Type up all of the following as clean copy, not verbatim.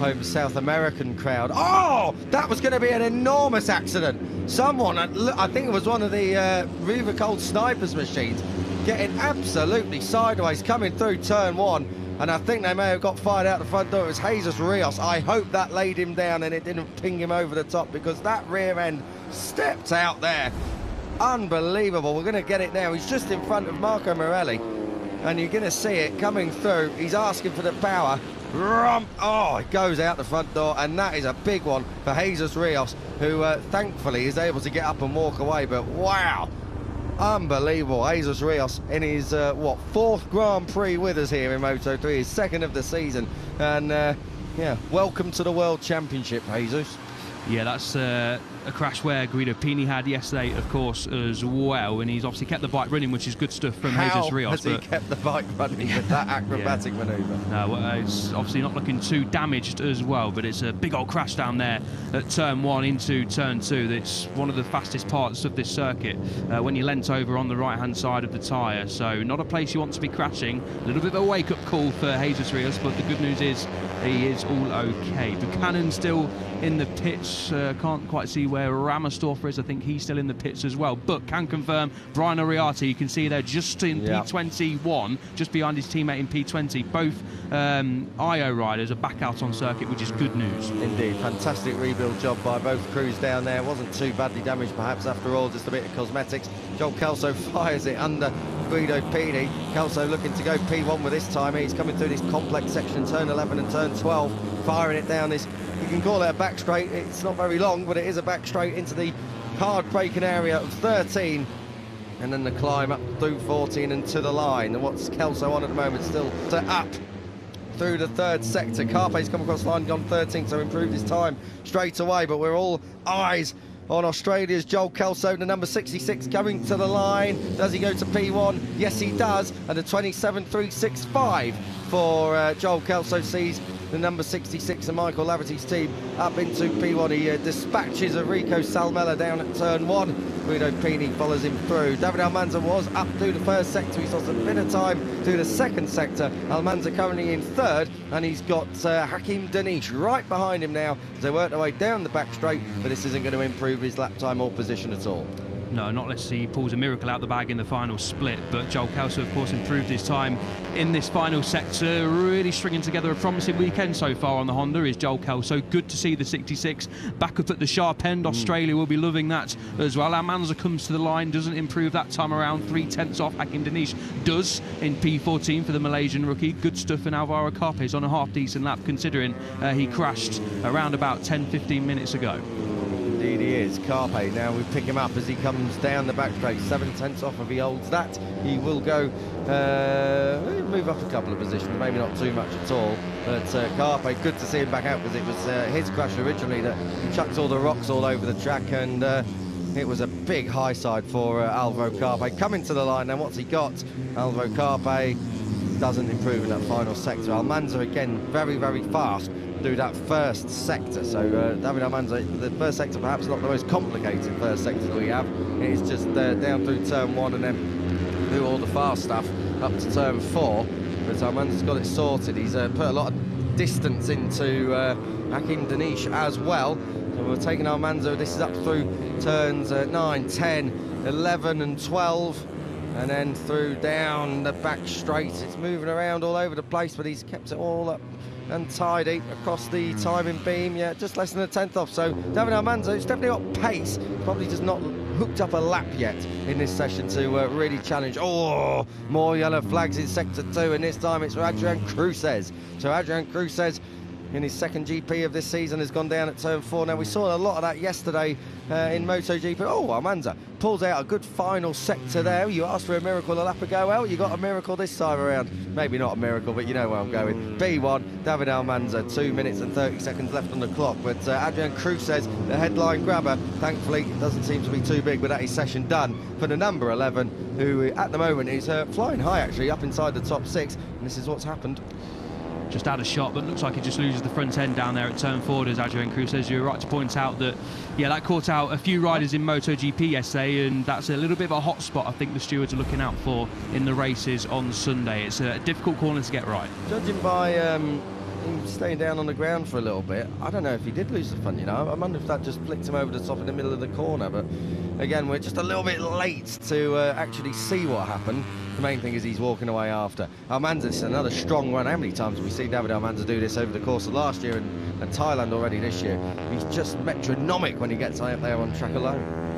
home South American crowd. Oh, that was going to be an enormous accident. Someone, I think it was one of the Riva Cold snipers machines, getting absolutely sideways coming through turn 1. And I think they may have got fired out the front door. It was Jesus Rios. I hope that laid him down and it didn't ping him over the top, because that rear end stepped out there. Unbelievable. We're going to get it now. He's just in front of Marco Morelli. And you're going to see it coming through. He's asking for the power. Oh, it goes out the front door. And that is a big one for Jesus Rios, who thankfully is able to get up and walk away. But wow. Unbelievable. Jesus Rios in his, fourth Grand Prix with us here in Moto3, his second of the season. And, yeah, welcome to the World Championship, Jesus. Yeah, that's a crash where Guido Pini had yesterday, of course, as well. And he's obviously kept the bike running, which is good stuff from Jesus Rios. How has he kept the bike running with that acrobatic manoeuvre? No, well, it's obviously not looking too damaged as well, but it's a big old crash down there at turn 1 into turn 2. That's one of the fastest parts of this circuit when you leant over on the right-hand side of the tyre. So not a place you want to be crashing. A little bit of a wake-up call for Jesus Rios, but the good news is he is all okay. Buchanan still in the pits. Can't quite see where Ramersdorfer is. I think he's still in the pits as well, but can confirm Brian Oriati, you can see there just in P21, just behind his teammate in P20. Both IO riders are back out on circuit, which is good news. Indeed, fantastic rebuild job by both crews down there. Wasn't too badly damaged perhaps after all, just a bit of cosmetics. Joel Kelso fires it under Guido Pini. Kelso looking to go P1 with this time. He's coming through this complex section, turn 11 and turn 12, firing it down this, you can call it a back straight. It's not very long, but it is a back straight into the hard braking area of 13. And then the climb up through 14 and to the line. And what's Kelso on at the moment? Still up through the third sector. Carpe's come across the line, gone 13, so improved his time straight away. But we're all eyes on Australia's Joel Kelso, the number 66, coming to the line. Does he go to P1? Yes, he does. And a 27.365 for Joel Kelso sees the number 66 and Michael Laverty's team up into P1. He dispatches Enrico Salmella down at turn 1. Guido Pini follows him through. David Almanza was up through the first sector. He's lost a bit of time through the second sector. Almanza currently in third, and he's got Hakim Danish right behind him now as they work their way down the back straight, but this isn't going to improve his lap time or position at all. No, not unless he pulls a miracle out the bag in the final split. But Joel Kelso, of course, improved his time in this final sector. Really stringing together a promising weekend so far on the Honda is Joel Kelso. Good to see the 66 back up at the sharp end. Australia will be loving that as well. Almanza comes to the line, doesn't improve that time around. 3/10 off. Hakim Danish does in P14 for the Malaysian rookie. Good stuff, and Alvaro Carpe's on a half-decent lap, considering he crashed around about 10-15 minutes ago. Indeed he is. Carpe, now we pick him up as he comes down the back straight. 7/10 off if he holds that. He will go, move up a couple of positions, maybe not too much at all. But Carpe, good to see him back out, because it was his crash originally that chucked all the rocks all over the track, and it was a big high side for Alvaro Carpe. Coming to the line now, what's he got? Alvaro Carpe doesn't improve in that final sector. Almanza again very, very fast through that first sector. So David Almanza, the first sector perhaps not the most complicated first sector that we have. It's just down through turn 1 and then through all the fast stuff up to turn 4. But Almanza's got it sorted. He's put a lot of distance into Hakim Danish as well. So we're taking Almanza, this is up through turns 9, 10, 11 and 12. And then through down the back straight. It's moving around all over the place, but he's kept it all up and tidy across the timing beam. Yeah, just less than a 10th off. So David Almanza, who's definitely got pace, probably just not hooked up a lap yet in this session to really challenge. Oh, more yellow flags in sector 2, and this time it's for Adrian Cruces. So Adrian Cruces, in his second GP of this season, has gone down at turn 4. Now, we saw a lot of that yesterday in MotoGP. Oh, Almanza pulls out a good final sector there. You asked for a miracle a lap ago. Well, you got a miracle this time around. Maybe not a miracle, but you know where I'm going. B1, David Almanza, 2 minutes and 30 seconds left on the clock. But Adrian Cruces, the headline grabber, thankfully, doesn't seem to be too big, but that is session done for the number 11, who at the moment is flying high, actually, up inside the top 6. And this is what's happened. Just out of shot, but looks like he just loses the front end down there at turn 4, as Adrian Cruz says. You're right to point out that, yeah, that caught out a few riders in MotoGP yesterday, and that's a little bit of a hot spot I think the stewards are looking out for in the races on Sunday. It's a difficult corner to get right. Judging by him staying down on the ground for a little bit. I don't know if he did lose the front, you know. I wonder if that just flicked him over the top in the middle of the corner. But again, we're just a little bit late to actually see what happened. The main thing is he's walking away after. Almanza, this is another strong run. How many times have we seen David Almanza do this over the course of last year and Thailand already this year? He's just metronomic when he gets out there on track alone.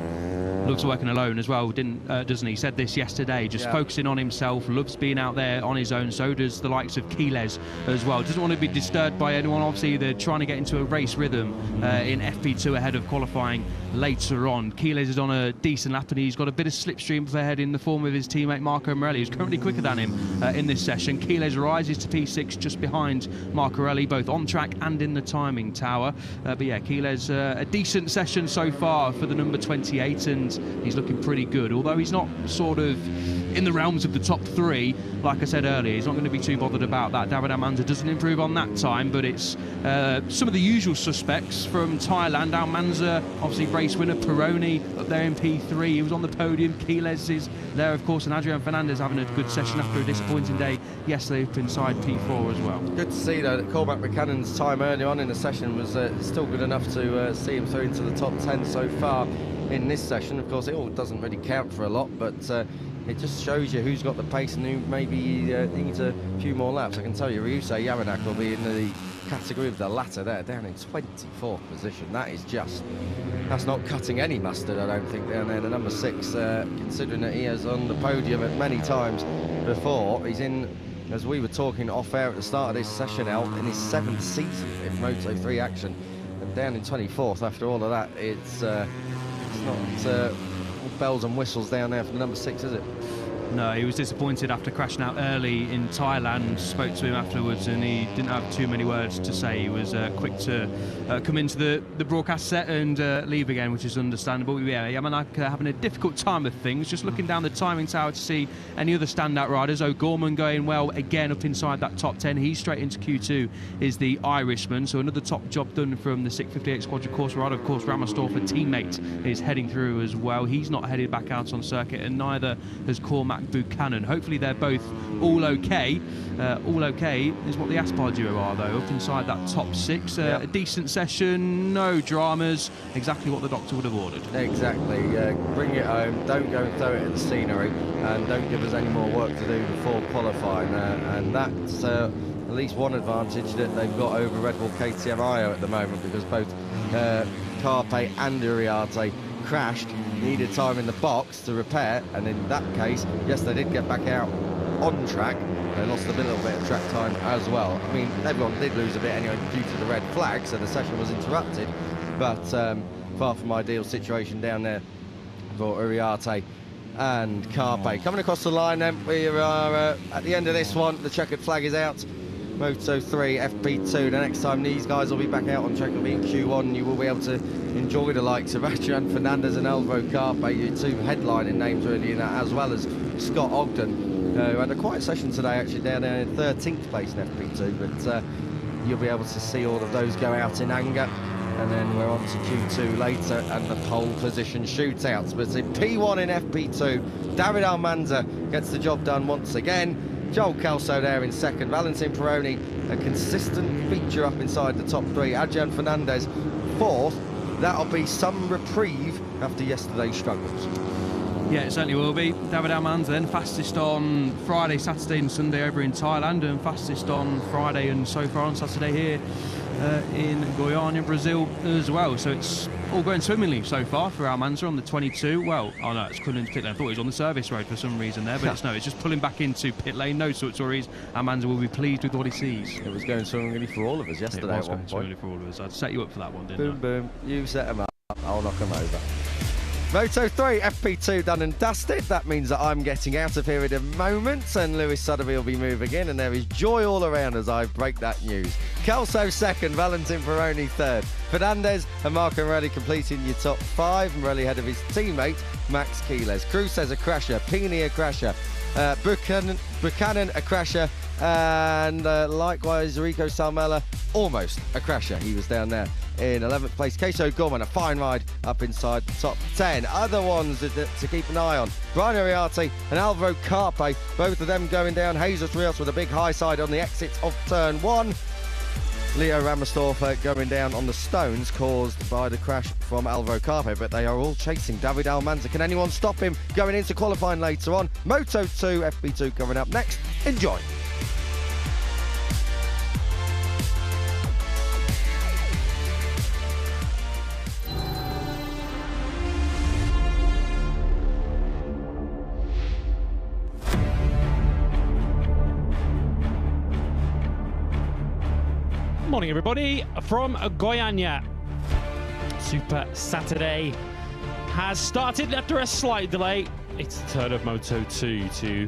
Loves working alone as well, doesn't he? Said this yesterday, just focusing on himself, loves being out there on his own. So does the likes of Keylez as well. Doesn't want to be disturbed by anyone. Obviously, they're trying to get into a race rhythm in FP2 ahead of qualifying later on. Keylez is on a decent lap and he's got a bit of slipstream ahead in the form of his teammate Marco Morelli, who's currently quicker than him in this session. Keylez rises to P6 just behind Marco Morelli, both on track and in the timing tower. But yeah, Keylez, a decent session so far for the number 28, and he's looking pretty good, although he's not sort of in the realms of the top 3. Like I said earlier, he's not going to be too bothered about that. David Almanza doesn't improve on that time, but it's some of the usual suspects from Thailand. Almanza, obviously race winner. Peroni up there in P3, he was on the podium. Keylez is there, of course, and Adrian Fernandez having a good session after a disappointing day yesterday up inside P4 as well. Good to see, though, that Cormac Buchanan's time early on in the session was still good enough to see him through into the top 10 so far in this session. Of course, it all doesn't really count for a lot, but it just shows you who's got the pace and who maybe needs a few more laps. I can tell you, Ryusei Yamanak will be in the category of the latter there, down in 24th position. That is just, that's not cutting any mustard, I don't think, down there. The number 6, considering that he is on the podium at many times before. He's in, as we were talking off air at the start of this session, out in his 7th season in Moto3 action, and down in 24th after all of that. It's not bells and whistles down there for the number 6, is it? No, he was disappointed after crashing out early in Thailand. Spoke to him afterwards and he didn't have too many words to say. He was quick to come into the broadcast set and leave again, which is understandable. Yeah, Yamanak having a difficult time of things, just looking down the timing tower to see any other standout riders. O'Gorman going well again up inside that top 10. He's straight into Q2, is the Irishman. So another top job done from the 658 Squadron course rider. Of course, Ramastorfer teammate is heading through as well. He's not headed back out on circuit, and neither has Cormac Buchanan. Hopefully they're both all okay. All okay is what the Aspar duo are, though, up inside that top 6. A decent session, no dramas, exactly what the doctor would have ordered. Exactly. Bring it home, don't go and throw it at the scenery, and don't give us any more work to do before qualifying. And that's at least one advantage that they've got over Red Bull KTM IO at the moment, because both Carpe and Uriarte crashed, needed time in the box to repair, and in that case, yes, they did get back out on track. They lost a little bit of track time as well. I mean, everyone did lose a bit anyway due to the red flag, so the session was interrupted, but far from ideal situation down there for Uriarte and Carpe. Coming across the line then, we are at the end of this one. The checkered flag is out. Moto3 FP2. The next time these guys will be back out on track will be in Q1. You will be able to enjoy the likes of Adrian Fernandez and Alvaro Carpe, your two headlining names really in that, as well as Scott Ogden, who had a quiet session today actually down there in 13th place in FP2, but you'll be able to see all of those go out in anger. And then we're on to Q2 later and the pole position shootouts. But in P1 in FP2, David Almanza gets the job done once again. Joel Kelso there in second. Valentin Peroni, a consistent feature up inside the top 3. Adrian Fernandez, 4th. That'll be some reprieve after yesterday's struggles. Yeah, it certainly will be. David Almanza then fastest on Friday, Saturday and Sunday over in Thailand, and fastest on Friday and so far on Saturday here in Goiânia, Brazil as well. So it's all going swimmingly so far for Almanza on the 22. Well, oh no, it's pulling into pit lane. I thought he was on the service road for some reason there, but it's just pulling back into pit lane. No sort of worries. Almanza will be pleased with what he sees. It was going swimmingly for all of us yesterday. It was going swimmingly for all of us. I'd set you up for that one, didn't I? Boom, boom. You set him up. I'll knock him over. Moto3 FP2 done and dusted. That means that I'm getting out of here in a moment, and Lewis Sotheby will be moving in, and there is joy all around as I break that news. Kelso second, Valentin Peroni third. Fernandez and Marco Morelli completing your top 5. Morelli ahead of his teammate Max Keylez. Cruz says a crasher, Pini a crasher, Buchanan a crasher, and likewise Rico Salmela almost a crasher. He was down there in 11th place. Keisho Gorman, a fine ride up inside the top 10. Other ones to keep an eye on: Brian Uriarte and Alvaro Carpe, both of them going down. Jesus Rios with a big high side on the exit of turn 1. Leo Ramersdorf going down on the stones caused by the crash from Alvaro Carpe, but they are all chasing David Almanza. Can anyone stop him going into qualifying later on? Moto 2, FP2 coming up next. Enjoy. Morning everybody from Goiânia. Super Saturday has started after a slight delay. It's the turn of Moto 2 to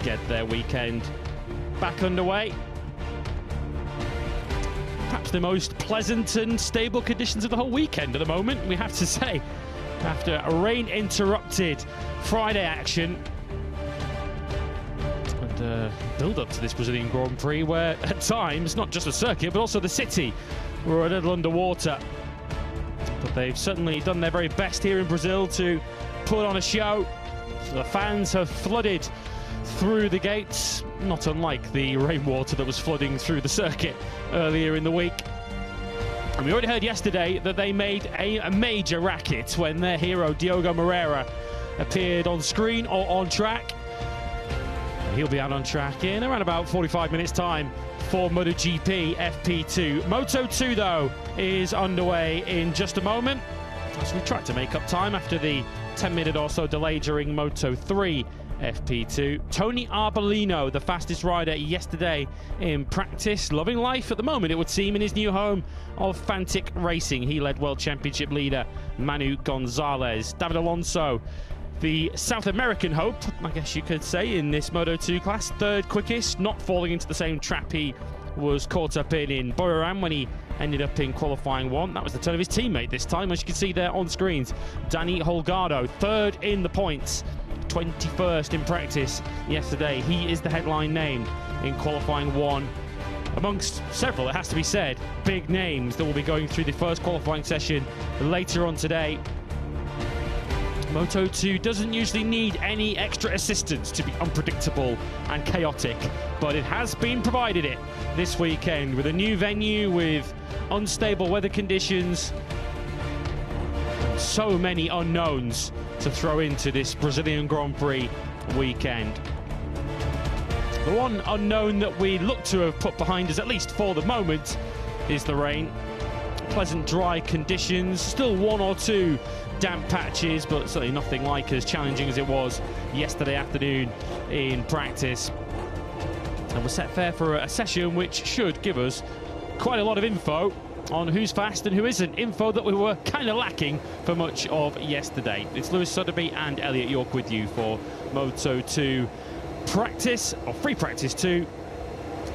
get their weekend back underway. Perhaps the most pleasant and stable conditions of the whole weekend at the moment, we have to say. After a rain-interrupted Friday action, build up to this Brazilian Grand Prix where at times not just the circuit but also the city were a little underwater, but they've certainly done their very best here in Brazil to put on a show. The fans have flooded through the gates, not unlike the rainwater that was flooding through the circuit earlier in the week. And we already heard yesterday that they made a major racket when their hero Diogo Moreira appeared on screen or on track. He'll be out on track in around about 45 minutes time for MotoGP FP2. Moto 2 though is underway in just a moment as we try to make up time after the 10-minute or so delay during Moto 3 FP2. Tony Arbolino, the fastest rider yesterday in practice, loving life at the moment it would seem in his new home of Fantic Racing. He led World Championship leader Manu Gonzalez. David Alonso, the South American hope, I guess you could say, in this Moto 2 class, third quickest, not falling into the same trap he was caught up in Buriram when he ended up in qualifying 1. That was the turn of his teammate this time, as you can see there on screens. Dani Holgado, third in the points, 21st in practice yesterday. He is the headline name in qualifying 1. Amongst several, it has to be said, big names that will be going through the first qualifying session later on today. Moto 2 doesn't usually need any extra assistance to be unpredictable and chaotic, but it has been provided it this weekend with a new venue, with unstable weather conditions, so many unknowns to throw into this Brazilian Grand Prix weekend. The one unknown that we look to have put behind us, at least for the moment, is the rain. Pleasant dry conditions, still one or two damp patches, but certainly nothing like as challenging as it was yesterday afternoon in practice. And we're set fair for a session which should give us quite a lot of info on who's fast and who isn't, info that we were kind of lacking for much of yesterday. It's Lewis Sotheby and Elliot York with you for Moto 2 practice, or free practice 2.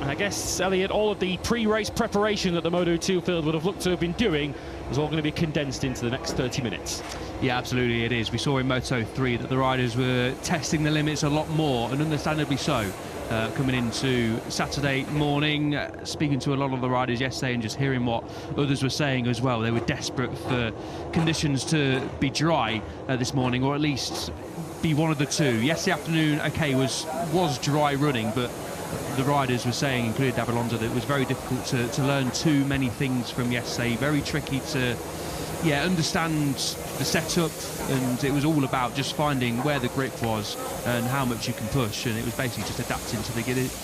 And I guess, Elliot, all of the pre-race preparation that the Moto 2 field would have looked to have been doing is all going to be condensed into the next 30 minutes. Yeah, absolutely it is. We saw in Moto 3 that the riders were testing the limits a lot more, and understandably so, coming into Saturday morning, speaking to a lot of the riders yesterday and just hearing what others were saying as well. They were desperate for conditions to be dry this morning, or at least be one of the two. Yesterday afternoon, okay, was dry running, but the riders were saying, including David Alonso, that it was very difficult to learn too many things from yesterday. Very tricky to understand the setup, and it was all about just finding where the grip was and how much you can push, and it was basically just adapting to the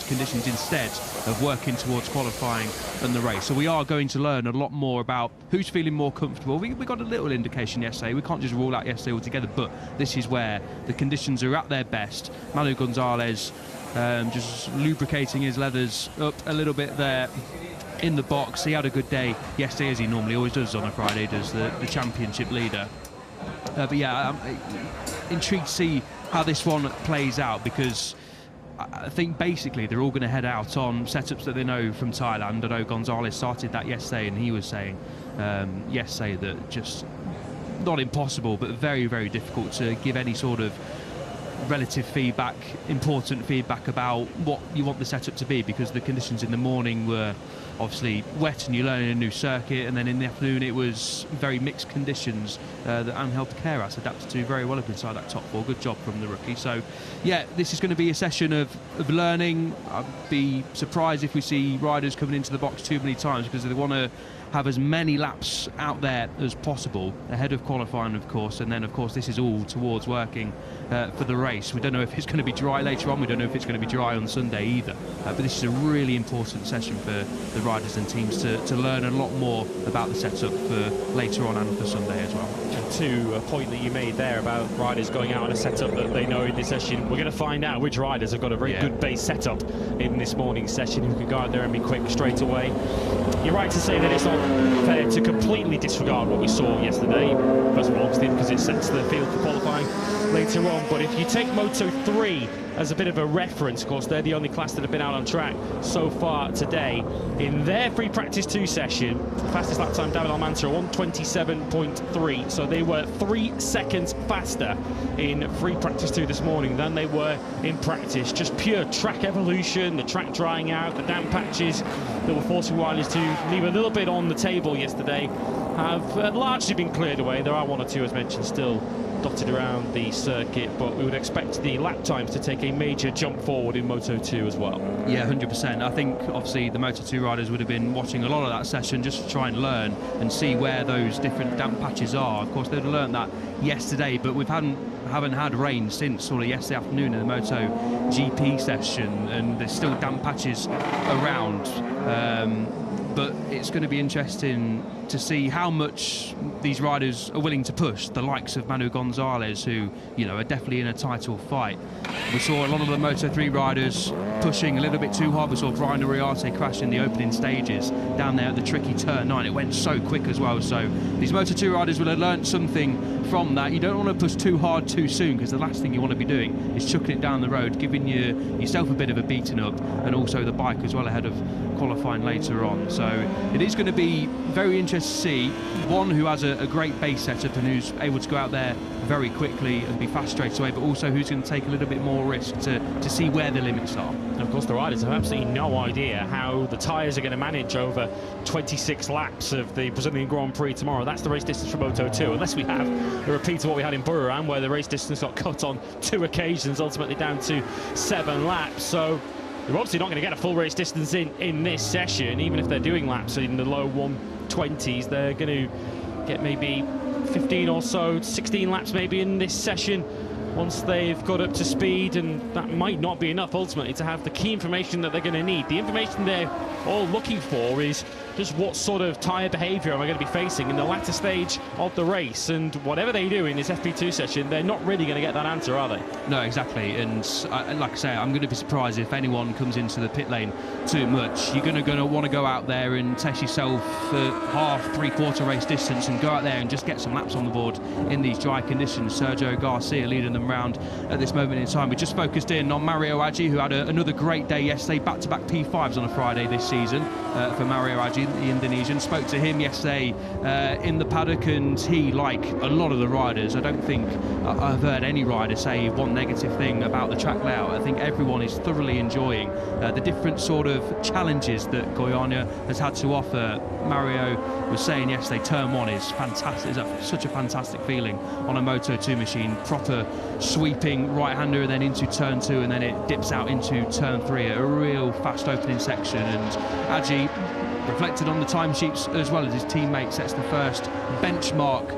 conditions instead of working towards qualifying and the race. So we are going to learn a lot more about who's feeling more comfortable. We got a little indication yesterday. We can't just rule out yesterday altogether, but this is where the conditions are at their best. Manu Gonzalez just lubricating his leathers up a little bit there in the box. He had a good day yesterday, as he normally always does on a Friday, does the championship leader. But yeah, I'm intrigued to see how this one plays out, because I think basically they're all going to head out on setups that they know from Thailand. I know Gonzalez started that yesterday, and he was saying yesterday that just not impossible, but very, very difficult to give any sort of relative feedback, important feedback about what you want the setup to be, because the conditions in the morning were obviously wet and you're learning a new circuit, and then in the afternoon it was very mixed conditions that Angel Piqueras adapted to very well up inside that top four. Good job from the rookie. So yeah, this is going to be a session of learning. I'd be surprised if we see riders coming into the box too many times, because they want to have as many laps out there as possible ahead of qualifying, of course, and then of course this is all towards working for the race. We don't know if it's going to be dry later on, we don't know if it's going to be dry on Sunday either, but this is a really important session for the riders and teams to learn a lot more about the setup for later on and for Sunday as well. And to a point that you made there about riders going out on a setup that they know in this session, we're going to find out which riders have got a very good base setup in this morning's session, who can go out there and be quick straight away. You're right to say that it's not fair to completely disregard what we saw yesterday, first of all obviously because it sets the field for qualifying later on, but if you take Moto 3 as a bit of a reference, of course they're the only class that have been out on track so far today. In their free practice 2 session, the fastest lap time David Almanza 1:27.3, so they were 3 seconds faster in free practice 2 this morning than they were in practice. Just pure track evolution, the track drying out, the damp patches that were forcing riders to leave a little bit on the table yesterday have largely been cleared away. There are 1 or 2, as mentioned, still dotted around the circuit, but we would expect the lap times to take a major jump forward in Moto 2 as well. Yeah, 100%. I think obviously the Moto 2 riders would have been watching a lot of that session just to try and learn and see where those different damp patches are. Of course, they'd have learned that yesterday, but we haven't had rain since sort of yesterday afternoon in the Moto GP session, and there's still damp patches around. But it's going to be interesting to see how much these riders are willing to push, the likes of Manu Gonzalez, who, you know, are definitely in a title fight. We saw a lot of the Moto 3 riders pushing a little bit too hard. We saw Brian Uriarte crash in the opening stages down there at the tricky turn 9. It went so quick as well. So these Moto 2 riders will have learnt something from that. You don't want to push too hard too soon, because the last thing you want to be doing is chucking it down the road, giving yourself a bit of a beating up, and also the bike as well ahead of qualifying later on. So it is going to be very interesting to see one who has a great base setup and who's able to go out there very quickly and be fast straight away, but also who's going to take a little bit more risk to see where the limits are. And of course the riders have absolutely no idea how the tyres are going to manage over 26 laps of the Brazilian Grand Prix tomorrow. That's the race distance for Moto 2, unless we have a repeat of what we had in Buriram, where the race distance got cut on 2 occasions, ultimately down to 7 laps. So they're obviously not going to get a full race distance in this session. Even if they're doing laps in the low 120s, they're going to get maybe 15 or so, 16 laps maybe in this session once they've got up to speed, and that might not be enough ultimately to have the key information that they're going to need. The information they're all looking for is just what sort of tyre behaviour am I going to be facing in the latter stage of the race, and whatever they do in this FP2 session, they're not really going to get that answer, are they? No, exactly. And like I say, I'm going to be surprised if anyone comes into the pit lane too much. You're going to want to go out there and test yourself for half, 3/4 race distance and go out there and just get some laps on the board in these dry conditions. Sergio Garcia leading them round at this moment in time. We just focused in on Mario Aggi, who had another great day yesterday, back-to-back P5s on a Friday this season for Mario Aggi, the Indonesian. Spoke to him yesterday in the paddock, and he, like a lot of the riders, I don't think I've heard any rider say one negative thing about the track layout. I think everyone is thoroughly enjoying the different sort of challenges that Goiânia has had to offer. Mario was saying yesterday, turn 1 is fantastic. It's such a fantastic feeling on a Moto 2 machine. Proper sweeping right-hander, and then into turn 2, and then it dips out into turn 3. A real fast opening section, and Aggi reflected on the timesheets as well as his teammate, sets the first benchmark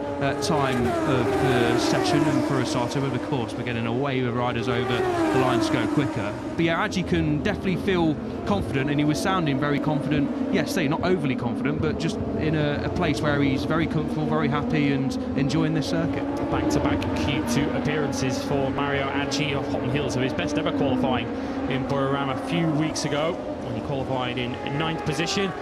time of the session and for Osato. But of course we're getting a wave of riders over the line to go quicker. But yeah, Aggi can definitely feel confident, and he was sounding very confident yesterday. Not overly confident, but just in a place where he's very comfortable, very happy, and enjoying this circuit. Back-to-back Q2 appearances for Mario Aggi, off hot and heels of his best ever qualifying in Buriram a few weeks ago, when he qualified in 9th position.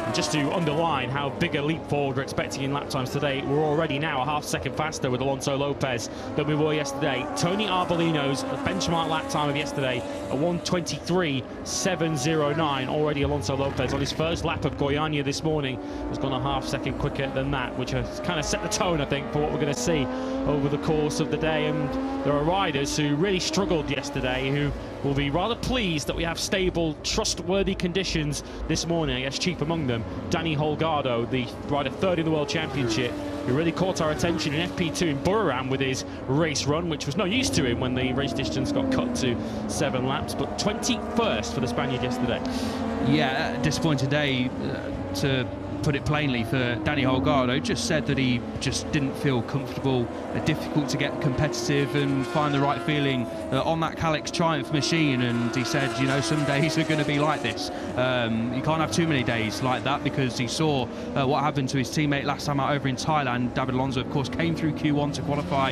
And just to underline how big a leap forward we're expecting in lap times today, we're already now a half-second faster with Alonso Lopez than we were yesterday. Tony Arbolino's benchmark lap time of yesterday, a 1:23.709. Already Alonso Lopez on his first lap of Goiânia this morning has gone a half-second quicker than that, which has kind of set the tone, I think, for what we're going to see over the course of the day. And there are riders who really struggled yesterday, who will be rather pleased that we have stable, trustworthy conditions this morning. I guess chief among them, Danny Holgado, the rider third in the World Championship, who really caught our attention in FP2 in Buriram with his race run, which was no use to him when the race distance got cut to 7 laps, but 21st for the Spaniard yesterday. Yeah, disappointing day to put it plainly for Danny Holgado. Just said that he just didn't feel comfortable, difficult to get competitive and find the right feeling on that Kalex Triumph machine. And he said, you know, some days are going to be like this. You can't have too many days like that, because he saw what happened to his teammate last time out over in Thailand. David Alonso, of course, came through Q1 to qualify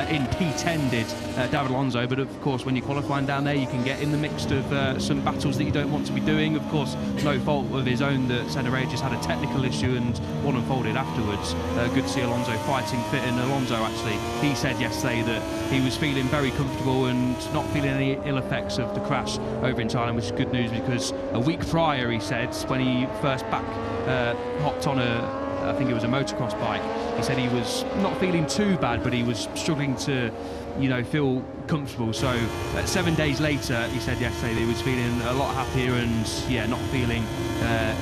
in P10, did David Alonso. But of course, when you're qualifying down there, you can get in the mix of some battles that you don't want to be doing. Of course, no fault of his own that Senna just had a technical issue and one unfolded afterwards. Good to see Alonso fighting fit. And Alonso, actually, he said yesterday that he was feeling very comfortable and not feeling any ill effects of the crash over in Thailand, which is good news, because a week prior, he said, when he first hopped on I think it was a motocross bike, he said he was not feeling too bad, but he was struggling to, you know, feel comfortable. So 7 days later, he said yesterday that he was feeling a lot happier and, yeah, not feeling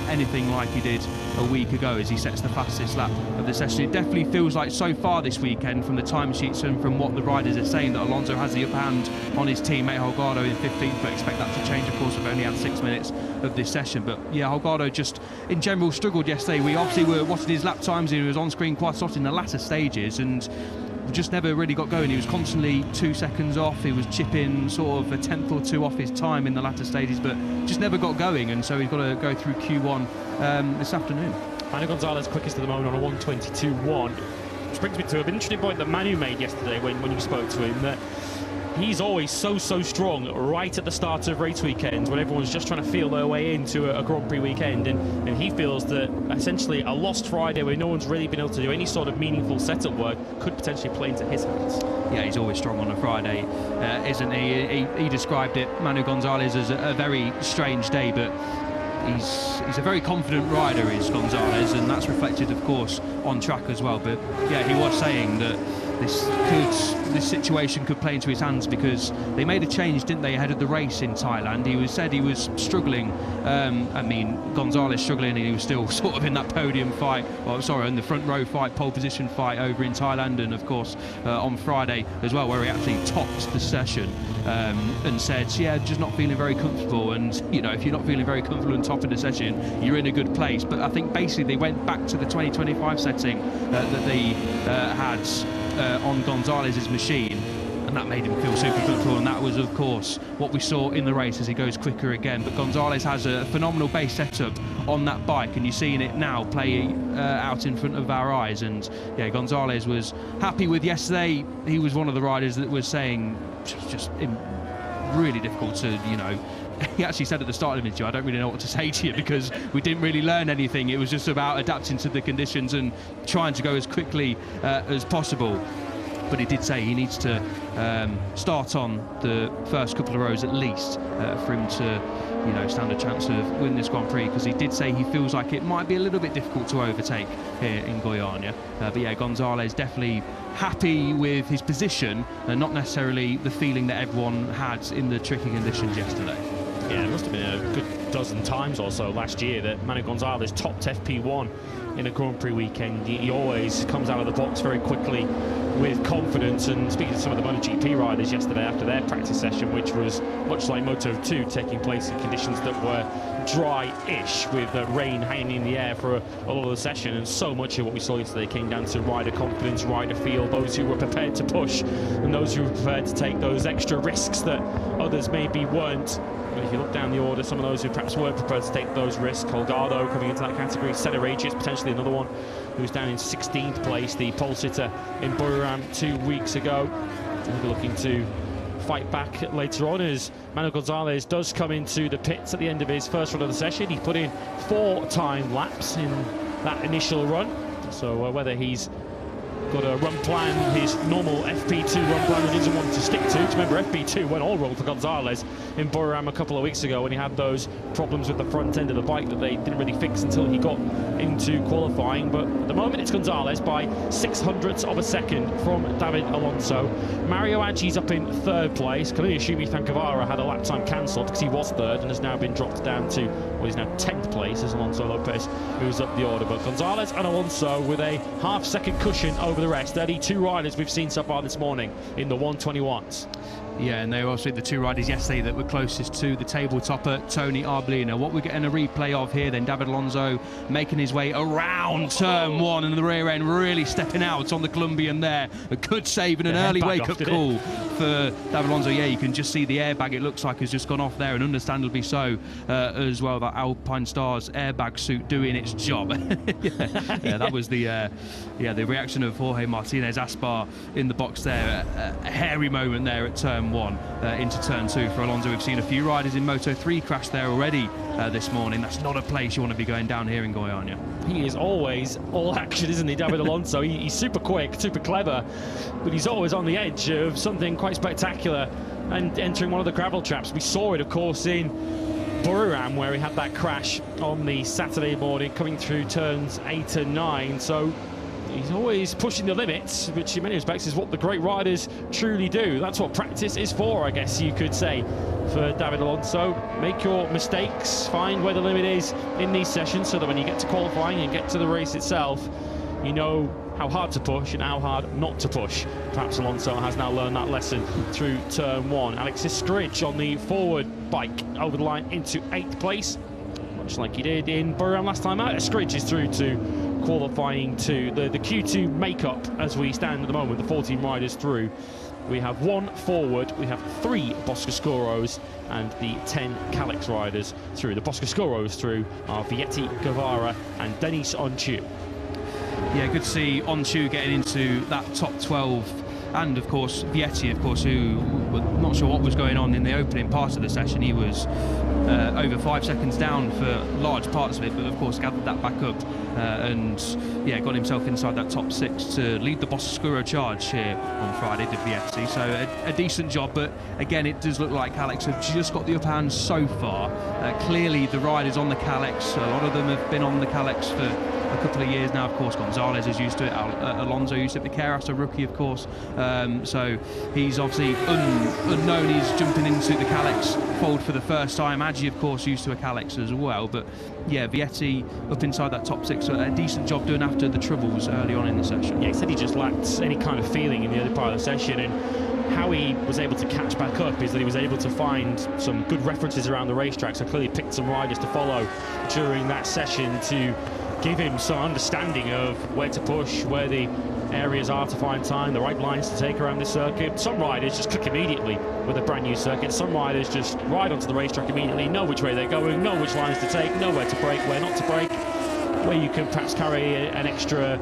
anything like he did a week ago as he sets the fastest lap of the session. It definitely feels like so far this weekend, from the timesheets and from what the riders are saying, that Alonso has the upper hand on his teammate Holgado in 15th, but expect that to change, of course. We've only had 6 minutes of this session. But yeah, Holgado just in general struggled yesterday. We obviously were watching his lap times. He was on screen quite a lot in the latter stages and just never really got going. He was constantly 2 seconds off. He was chipping sort of a tenth or two off his time in the latter stages, but just never got going. And so he's got to go through Q1 this afternoon. Manu Gonzalez quickest at the moment on a 1:22.1, which brings me to an interesting point that Manu made yesterday when you spoke to him, that he's always so strong right at the start of race weekends when everyone's just trying to feel their way into a Grand Prix weekend, and he feels that essentially a lost Friday where no one's really been able to do any sort of meaningful setup work could potentially play into his hands. Yeah, he's always strong on a Friday, isn't he? He described it, Manu Gonzalez, as a very strange day, but he's a very confident rider, is Gonzalez, and that's reflected, of course, on track as well. But yeah, he was saying that this situation could play into his hands, because they made a change, didn't they, ahead of the race in Thailand. He said he was struggling. I mean, Gonzalez struggling, and he was still sort of in that podium fight, well, sorry, in the front row fight, pole position fight over in Thailand, and of course on Friday as well, where he actually topped the session, and said, yeah, just not feeling very comfortable. And you know, if you're not feeling very comfortable and topping the session, you're in a good place. But I think basically they went back to the 2025 setting that they had on Gonzalez's machine, and that made him feel super comfortable. And that was, of course, what we saw in the race as he goes quicker again. But Gonzalez has a phenomenal base setup on that bike, and you're seeing it now play out in front of our eyes. And yeah, Gonzalez was happy with yesterday. He was one of the riders that was saying just really difficult to, you know, he actually said at the start of the interview, I don't really know what to say to you, because we didn't really learn anything. It was just about adapting to the conditions and trying to go as quickly as possible. But he did say he needs to start on the first couple of rows at least for him to, you know, stand a chance of winning this Grand Prix, because he did say he feels like it might be a little bit difficult to overtake here in Guyana. But yeah, Gonzalez definitely happy with his position and not necessarily the feeling that everyone had in the tricky conditions yesterday. Yeah, it must have been a good dozen times or so last year that Manu Gonzalez topped FP1 in a Grand Prix weekend. He always comes out of the box very quickly with confidence. And speaking to some of the MotoGP riders yesterday after their practice session, which was much like Moto2, taking place in conditions that were dry-ish with rain hanging in the air for a lot of the session, and so much of what we saw yesterday came down to rider confidence, rider feel, those who were prepared to push and those who were prepared to take those extra risks that others maybe weren't. But if you look down the order, some of those who perhaps weren't prepared to take those risks, Holgado coming into that category, Senna is potentially another one who's down in 16th place, the pole sitter in Buriram 2 weeks ago. We'll be looking to fight back later on as Manu Gonzalez does come into the pits at the end of his first run of the session. He put in 4 time laps in that initial run, so whether he's got a run plan, his normal FP2 run plan that he doesn't want to stick to. Remember, FP2 went all wrong for Gonzalez in Buriram a couple of weeks ago when he had those problems with the front end of the bike that they didn't really fix until he got into qualifying. But at the moment it's Gonzalez by 600ths of a second from David Alonso. Mario Agi's up in third place. Can only assume Ethan Guevara had a lap time cancelled because he was third and has now been dropped down to what is now 10th place as Alonso Lopez moves up the order. But Gonzalez and Alonso with a half-second cushion over the rest. They're the two riders we've seen so far this morning in the 121s. Yeah, and they were obviously the two riders yesterday that were closest to the table topper, Tony Arbolino. What we're getting a replay of here then, David Alonso making his way around turn one and the rear end really stepping out on the Colombian there. A good save and an early wake-up call for David Alonso. Yeah, you can just see the airbag, it looks like, has just gone off there, and understandably so as well. That Alpine Stars airbag suit doing its job. Yeah, that was the reaction of Jorge Martinez Aspar in the box there. A hairy moment there at turn one into turn two for Alonso. We've seen a few riders in Moto 3 crash there already this morning. That's not a place you want to be going down here in Goiânia. He is always all action, isn't he, David Alonso? He's super quick, super clever, but he's always on the edge of something quite spectacular and entering one of the gravel traps. We saw it, of course, in Buriram, where he had that crash on the Saturday morning coming through turns 8 and 9. So he's always pushing the limits, which in many respects is what the great riders truly do. That's what practice is for, I guess you could say, for David Alonso. Make your mistakes, find where the limit is in these sessions, so that when you get to qualifying and get to the race itself, you know how hard to push and how hard not to push. Perhaps Alonso has now learned that lesson through turn one. Alexis Skridge on the forward bike over the line into 8th place, much like he did in Buriram last time out. Skridge is through to qualifying to the Q2 makeup as we stand at the moment, the 14 riders through. We have 1 forward, we have 3 Boscoscuros and the 10 Calyx riders through. The Boscoscuros through are Vietti, Guevara and Denis Onchu. Yeah, good to see Onchu getting into that top 12. And of course Vietti, of course, who we're not sure what was going on in the opening part of the session. He was over 5 seconds down for large parts of it, but of course gathered that back up and yeah, got himself inside that top 6 to lead the Boscoscuro charge here on Friday, did Vietti. So a decent job, but again, it does look like Calyx have just got the upper hand so far. Clearly the riders on the Calyx, a lot of them have been on the Calyx for a couple of years now. Of course, Gonzalez is used to it. Alonso used to it. Viqueiras, a rookie, of course. So he's obviously unknown. He's jumping into the Calyx fold for the first time. Agi, of course, used to a Calyx as well. But yeah, Vietti up inside that top 6. So a decent job doing after the troubles early on in the session. Yeah, he said he just lacked any kind of feeling in the early part of the session, and how he was able to catch back up is that he was able to find some good references around the racetrack. So clearly picked some riders to follow during that session to give him some understanding of where to push, where the areas are to find time, the right lines to take around the circuit. Some riders just click immediately with a brand new circuit. Some riders just ride onto the racetrack immediately, know which way they're going, know which lines to take, know where to brake, where not to brake, where you can perhaps carry an extra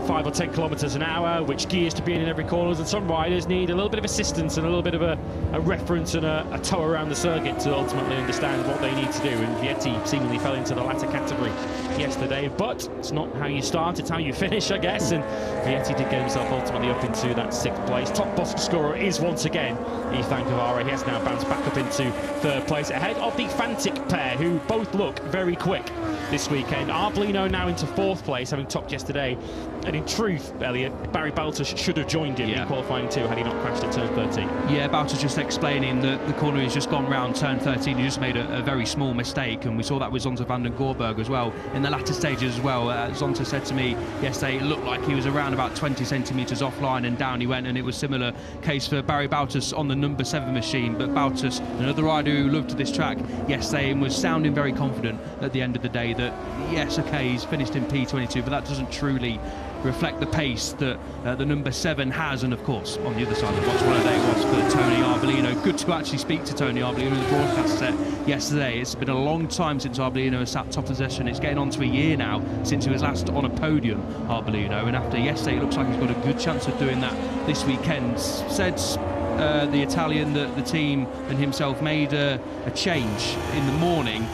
5 or 10 kilometers an hour, which gears to be in every corner. And some riders need a little bit of assistance and a little bit of a reference and a tow around the circuit to ultimately understand what they need to do. And Vietti seemingly fell into the latter category yesterday, but it's not how you start, it's how you finish, I guess. And Vietti did get himself ultimately up into that 6th place. Top Boscoscuro is once again Ethan Guevara. He has now bounced back up into 3rd place ahead of the Fantic pair, who both look very quick this weekend. Arbolino now into 4th place, having topped yesterday. And in truth, Elliot, Barry Baltus should have joined him in qualifying 2 had he not crashed at turn 13. Yeah, Baltus just explaining that the corner has just gone round turn 13. He just made a very small mistake, and we saw that with Zonta van den Gorberg as well in the latter stages as well. Zonta said to me yesterday it looked like he was around about 20 centimetres offline, and down he went, and it was similar case for Barry Baltus on the number 7 machine. But Baltus, another rider who loved this track yesterday and was sounding very confident at the end of the day that yes, okay, he's finished in P22, but that doesn't truly reflect the pace that the number 7 has. And of course, on the other side of the box, what a day it was for Tony Arbolino. Good to actually speak to Tony Arbolino in the broadcast set yesterday. It's been a long time since Arbolino has sat top of the session. It's getting on to a year now since he was last on a podium, Arbolino, and after yesterday it looks like he's got a good chance of doing that this weekend. Said the Italian that the team and himself made a change in the morning.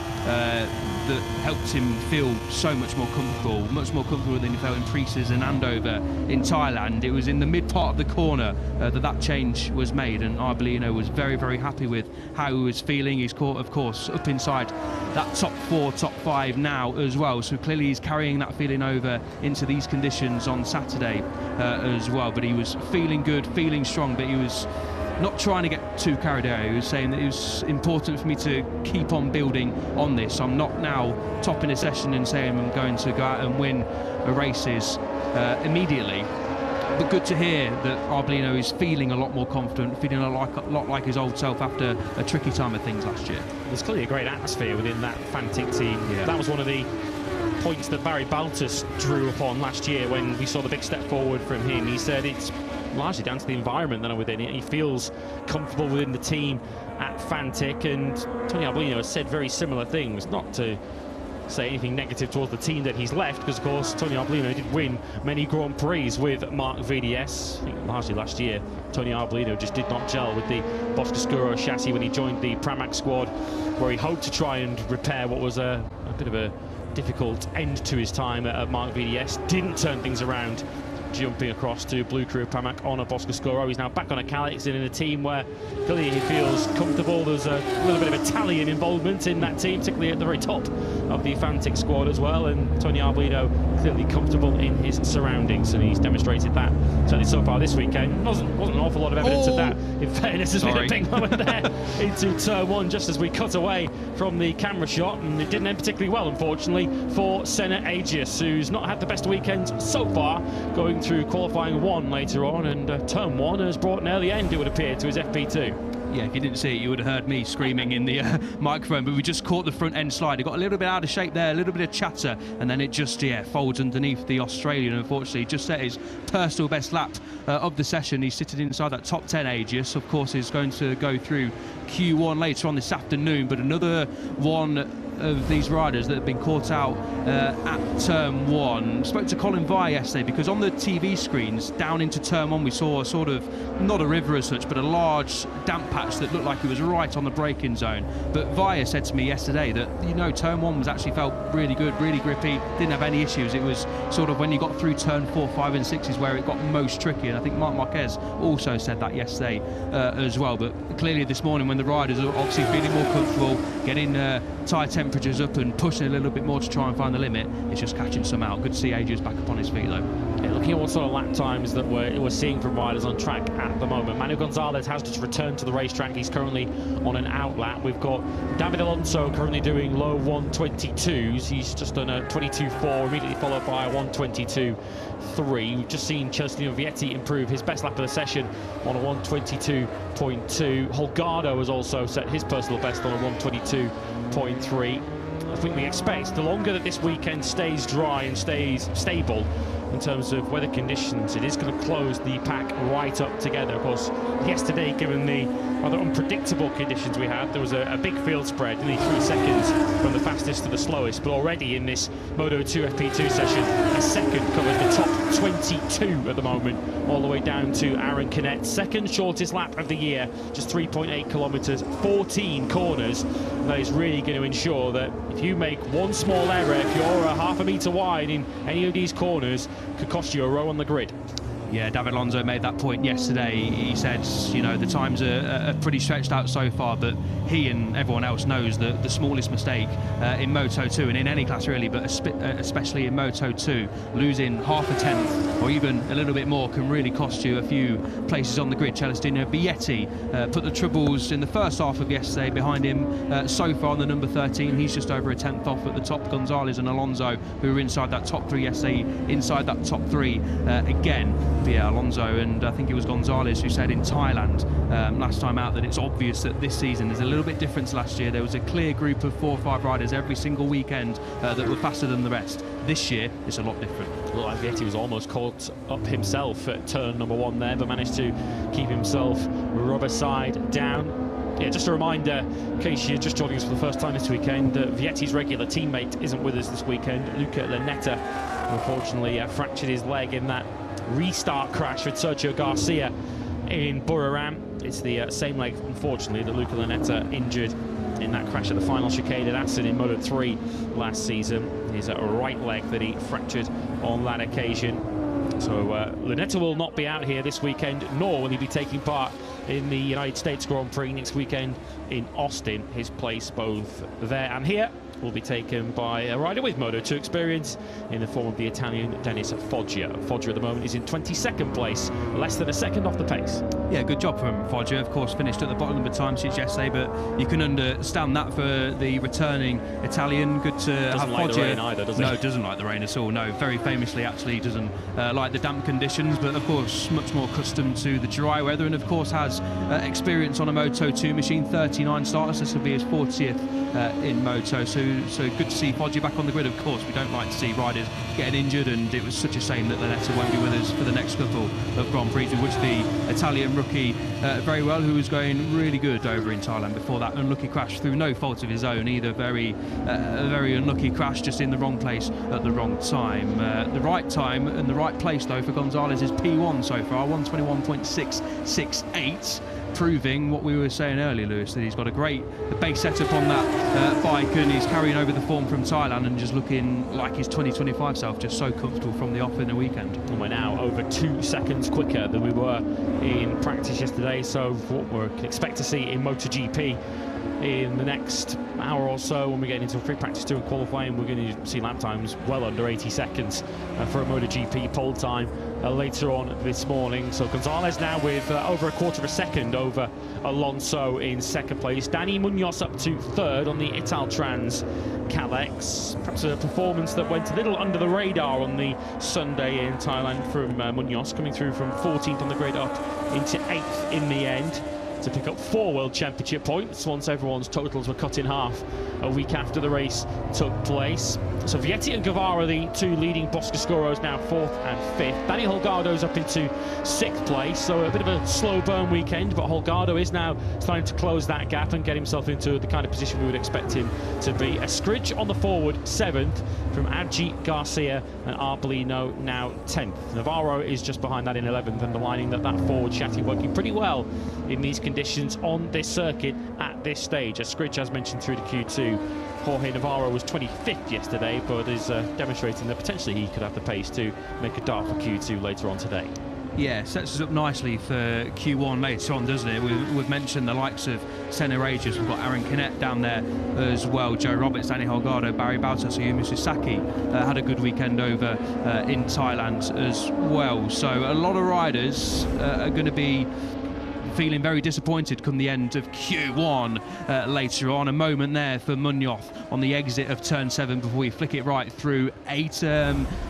that helped him feel so much more comfortable than he felt in pre-season and over in Thailand. It was in the mid part of the corner that change was made, and Arbolino was very, very happy with how he was feeling. He's caught, of course, up inside that top 4, top 5 now as well, so clearly he's carrying that feeling over into these conditions on Saturday as well. But he was feeling good, feeling strong, but he was not trying to get too carried away. He was saying that it was important for me to keep on building on this. I'm not now topping a session and saying I'm going to go out and win races immediately. But good to hear that Arbolino is feeling a lot more confident, feeling a lot like his old self after a tricky time of things last year. There's clearly a great atmosphere within that Fantic team. Yeah. That was one of the points that Barry Baltus drew upon last year when we saw the big step forward from him. He said it's largely down to the environment that are within it. He feels comfortable within the team at Fantic, and Tony Arbolino has said very similar things, not to say anything negative towards the team that he's left, because of course Tony Arbolino did win many Grand Prix with Mark VDS. I think largely last year Tony Arbolino just did not gel with the Boscoscuro chassis when he joined the Pramac squad, where he hoped to try and repair what was a bit of a difficult end to his time at Mark VDS. Didn't turn things around, jumping across to Blue Crew Pramac on a Boscoscuro. He's now back on a Calix and in a team where clearly he feels comfortable. There's a little bit of Italian involvement in that team, particularly at the very top of the Fantic squad as well, and Tony Arbolino clearly comfortable in his surroundings, and he's demonstrated that certainly so far this weekend. Wasn't an awful lot of evidence of that, in fairness. There's been a big moment there into turn 1 just as we cut away from the camera shot, and it didn't end particularly well, unfortunately, for Senna Agius, who's not had the best weekend so far, going through qualifying 1 later on, and turn 1 has brought an early end, it would appear, to his FP2. Yeah, if you didn't see it, you would have heard me screaming in the microphone, but we just caught the front end slide. It got a little bit out of shape there, a little bit of chatter, and then it just, folds underneath the Australian, unfortunately. Just set his personal best lap of the session. He's sitting inside that top 10 Agius. Of course, he's going to go through Q1 later on this afternoon, but another one of these riders that have been caught out at turn 1. Spoke to Colin Vye yesterday, because on the TV screens down into turn 1 we saw a sort of, not a river as such, but a large damp patch that looked like it was right on the braking zone. But Vye said to me yesterday that, turn 1 was actually felt really good, really grippy, didn't have any issues. It was sort of when you got through turn 4, 5 and 6 is where it got most tricky, and I think Marc Marquez also said that yesterday as well. But clearly this morning, when the riders are obviously feeling more comfortable, getting tyre temperatures up and pushing a little bit more to try and find the limit, it's just catching some out. Good to see Agius back up on his feet though. Yeah, looking at what sort of lap times that we're seeing from riders on track at the moment. Manu Gonzalez has just returned to the racetrack. He's currently on an out lap. We've got David Alonso currently doing low 122s. He's just done a 22.4, immediately followed by a 122.3. We've just seen Celestino Vietti improve his best lap of the session on a 122.2. Holgado has also set his personal best on a 122.3. I think we expect the longer that this weekend stays dry and stays stable in terms of weather conditions, it is going to close the pack right up together. Of course, yesterday, given the rather unpredictable conditions we had, there was a big field spread, nearly 3 seconds from the fastest to the slowest. But already in this Moto 2 FP2 session, a second covers the top 22 at the moment, all the way down to Aaron Canette's second shortest lap of the year, just 3.8 kilometers, 14 corners. And that is really going to ensure that if you make one small error, if you're a half a meter wide in any of these corners, could cost you a row on the grid. Yeah, David Alonso made that point yesterday. He said, the times are pretty stretched out so far, but he and everyone else knows that the smallest mistake in Moto 2, and in any class really, but especially in Moto 2, losing half a tenth or even a little bit more can really cost you a few places on the grid. Celestino Vietti put the troubles in the first half of yesterday behind him. So far on the number 13, he's just over a tenth off at the top. Gonzalez and Alonso, who were inside that top 3 yesterday, inside that top 3 again. Yeah, Alonso, and I think it was Gonzalez who said in Thailand last time out that it's obvious that this season is a little bit different to last year. There was a clear group of 4 or 5 riders every single weekend that were faster than the rest. This year, it's a lot different. Looked like Vietti was almost caught up himself at turn number 1 there, but managed to keep himself rubber side down. Yeah, just a reminder, in case you're just joining us for the first time this weekend, that Vietti's regular teammate isn't with us this weekend. Luca Lanetta, unfortunately, fractured his leg in that restart crash with Sergio Garcia in Buriram. It's the same leg, unfortunately, that Luca Lanetta injured in that crash at the final chicane at Assen in Moto 3 last season. His right leg that he fractured on that occasion. So Lunetta will not be out here this weekend, nor will he be taking part in the United States Grand Prix next weekend in Austin. His place both there and here will be taken by a rider with Moto2 experience in the form of the Italian Dennis Foggia. Foggia at the moment is in 22nd place, less than a second off the pace. Yeah, good job from Foggia. Of course, finished at the bottom of the time sheets yesterday, but you can understand that for the returning Italian. Good to have Foggia. Doesn't like the rain either, does he? No, doesn't like the rain at all. No, very famously actually doesn't like the damp conditions, but of course much more accustomed to the dry weather, and of course has experience on a Moto2 machine. 39 starters. This will be his 40th in Moto. So good to see Foggia back on the grid. Of course, we don't like to see riders getting injured, and it was such a shame that Lunetta won't be with us for the next couple of Grand Prix. We wish the Italian rookie very well, who was going really good over in Thailand before that unlucky crash through no fault of his own either. A very unlucky crash, just in the wrong place at the wrong time. The right time and the right place though for Gonzalez is P1 so far, 121.668. Proving what we were saying earlier, Lewis, that he's got a great base setup on that bike, and he's carrying over the form from Thailand and just looking like his 2025 self, just so comfortable from the off in the weekend. And we're now over 2 seconds quicker than we were in practice yesterday, so what we can expect to see in MotoGP in the next hour or so when we get into free practice 2 and qualifying, we're going to see lap times well under 80 seconds for a MotoGP pole time later on this morning. So Gonzalez now with over a quarter of a second over Alonso in second place. Dani Munoz up to third on the Italtrans Kalex. Perhaps a performance that went a little under the radar on the Sunday in Thailand from Munoz, coming through from 14th on the grid up into 8th in the end, to pick up 4 World Championship points once everyone's totals were cut in half a week after the race took place. So Vietti and Guevara, the 2 leading Boscoscoros, now 4th and 5th. Danny Holgado's up into 6th place, so a bit of a slow burn weekend, but Holgado is now starting to close that gap and get himself into the kind of position we would expect him to be. Escridge on the forward, 7th, from Adji, Garcia and Arbolino now 10th. Navarro is just behind that in 11th, underlining that forward chassis working pretty well in these conditions on this circuit at this stage. Escridge, as mentioned, through to Q2. Jorge Navarro was 25th yesterday, but is demonstrating that potentially he could have the pace to make a dart for Q2 later on today. Yeah, sets us up nicely for Q1 later on, doesn't it? We've mentioned the likes of Senna Ages. We've got Aaron Canet down there as well. Joe Roberts, Danny Holgado, Barry Bautas, Ayumi Sasaki had a good weekend over in Thailand as well. So a lot of riders are going to be feeling very disappointed come the end of Q1 later on. A moment there for Munoz on the exit of turn 7 before we flick it right through 8.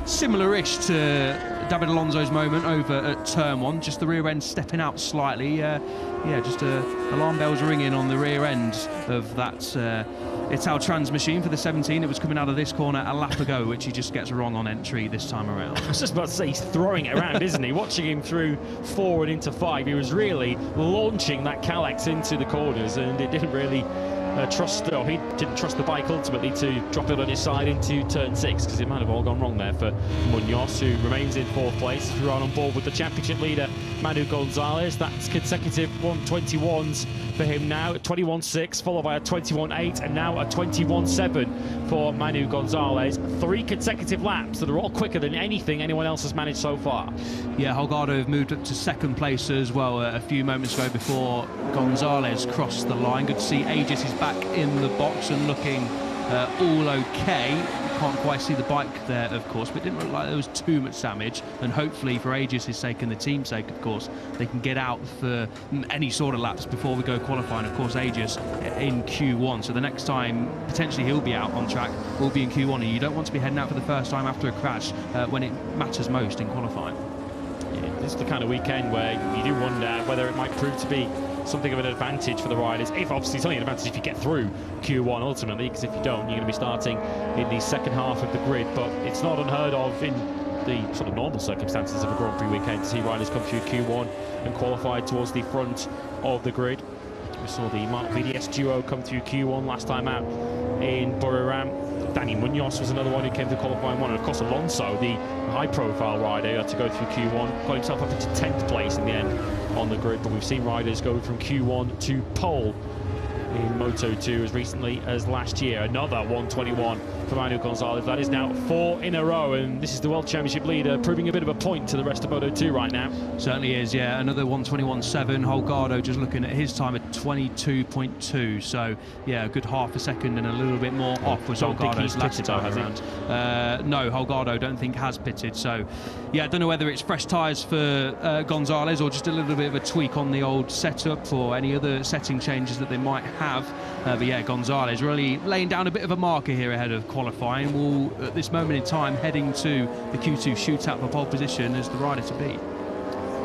Similar-ish to David Alonso's moment over at turn 1, just the rear end stepping out slightly. Just alarm bells ringing on the rear end of that Italtrans machine for the 17. It was coming out of this corner a lap ago, which he just gets wrong on entry this time around. I was just about to say, he's throwing it around, isn't he? Watching him through 4 and into 5, he was really launching that Kalex into the corners, and it didn't really he didn't trust the bike ultimately to drop it on his side into turn 6, because it might have all gone wrong there for Munoz, who remains in 4th place. We're on board with the championship leader Manu Gonzalez. That's consecutive 121s for him now, 21.6 followed by a 21.8 and now a 21.7 for Manu Gonzalez. 3 consecutive laps that are all quicker than anyone else has managed so far. Yeah, Holgado have moved up to 2nd place as well a few moments ago before Gonzalez crossed the line. Good to see Aegis is back in the box and looking all okay. Can't quite see the bike there, of course, but it didn't look like there was too much damage, and hopefully for Aegis' sake and the team's sake, of course, they can get out for any sort of laps before we go qualifying. Of course, Aegis in Q1, so the next time potentially he'll be out on track will be in Q1, and you don't want to be heading out for the first time after a crash when it matters most in qualifying. Yeah, this is the kind of weekend where you do wonder whether it might prove to be something of an advantage for the riders. If obviously it's only an advantage if you get through Q1 ultimately, because if you don't, you're going to be starting in the second half of the grid. But it's not unheard of in the sort of normal circumstances of a Grand Prix weekend to see riders come through Q1 and qualify towards the front of the grid. We saw the Mark VDS duo come through Q1 last time out in Buriram. Dani Munoz was another one who came to qualifying 1, and of course Alonso, the high-profile rider who had to go through Q1, got himself up into 10th place in the end on the grid. But we've seen riders go from Q1 to pole in Moto 2 as recently as last year. Another 121 for Manuel Gonzalez. That is now 4 in a row, and this is the World Championship leader, proving a bit of a point to the rest of Moto 2 right now. Certainly is, yeah. Another 121.7. Holgado just looking at his time at 22.2. So, yeah, a good half a second and a little bit more off was Holgado's last time around. No, Holgado don't think has pitted. So, yeah, I don't know whether it's fresh tyres for Gonzalez or just a little bit of a tweak on the old setup or any other setting changes that they might have. But yeah, Gonzalez really laying down a bit of a marker here ahead of qualifying. Will, at this moment in time, heading to the Q2 shootout for pole position as the rider to beat.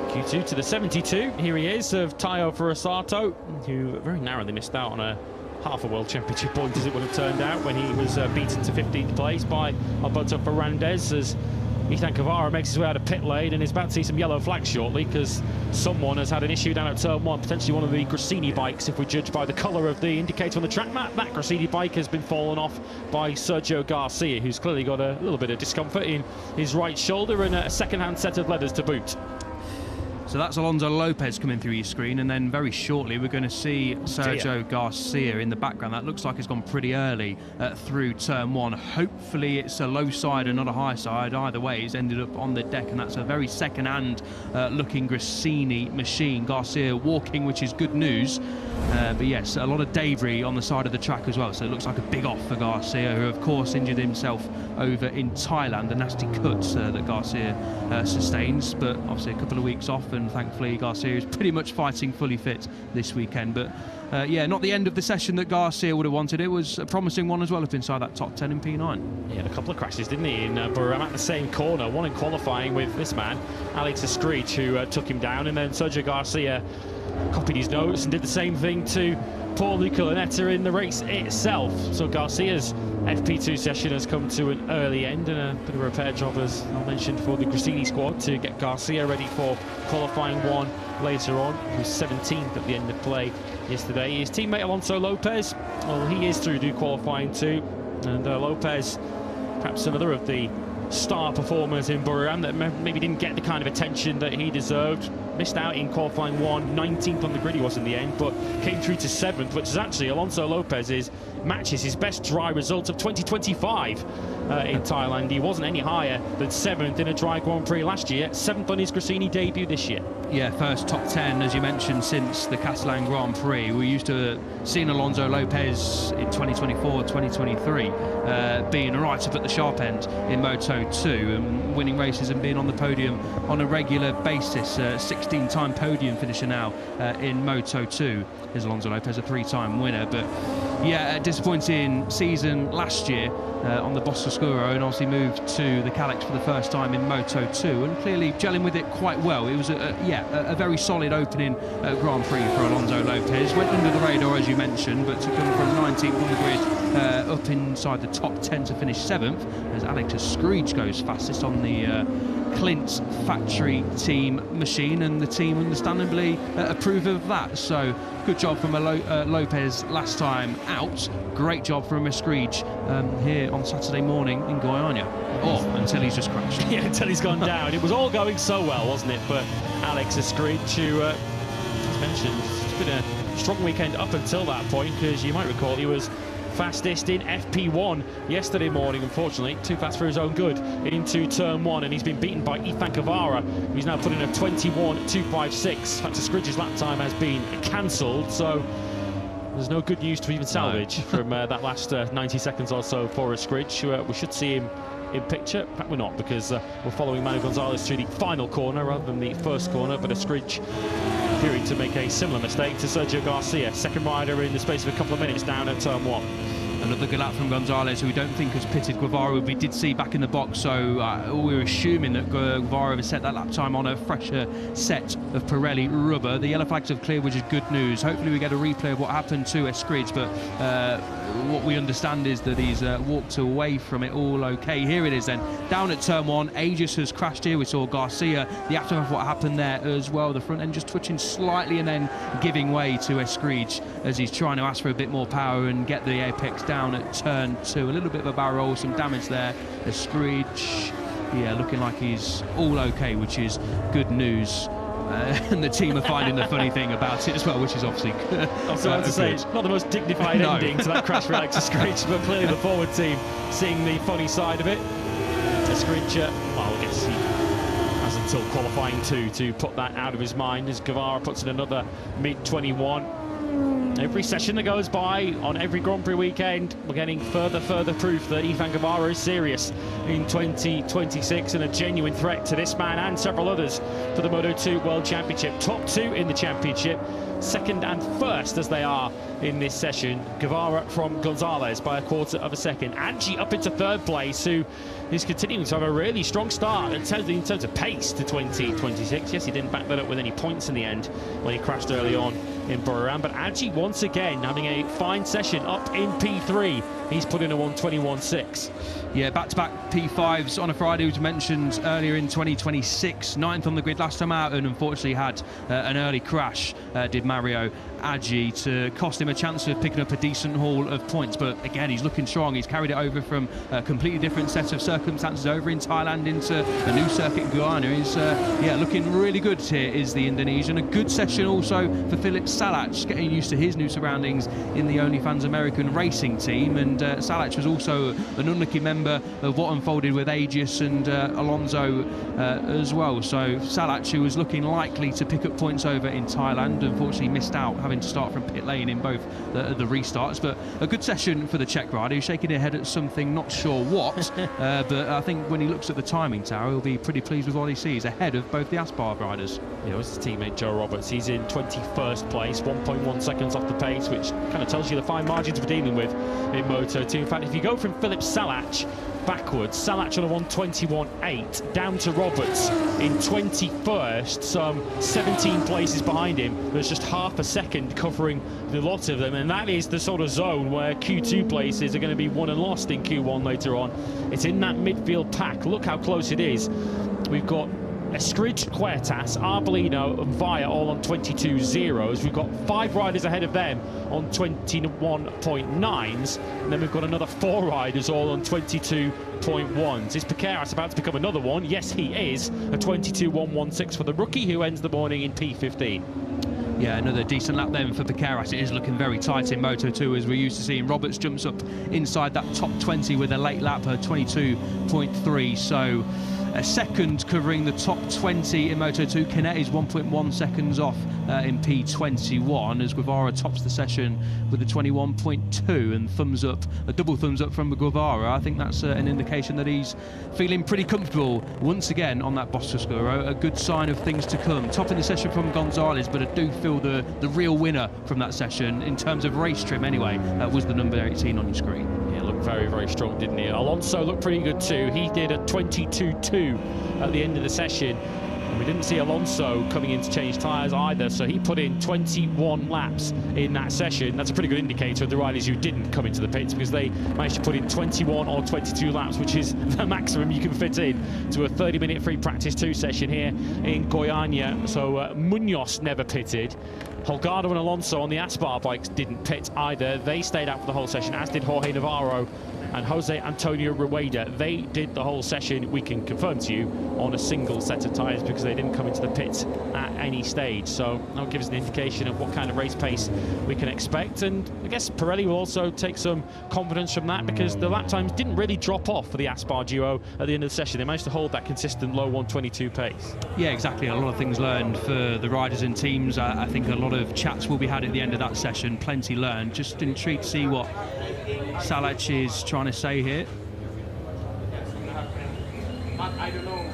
Q2 to the 72. Here he is of Tayo Furusato, who very narrowly missed out on a half a World Championship point, as it would have turned out, when he was beaten to 15th place by Alberto Ferrandez, as HEINZ makes his way out of pit lane and is about to see some yellow flags shortly, because someone has had an issue down at turn 1, potentially one of the Grassini bikes, if we judge by the colour of the indicator on the track map. That Grassini bike has been fallen off by Sergio Garcia, who's clearly got a little bit of discomfort in his right shoulder and a second-hand set of leathers to boot. So that's Alonso Lopez coming through your screen, and then very shortly we're going to see Sergio Garcia in the background. That looks like it's gone pretty early through turn 1. Hopefully it's a low side and not a high side. Either way, it's ended up on the deck, and that's a very second-hand looking Grassini machine. Garcia walking, which is good news. But yes, a lot of debris on the side of the track as well, so it looks like a big off for Garcia, who of course injured himself over in Thailand, the nasty cuts that Garcia sustains, but obviously a couple of weeks off, and thankfully Garcia is pretty much fighting fully fit this weekend. But yeah, not the end of the session that Garcia would have wanted. It was a promising one as well, up inside that top 10 in P9. He had a couple of crashes, didn't he, in Burram at the same corner, one in qualifying with this man, Alex Escreech, who took him down, and then Sergio Garcia copied his notes and did the same thing to poor Luca Lunetta in the race itself. So Garcia's FP2 session has come to an early end, and a bit of a repair job, as I mentioned, for the Grassini squad to get Garcia ready for qualifying 1 later on, who's 17th at the end of play yesterday. His teammate Alonso Lopez, well, he is through to qualifying 2, and Lopez, perhaps another of the star performers in Burram that maybe didn't get the kind of attention that he deserved. Missed out in qualifying 1, 19th on the grid he was in the end, but came through to 7th, which is actually Alonso Lopez's matches his best dry result of 2025 in Thailand. He wasn't any higher than 7th in a dry Grand Prix last year, 7th on his Grassini debut this year. Yeah, first top 10, as you mentioned, since the Catalan Grand Prix. We used to seeing Alonso Lopez in 2024, 2023, being right up at the sharp end in Moto 2 and winning races and being on the podium on a regular basis. 16-time podium finisher now in Moto 2 is Alonso Lopez, a 3-time winner. But yeah, a disappointing season last year on the Boscoscuro, and obviously moved to the Calyx for the first time in Moto 2, and clearly gelling with it quite well. It was a very solid opening Grand Prix for Alonso Lopez. Went under the radar, as you mentioned, but to come from 19th on the grid up inside the top 10 to finish 7th, as Alex Escreech goes fastest on the Clint factory team machine, and the team understandably approve of that. So good job from Lopez last time out. Great job from Escreech here on Saturday morning in Guyana. Oh, until he's just crashed. Yeah, until he's gone down. It was all going so well, wasn't it, for Alex Escreech, who, as mentioned, it's been a strong weekend up until that point, because you might recall he was fastest in FP1 yesterday morning. Unfortunately, too fast for his own good into turn 1, and he's been beaten by HEINZ, who's now put in a 21.256. Alex Escreech's lap time has been cancelled, so there's no good news to even salvage from that last 90 seconds or so for Escreech. We should see him in picture. In fact, we're not, because we're following Manuel Gonzalez through the final corner rather than the first corner, but Escreech appearing to make a similar mistake to Sergio Garcia, second rider in the space of a couple of minutes down at turn 1. Another good lap from Gonzalez, who we don't think has pitted Guevara. We did see back in the box, so we were assuming that Guevara has set that lap time on a fresher set of Pirelli rubber. The yellow flags have cleared, which is good news. Hopefully we get a replay of what happened to Escreech, but what we understand is that he's walked away from it all okay. Here it is then, down at turn 1. Aegis has crashed here. We saw Garcia, the aftermath of what happened there as well. The front end just twitching slightly and then giving way to Escreech as he's trying to ask for a bit more power and get the apex down at turn 2. A little bit of a barrel, some damage there. Escreech, yeah, looking like he's all okay, which is good news. And the team are finding the funny thing about it as well, which is obviously I was about to say, it's not the most dignified ending to that crash for Alex Screech, but clearly the forward team seeing the funny side of it. Screech, well, I guess he has until qualifying to put that out of his mind as Guevara puts in another mid-21. Every session that goes by on every Grand Prix weekend, we're getting further proof that Ethan Guevara is serious in 2026 and a genuine threat to this man and several others for the Moto2 World Championship. Top 2 in the championship, second and first as they are in this session. Guevara from Gonzalez by a quarter of a second. Angie up into third place, who is continuing to have a really strong start in terms of pace to 2026. Yes, he didn't back that up with any points in the end when he crashed early on in Buriram, but Angie once again having a fine session up in P3. He's put in a 1:21.6. Yeah, back-to-back P5s on a Friday, which mentioned earlier in 2026. 9th on the grid last time out, and unfortunately had an early crash, did Mario Agi, to cost him a chance of picking up a decent haul of points. But again, he's looking strong. He's carried it over from a completely different set of circumstances over in Thailand into a new circuit, Guyana. He's looking really good here, is the Indonesian. A good session also for Philip Salac, getting used to his new surroundings in the OnlyFans American racing team. And Salac was also an unlucky member of what unfolded with Aegis and Alonso as well. So Salac, who was looking likely to pick up points over in Thailand, unfortunately missed out, having to start from pit lane in both the restarts. But a good session for the Czech rider, who's shaking his head at something, not sure what. But I think when he looks at the timing tower, he'll be pretty pleased with what he sees, ahead of both the Aspar riders. Yeah, it was his teammate Joe Roberts. He's in 21st place, 1.1 seconds off the pace, which kind of tells you the fine margins we're dealing with in Moto2. In fact, if you go from Philip Salac backwards, Salac on a 1:21.8, down to Roberts in 21st, some 17 places behind him. There's just half a second covering the lot of them, and that is the sort of zone where Q2 places are going to be won and lost in Q1 later on. It's in that midfield pack. Look how close it is. We've got Escridge, Huertas, Arbolino and Via all on 22.0s. We've got 5 riders ahead of them on 21.9s, and then we've got another 4 riders all on 22.1s. Is Piqueras about to become another one? Yes, he is. A 22.116 for the rookie, who ends the morning in P15. Yeah, another decent lap then for Piqueras. It is looking very tight in Moto2, as we're used to seeing. Roberts jumps up inside that top 20 with a late lap, 22.3. So a second covering the top 20 in Moto2. Canet is 1.1 seconds off in P21, as Guevara tops the session with a 21.2, and thumbs up, a double thumbs up from Guevara. I think that's an indication that he's feeling pretty comfortable once again on that Boscoscuro. A good sign of things to come. Topping the session from Gonzalez, but I do feel the real winner from that session, in terms of race trim anyway, was the number 18 on your screen. Yeah, looked very strong, didn't he? Alonso looked pretty good too. He did a 22.2 at the end of the session. We didn't see Alonso coming in to change tyres either, so he put in 21 laps in that session. That's a pretty good indicator of the riders who didn't come into the pits, because they managed to put in 21 or 22 laps, which is the maximum you can fit in to a 30-minute free practice 2 session here in Guyana. So Munoz never pitted. Holgado and Alonso on the Aspar bikes didn't pit either. They stayed out for the whole session, as did Jorge Navarro and Jose Antonio Rueda. They did the whole session, we can confirm to you, on a single set of tyres, because they didn't come into the pits at any stage. So that'll give us an indication of what kind of race pace we can expect. And I guess Pirelli will also take some confidence from that, because the lap times didn't really drop off for the Aspar duo at the end of the session. They managed to hold that consistent low 1:22 pace. Yeah, exactly. A lot of things learned for the riders and teams. I think a lot of chats will be had at the end of that session. Plenty learned. Just intrigued to see what Salac is trying to say here. I don't know.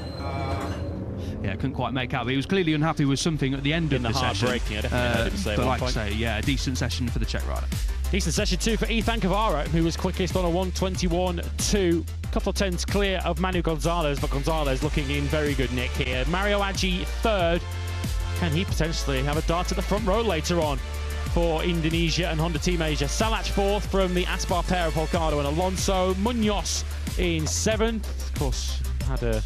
Yeah, couldn't quite make out, but he was clearly unhappy with something at the end of the session. Braking, I definitely heard him say but like I say, yeah, a decent session for the Czech rider. Decent session too for Ethan Guevara, who was quickest on a 1:21.2. A couple of tenths clear of Manu Gonzalez, but Gonzalez looking in very good nick here. Mario Agi third. Can he potentially have a dart at the front row later on for Indonesia and Honda Team Asia? Salac fourth from the Aspar pair of Holgado and Alonso. Munoz in seventh. Of course, had a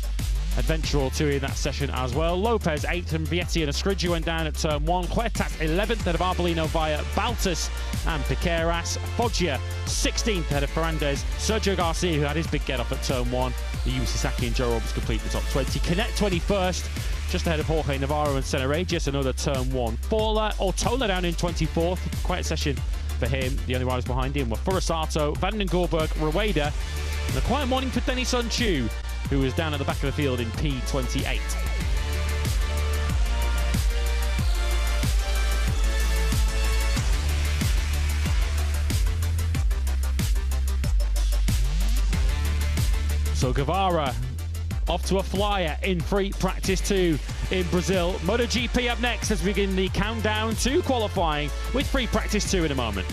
adventure or two in that session as well. Lopez 8th, and Vietti and Escridge went down at turn 1. Huertas 11th, ahead of Arbolino via Baltas and Piqueras. Foggia 16th, ahead of Ferrandez. Sergio Garcia, who had his big get up at turn 1. The Yuki Sasaki and Joe Roberts complete the top 20. Canet 21st. just ahead of Jorge Navarro and Senna Regis, another turn 1 faller. Ortola down in 24th, quiet session for him. The only riders behind him were Furusato, Vanden Gorberg, Rueda, and a quiet morning for Denny Sun Chu, who was down at the back of the field in P28. So Guevara off to a flyer in free practice 2 in Brazil. MotoGP up next as we begin the countdown to qualifying with free practice 2 in a moment.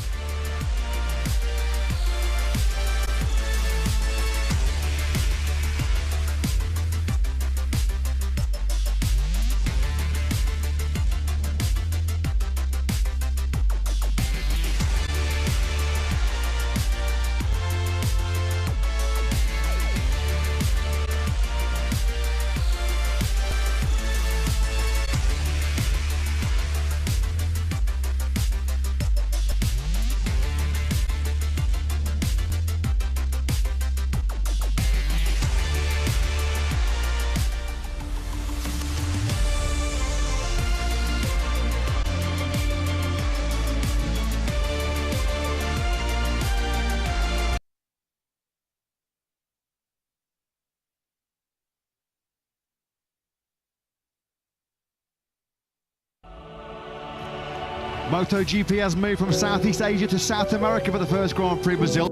MotoGP has moved from Southeast Asia to South America for the first Grand Prix Brazil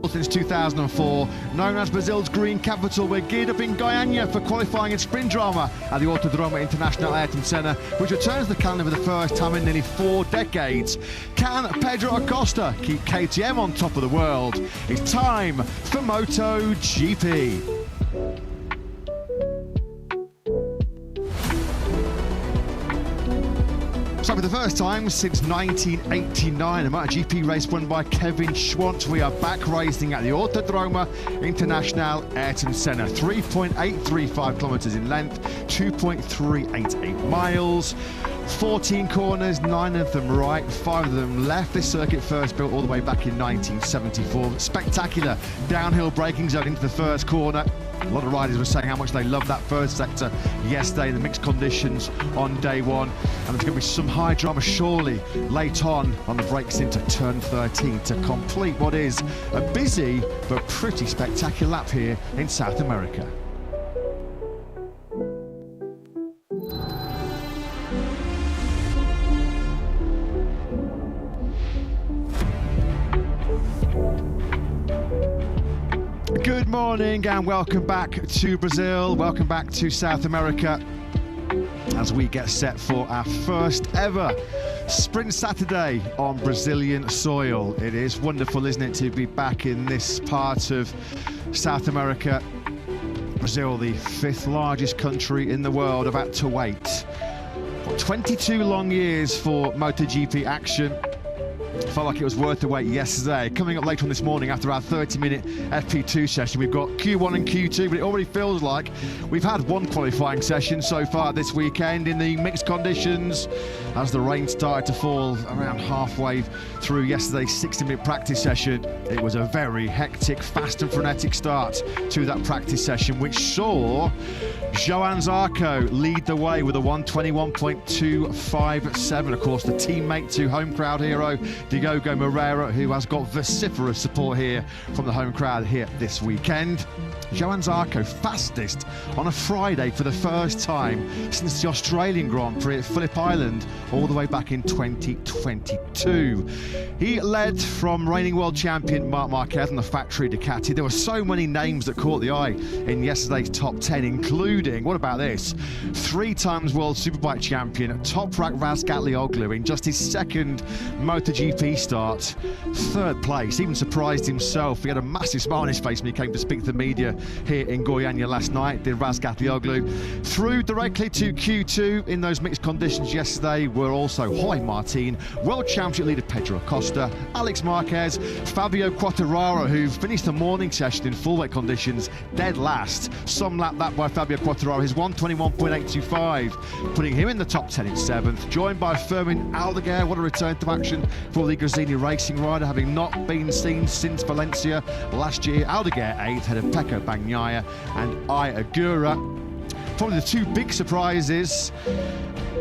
since 2004. Known as Brazil's green capital, we're geared up in Goiânia for qualifying in sprint drama at the Autódromo Internacional Ayrton Senna, which returns the calendar for the first time in nearly 4 decades. Can Pedro Acosta keep KTM on top of the world? It's time for MotoGP. So for the first time since 1989, a MotoGP race won by Kevin Schwantz, we are back racing at the Autódromo Internacional Ayrton Senna. 3.835 kilometres in length, 2.388 miles, 14 corners, 9 of them right, 5 of them left. This circuit first built all the way back in 1974. Spectacular downhill braking zone into the first corner. A lot of riders were saying how much they loved that first sector yesterday in the mixed conditions on day 1. And there's going to be some high drama surely late on the brakes into turn 13 to complete what is a busy but pretty spectacular lap here in South America. Good morning and welcome back to Brazil, welcome back to South America as we get set for our first ever Sprint Saturday on Brazilian soil. It is wonderful, isn't it, to be back in this part of South America. Brazil, the 5th largest country in the world, about to wait 22 long years for MotoGP action. Felt like it was worth the wait yesterday. Coming up later on this morning after our 30-minute FP2 session, we've got Q1 and Q2, but it already feels like we've had one qualifying session so far this weekend in the mixed conditions as the rain started to fall around halfway through yesterday's 60-minute practice session. It was a very hectic, fast and frenetic start to that practice session, which saw João Zarco lead the way with a 121.257. Of course, the teammate to home crowd hero Diogo Moreira, who has got vociferous support here from the home crowd here this weekend. João Zarco fastest on a Friday for the first time since the Australian Grand Prix at Phillip Island all the way back in 2022. He led from reigning world champion Marc Marquez on the factory Ducati. There were so many names that caught the eye in yesterday's top 10, including, what about this, 3 times world superbike champion Toprak Razgatlioglu in just his 2nd MotoGP start. 3rd place, even surprised himself. He had a massive smile on his face when he came to speak to the media here in Goiânia last night, did Razgatlioglu. Through directly to Q2 in those mixed conditions yesterday were also Jorge Martin, world championship leader Pedro Acosta, Alex Marquez, Fabio Quartararo, who finished the morning session in full weight conditions dead last. Some lap that by Fabio Quartararo, his 121.825, putting him in the top 10 in 7th, joined by Fermin Aldeguer. What a return to action for the Gresini racing rider, having not been seen since Valencia last year. Aldeguer 8th, ahead of Pecco Bagnaia and Ai Agura. Probably the two big surprises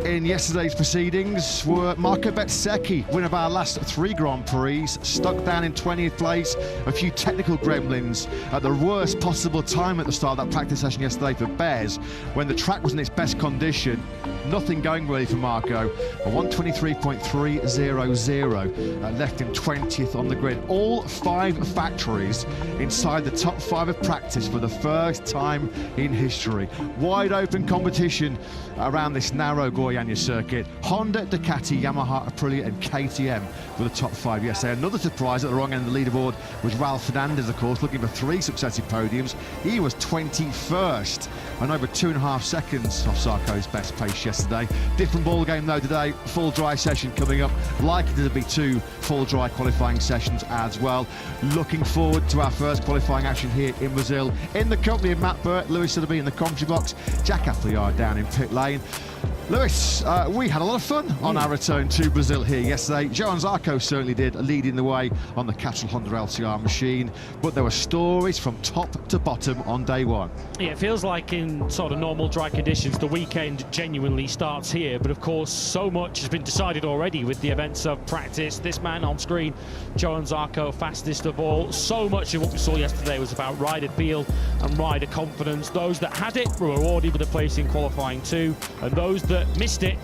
in yesterday's proceedings were Marco Bezzecchi, winner of our last 3 Grand Prix, stuck down in 20th place. A few technical gremlins at the worst possible time at the start of that practice session yesterday for Bears, when the track was in its best condition. Nothing going really for Marco. A 1:23.300 left him 20th on the grid. All 5 factories inside the top 5 of practice for the first time in history. Wide open competition around this narrow Goiânia circuit. Honda, Ducati, Yamaha, Aprilia and KTM were the top 5 yesterday. Another surprise at the wrong end of the leaderboard was Ralph Fernandez, of course, looking for 3 successive podiums. He was 21st and over 2.5 seconds off Zarco's best pace yesterday. Different ball game though today. Full dry session coming up. Likely to be 2 full dry qualifying sessions as well. Looking forward to our first qualifying action here in Brazil in the company of Matt Burt, Lewis Sotheby in the commentary box, Jack Appleyard down in pit lane. Lewis, we had a lot of fun on our return to Brazil here yesterday. Johan Zarco certainly did, leading the way on the Castrol Honda LCR machine, but there were stories from top to bottom on day one. Yeah, it feels like in sort of normal dry conditions, the weekend genuinely starts here, but of course so much has been decided already with the events of practice. This man on screen, Johan Zarco, fastest of all. So much of what we saw yesterday was about rider feel and rider confidence. Those that had it were rewarded with a place in qualifying 2, and those that missed it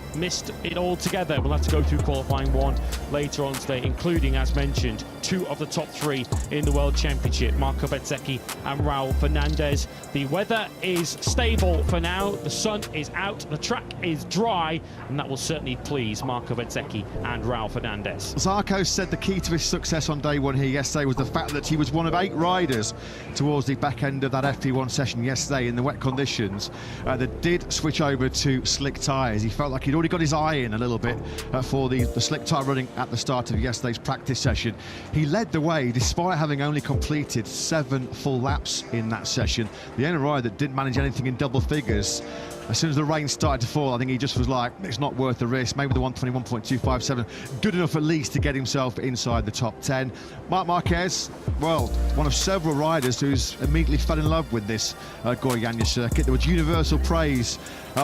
altogether. We'll have to go through qualifying 1 later on today, including, as mentioned, 2 of the top 3 in the World Championship, Marco Bezzecchi and Raul Fernandez. The weather is stable for now. The sun is out, the track is dry, and that will certainly please Marco Bezzecchi and Raul Fernandez. Zarco said the key to his success on day 1 here yesterday was the fact that he was one of 8 riders towards the back end of that FP1 session yesterday in the wet conditions that did switch over to slick tyres. He felt like he'd already got his eye in a little bit for the slick tyre running at the start of yesterday's practice session. He led the way despite having only completed 7 full laps in that session. The only rider that didn't manage anything in double figures. As soon as the rain started to fall, I think he just was like, it's not worth the risk. Maybe the 1:21.257, good enough at least to get himself inside the top 10. Marc Marquez, well, one of several riders who's immediately fell in love with this Goiânia circuit. There was universal praise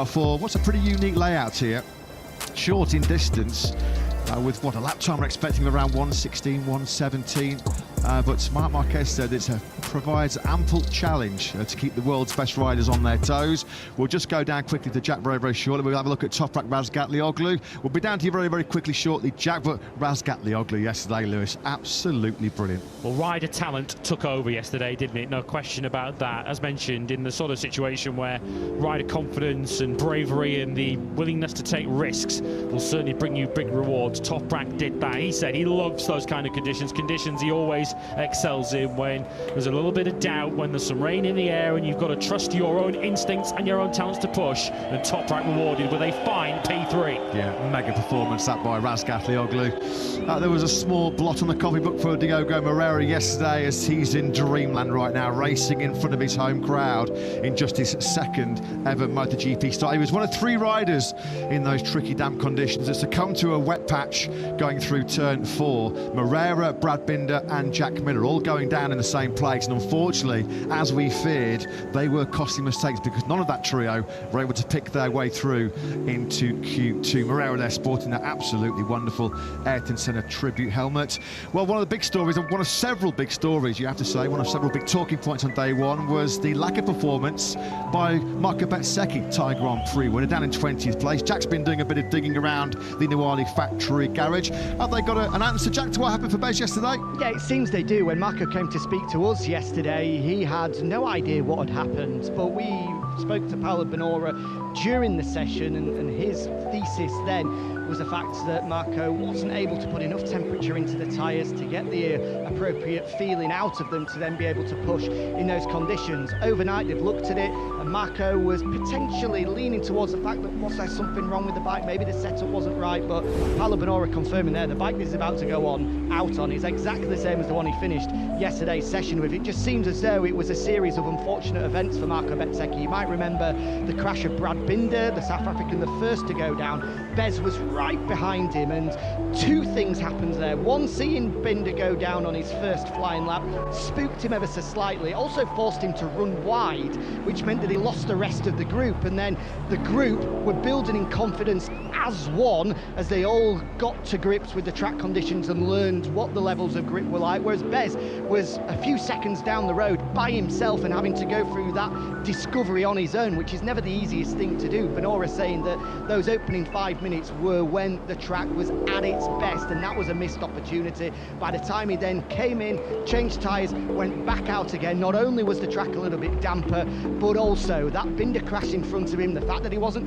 for what's a pretty unique layout here. Short in distance, with what a lap time we're expecting around 1:16, 1:17. But Marc Marquez said it provides ample challenge to keep the world's best riders on their toes. We'll just go down quickly to Jack very, very shortly. We'll have a look at Toprak Razgatlioglu. We'll be down to you very, very quickly shortly, Jack. But Razgatlioglu yesterday, Lewis, absolutely brilliant. Well, rider talent took over yesterday, didn't it? No question about that. As mentioned, in the sort of situation where rider confidence and bravery and the willingness to take risks will certainly bring you big rewards. Toprak did that. He said he loves those kind of conditions he always excels in, when there's a little bit of doubt, when there's some rain in the air and you've got to trust your own instincts and your own talents to push, and Toprak rewarded with a fine P3. Yeah, mega performance that by Razgatlioglu. There was a small blot on the copybook for Diogo Moreira yesterday, as he's in dreamland right now, racing in front of his home crowd in just his 2nd ever MotoGP start. He was one of 3 riders in those tricky damp conditions that succumbed to a wet patch going through turn 4. Moreira, Brad Binder and Jack Miller all going down in the same place, and unfortunately, as we feared, they were costly mistakes because none of that trio were able to pick their way through into Q2. Moreira there sporting that absolutely wonderful Ayrton Senna tribute helmet. Well, one of the big stories, and one of several big stories, you have to say, one of several big talking points on day 1 was the lack of performance by Marco Bezzecchi, Thai Grand Prix winner, down in 20th place. Jack's been doing a bit of digging around the Nuwali factory garage. Have they got an answer, Jack, to what happened for Bez yesterday? Yeah, it seems they do. When Marco came to speak to us yesterday, he had no idea what had happened, but we spoke to Paolo Bonora during the session, and his thesis then was the fact that Marco wasn't able to put enough temperature into the tyres to get the appropriate feeling out of them to then be able to push in those conditions. Overnight they've looked at it, and Marco was potentially leaning towards the fact that was there something wrong with the bike, maybe the setup wasn't right, but Paolo Bonora confirming there the bike this is about to go out on is exactly the same as the one he finished yesterday's session with. It just seems as though it was a series of unfortunate events for Marco Bezzecchi. You might might remember the crash of Brad Binder, the South African, the first to go down. Bez was right behind him, and two things happened there. One, seeing Binder go down on his first flying lap spooked him ever so slightly, also forced him to run wide, which meant that he lost the rest of the group, and then the group were building in confidence as one as they all got to grips with the track conditions and learned what the levels of grip were like, whereas Bez was a few seconds down the road by himself and having to go through that discovery on his own, which is never the easiest thing to do. Benora saying that those opening 5 minutes were when the track was at its best, and that was a missed opportunity. By the time he then came in, changed tyres, went back out again, not only was the track a little bit damper, but also that Binder crash in front of him, the fact that he wasn't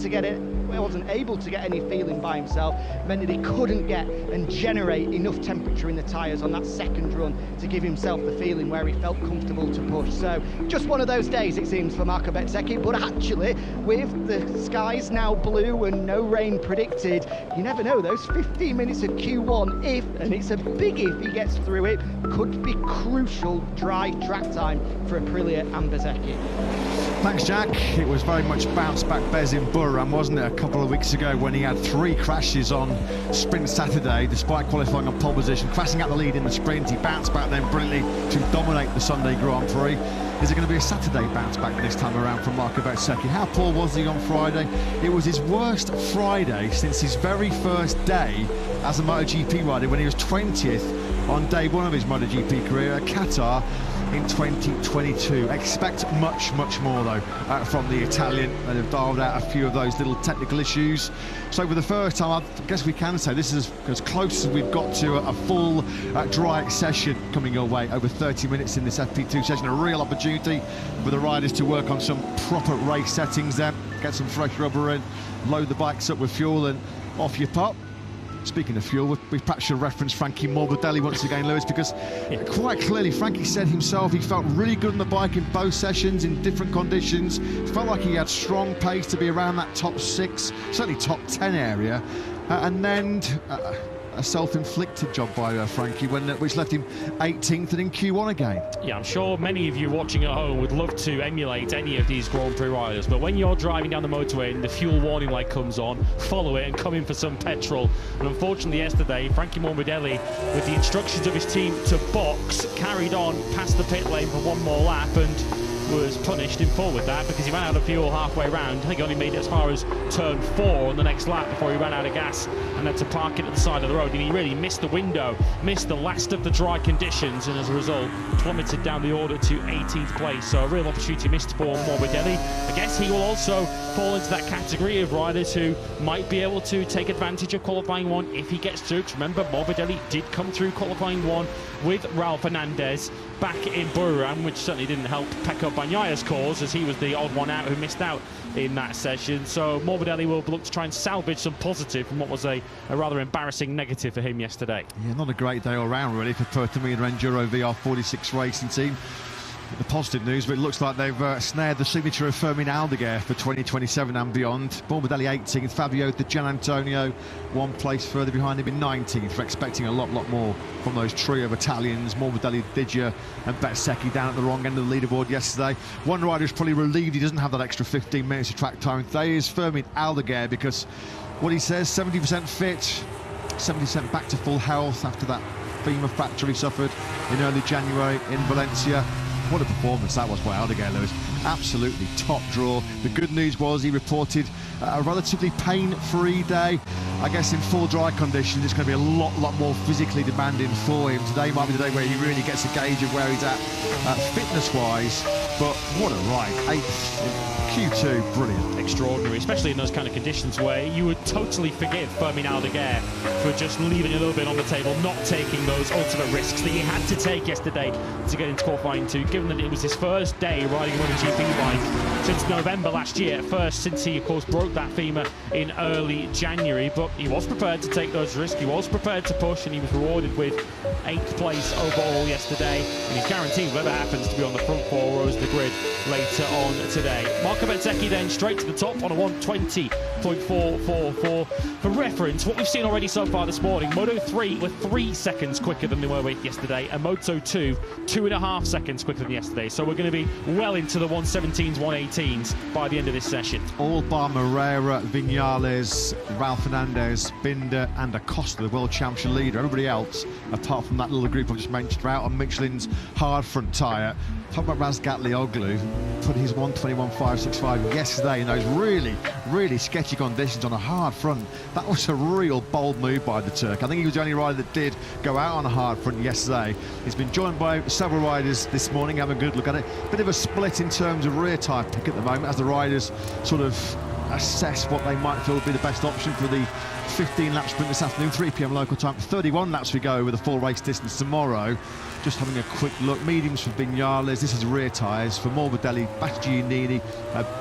able to get any feeling by himself, meant that he couldn't get and generate enough temperature in the tyres on that second run to give himself the feeling where he felt comfortable to push. So just one of those days, it seems, for Marco Bezzecchi, but actually with the skies now blue and no rain predicted, you never know, those 15 minutes of Q1, if, and it's a big if he gets through it, could be crucial dry track time for Aprilia and Bezzecchi. Thanks, Jack. It was very much bounce back Bez in Buriram, wasn't it, a couple of weeks ago when he had 3 crashes on Sprint Saturday, despite qualifying on pole position, crashing out the lead in the sprint. He bounced back then brilliantly to dominate the Sunday Grand Prix. Is it going to be a Saturday bounce back this time around from Marco Bezzecchi? How poor was he on Friday? It was his worst Friday since his very first day as a MotoGP rider, when he was 20th on day 1 of his MotoGP career at Qatar in 2022. Expect much more though from the Italian, and have dialed out a few of those little technical issues. So for the first time, I guess we can say this is as close as we've got to a full dry session coming your way. Over 30 minutes in this FP2 session, a real opportunity for the riders to work on some proper race settings there, get some fresh rubber in, load the bikes up with fuel, and off you pop. Speaking of fuel, we perhaps should reference Frankie Morbidelli once again, Lewis, because quite clearly Frankie said himself he felt really good on the bike in both sessions in different conditions. Felt like he had strong pace to be around that top 6, certainly top 10 area, and then a self-inflicted job by Frankie, which left him 18th and in Q1 again. Yeah, I'm sure many of you watching at home would love to emulate any of these Grand Prix riders, but when you're driving down the motorway and the fuel warning light comes on, follow it and come in for some petrol. And unfortunately yesterday, Frankie Morbidelli, with the instructions of his team to box, carried on past the pit lane for one more lap and was punished in full with that, because he ran out of fuel halfway round. I think he only made it as far as turn 4 on the next lap before he ran out of gas and had to park it at the side of the road, and he really missed the window, missed the last of the dry conditions, and as a result plummeted down the order to 18th place. So a real opportunity missed for Morbidelli. I guess he will also fall into that category of riders who might be able to take advantage of qualifying 1 if he gets through. Remember, Morbidelli did come through qualifying 1 with Raul Fernandez back in Buriram, which certainly didn't help Pecco Bagnaya's cause, as he was the odd one out who missed out in that session. So Morbidelli will look to try and salvage some positive from what was a rather embarrassing negative for him yesterday. Yeah, not a great day all round really for Pertamina Enduro VR46 racing team. The positive news, but it looks like they've snared the signature of Fermin Aldeguer for 2027 and beyond. Morbidelli 18th, Fabio Di Gianantonio 1 place further behind him in 19th. We're expecting a lot more from those trio of Italians, Morbidelli, Digia and Bezzecchi, down at the wrong end of the leaderboard yesterday. One rider is probably relieved he doesn't have that extra 15 minutes of track time today is Fermin Aldeguer, because what he says, 70% fit, 70% back to full health after that femur fracture he suffered in early January in Valencia. What a performance that was by Aldeguer, Lewis. Absolutely top draw. The good news was he reported a relatively pain-free day. I guess in full dry conditions it's going to be a lot more physically demanding for him. Today might be the day where he really gets a gauge of where he's at fitness-wise. But what a ride. 8th in Q2, brilliant. Extraordinary, especially in those kind of conditions where you would totally forgive Fermin Aldeguer for just leaving a little bit on the table, not taking those ultimate risks that he had to take yesterday to get into qualifying 2, given that it was his first day riding a MotoGP bike since November last year. First since he of course broke that femur in early January, but he was prepared to take those risks, he was prepared to push, and he was rewarded with 8th place overall yesterday, and he's guaranteed whatever happens to be on the front 4 rows of the grid later on today. Marco Benzeki then straight to the top on a 1:20.444. For reference, what we've seen already so far this morning, Moto 3 were 3 seconds quicker than they were yesterday, and Moto 2, 2.5 seconds quicker than yesterday. So we're going to be well into the 1:17s, 1:18s by the end of this session. All bar Moreira, Vinales, Ralph Fernandez, Binder and Acosta, the World Championship leader. Everybody else, apart from that little group I've just mentioned, are out on Michelin's hard front tyre. Talk about Razgatlioglu, put his 1:21.565 yesterday in those really sketchy conditions on a hard front. That was a real bold move by the Turk. I think he was the only rider that did go out on a hard front yesterday. He's been joined by several riders this morning, having a good look at it. Bit of a split in terms of rear tyre pick at the moment as the riders sort of assess what they might feel would be the best option for the 15-lap sprint this afternoon, 3 p.m. local time. 31 laps we go with a full race distance tomorrow. Just having a quick look. Mediums for Vinales. This is rear tyres for Morbidelli, Bastianini,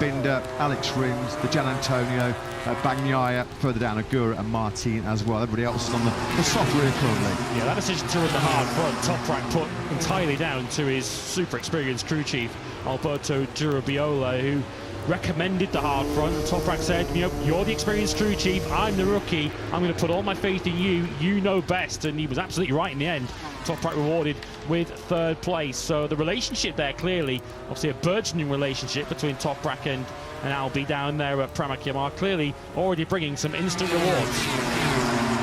Binder, Alex Rins, the Gian Antonio, Bagnaia, further down Agura and Martin as well. Everybody else is on the soft rear currently. Yeah, that decision to run the hard front, Toprak put entirely down to his super experienced crew chief, Alberto Durabiola, who recommended the hard front. Toprak said, you know, you're the experienced crew chief, I'm the rookie, I'm going to put all my faith in you, you know best. And he was absolutely right in the end. Toprak rewarded with 3rd place. So the relationship there, clearly, obviously a burgeoning relationship between Toprak and Albi down there at Pramac Yamaha, clearly already bringing some instant rewards.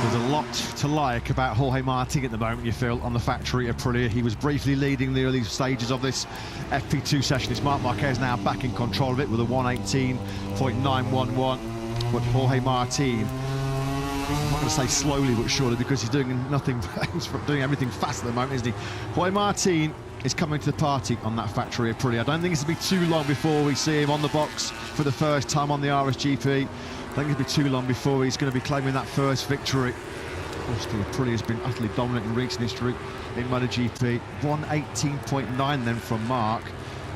There's a lot to like about Jorge Martin at the moment, you feel, on the factory at Aprilia. He was briefly leading the early stages of this FP2 session. It's Marc Marquez now back in control of it with a 1:18.911. But Jorge Martin, I'm not going to say slowly but surely, because he's doing nothing, he's doing everything fast at the moment, isn't he? Jorge Martin is coming to the party on that factory at Aprilia. I don't think it's going to be too long before we see him on the box for the first time on the RSGP. I think it'll be too long before he's going to be claiming that first victory. Obviously, Aprilia has been utterly dominant in recent history in MotoGP. 1:18.9 then from Mark.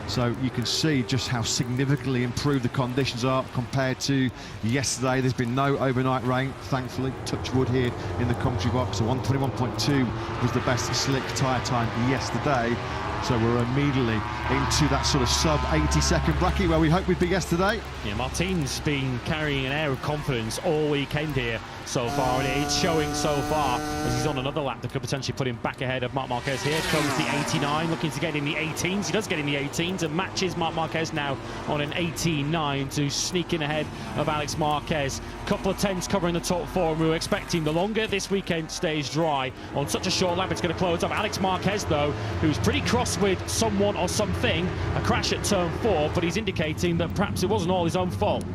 So you can see just how significantly improved the conditions are compared to yesterday. There's been no overnight rain, thankfully. Touch wood here in the commentary box. So 1:21.2 was the best slick tyre time yesterday. So we're immediately into that sort of sub 80-second bracket where we hoped we'd be yesterday. Yeah, Martin's been carrying an air of confidence all weekend here so far, and it's showing so far as he's on another lap that could potentially put him back ahead of Marc Marquez. Here comes the 89, looking to get in the 18s. He does get in the 18s and matches Marc Marquez now on an 18.9 to sneak in ahead of Alex Marquez. Couple of 10s covering the top 4, and we were expecting the longer this weekend stays dry on such a short lap, it's going to close up. Alex Marquez, though, who's pretty cross with someone or something, a crash at turn 4, but he's indicating that perhaps it wasn't all his own fault.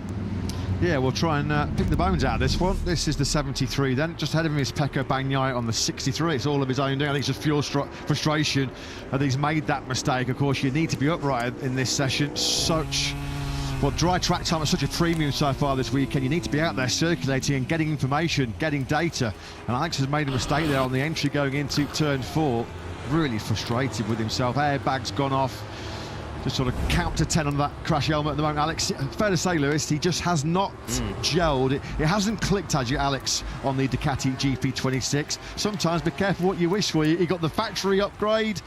Yeah, we'll try and pick the bones out of this one. This is the 73 then. Just ahead of him is Pecco Bagnaia on the 63. It's all of his own doing. I think it's just pure frustration that he's made that mistake. Of course, you need to be upright in this session. Dry track time is such a premium so far this weekend. You need to be out there circulating and getting information, getting data. And Alex has made a mistake there on the entry going into turn 4. Really frustrated with himself. Airbag's gone off. Just sort of count to 10 on that crash helmet at the moment. Alex, fair to say, Lewis, he just has not gelled. It hasn't clicked, has you, Alex, on the Ducati GP26. Sometimes be careful what you wish for. He got the factory upgrade.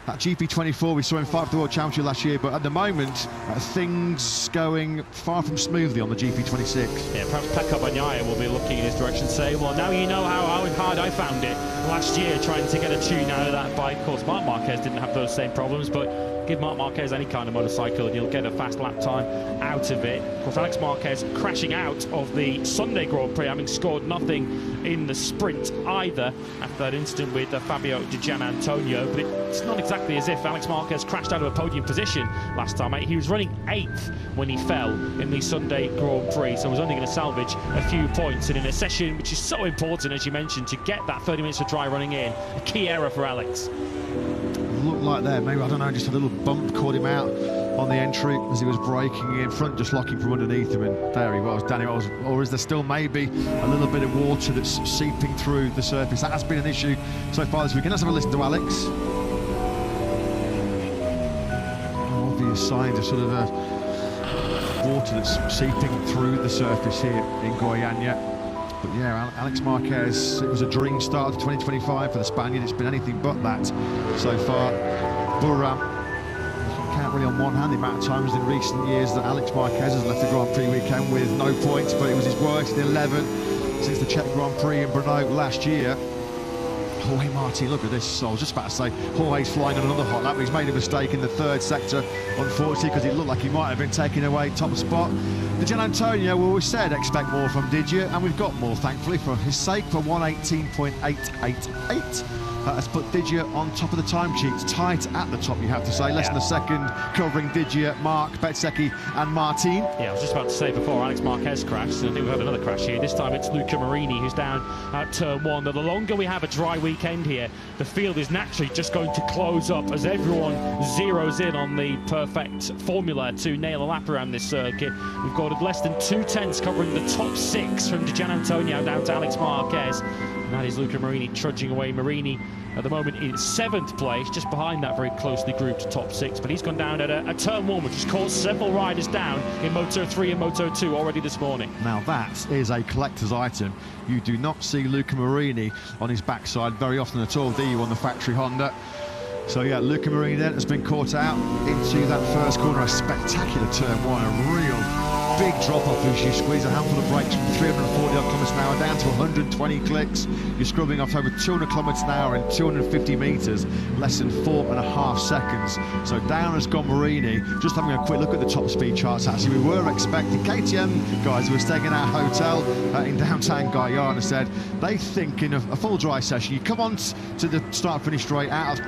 That GP24, we saw him fight for the World Championship last year, but at the moment, things going far from smoothly on the GP26. Yeah, perhaps Pecco Bagnaia will be looking in his direction, saying, well, now you know how hard I found it last year trying to get a tune out of that bike. Of course, Marc Marquez didn't have those same problems, but give Marc Marquez any kind of motorcycle and you'll get a fast lap time out of it. Of course, Alex Marquez crashing out of the Sunday Grand Prix, having scored nothing in the sprint either after that incident with Fabio Di Gianantonio. But it's not exactly as if Alex Marquez crashed out of a podium position last time. He was running 8th when he fell in the Sunday Grand Prix, so was only going to salvage a few points. And in a session which is so important, as you mentioned, to get that 30 minutes of dry running in, a key error for Alex. Looked like there, maybe, I don't know, just a little bump caught him out on the entry as he was braking in front, just locking from underneath him, and there he was, Daniel. Or is there still maybe a little bit of water that's seeping through the surface? That has been an issue so far this weekend. Let's have a listen to Alex. Obvious signs of sort of water that's seeping through the surface here in Goiânia. But yeah, Alex Marquez, it was a dream start to 2025 for the Spaniard. It's been anything but that so far. Buram, you can count count really on one hand the amount of times in recent years that Alex Marquez has left the Grand Prix weekend with no points, but it was his worst in 11 since the Czech Grand Prix in Brno last year. Jorge Martin, look at this. I was just about to say Jorge's flying on another hot lap, but he's made a mistake in the third sector, unfortunately, because it looked like he might have been taking away top spot. The Gian Antonio, well, we said expect more from Didier, and we've got more, thankfully, for his sake, for 1:18.888. That's put Didier on top of the time sheets, tight at the top, you have to say. Less than a second, covering Didier, Mark, Bezzecchi and Martin. Yeah, I was just about to say before Alex Marquez crashed, and I think we've had another crash here. This time it's Luca Marini who's down at turn 1. Now, the longer we have a dry weekend here, the field is naturally just going to close up as everyone zeroes in on the perfect formula to nail a lap around this circuit. We've got less than 2 tenths covering the top 6 from Gian Antonio down to Alex Marquez. And that is Luca Marini trudging away. Marini at the moment in 7th place, just behind that very closely grouped top 6. But he's gone down at a turn 1, which has caused several riders down in Moto 3 and Moto 2 already this morning. Now that is a collector's item. You do not see Luca Marini on his backside very often at all, do you, on the factory Honda? So yeah, Luca Marini then has been caught out into that first corner. A spectacular turn 1, a real big drop off as you squeeze a handful of brakes from 340 odd kilometers an hour down to 120 clicks. You're scrubbing off over 200 kilometers an hour in 250 meters, less than 4.5 seconds. So down has gone Marini. Just having a quick look at the top speed charts, actually, we were expecting KTM guys who were staying in our hotel in downtown Guyana said they think in a full dry session, you come on to the start finish straight out of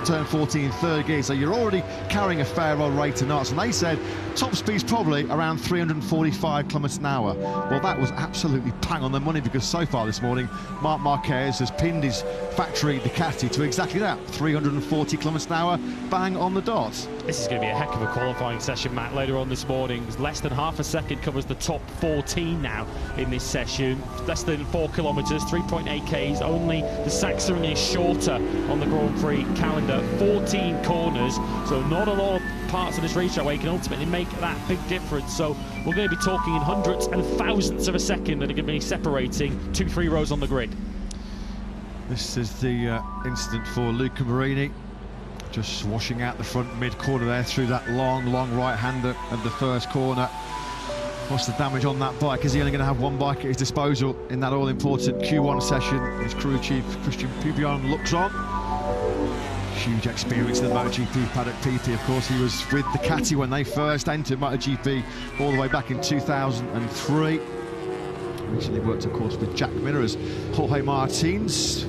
turn 14 third gear, so you're already carrying a fair old rate of knots, and they said top speed's probably around 345 kilometers an hour. Well, that was absolutely bang on the money, because so far this morning Marc Marquez has pinned his factory Ducati to exactly that, 340 kilometers an hour, bang on the dot. This is going to be a heck of a qualifying session, Matt, later on this morning. Less than half a second covers the top 14 now in this session. Less than 4 kilometres, 3.8 Ks. Only the Sachsenring is shorter on the Grand Prix calendar. 14 corners, so not a lot of parts of this racetrack where you can ultimately make that big difference. So we're going to be talking in hundredths and thousandths of a second that are going to be separating 2-3 rows on the grid. This is the incident for Luca Marini. Just swashing out the front mid-corner there through that long right-hander of the first corner. What's the damage on that bike? Is he only going to have one bike at his disposal in that all-important Q1 session? His crew chief, Christian Pubion, looks on. Huge experience in the MotoGP paddock. PP, of course, he was with Ducati when they first entered MotoGP all the way back in 2003. Recently worked, of course, with Jack Miller as Jorge Martin's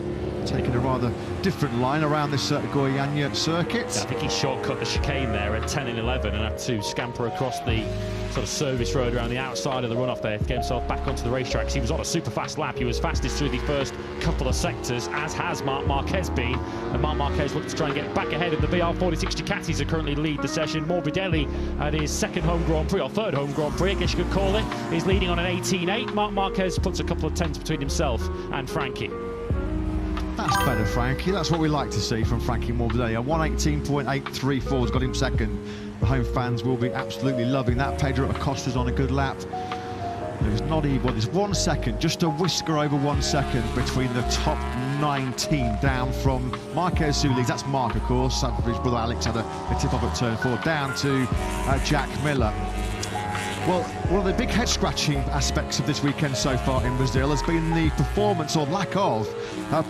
taking a rather different line around this Goiânia circuit. I think he shortcut the chicane there at 10 and 11 and had to scamper across the sort of service road around the outside of the runoff there to get himself back onto the racetrack. He was on a super fast lap. He was fastest through the first couple of sectors, as has Marc Marquez been. And Marc Marquez looks to try and get back ahead of the VR46 Ducatis who currently lead the session. Morbidelli at his second home Grand Prix, or third home Grand Prix, I guess you could call it, is leading on an 18.8. Marc Marquez puts a couple of tenths between himself and Frankie. That's better, Frankie. That's what we like to see from Frankie Morbidelli. A 1:18.834 has got him second. The home fans will be absolutely loving that. Pedro Acosta's on a good lap. There's not even, well, there's 1 second, just a whisker over 1 second between the top 19 down from Marquez, who leads. That's Mark, of course. His brother Alex had a tip off at turn 4, down to Jack Miller. Well, one of the big head-scratching aspects of this weekend so far in Brazil has been the performance, or lack of,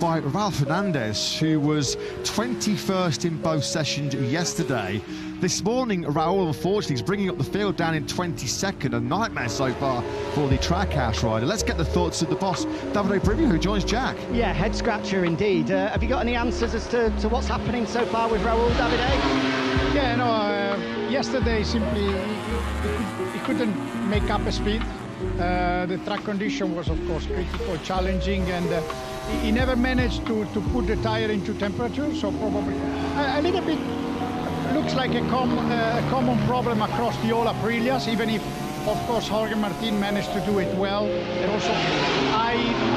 by Raul Fernandez, who was 21st in both sessions yesterday. This morning, Raul, unfortunately, is bringing up the field down in 22nd. A nightmare so far for the Trackhouse rider. Let's get the thoughts of the boss, Davide Brivio, who joins Jack. Yeah, head-scratcher indeed. Have you got any answers as to what's happening so far with Raul, Davide? Yeah, no, yesterday simply he couldn't make up a speed. The track condition was, of course, critical, challenging, and he never managed to put the tire into temperature, so probably a little bit looks like a common problem across the all Aprilias, even if, of course, Jorge Martin managed to do it well. And also, I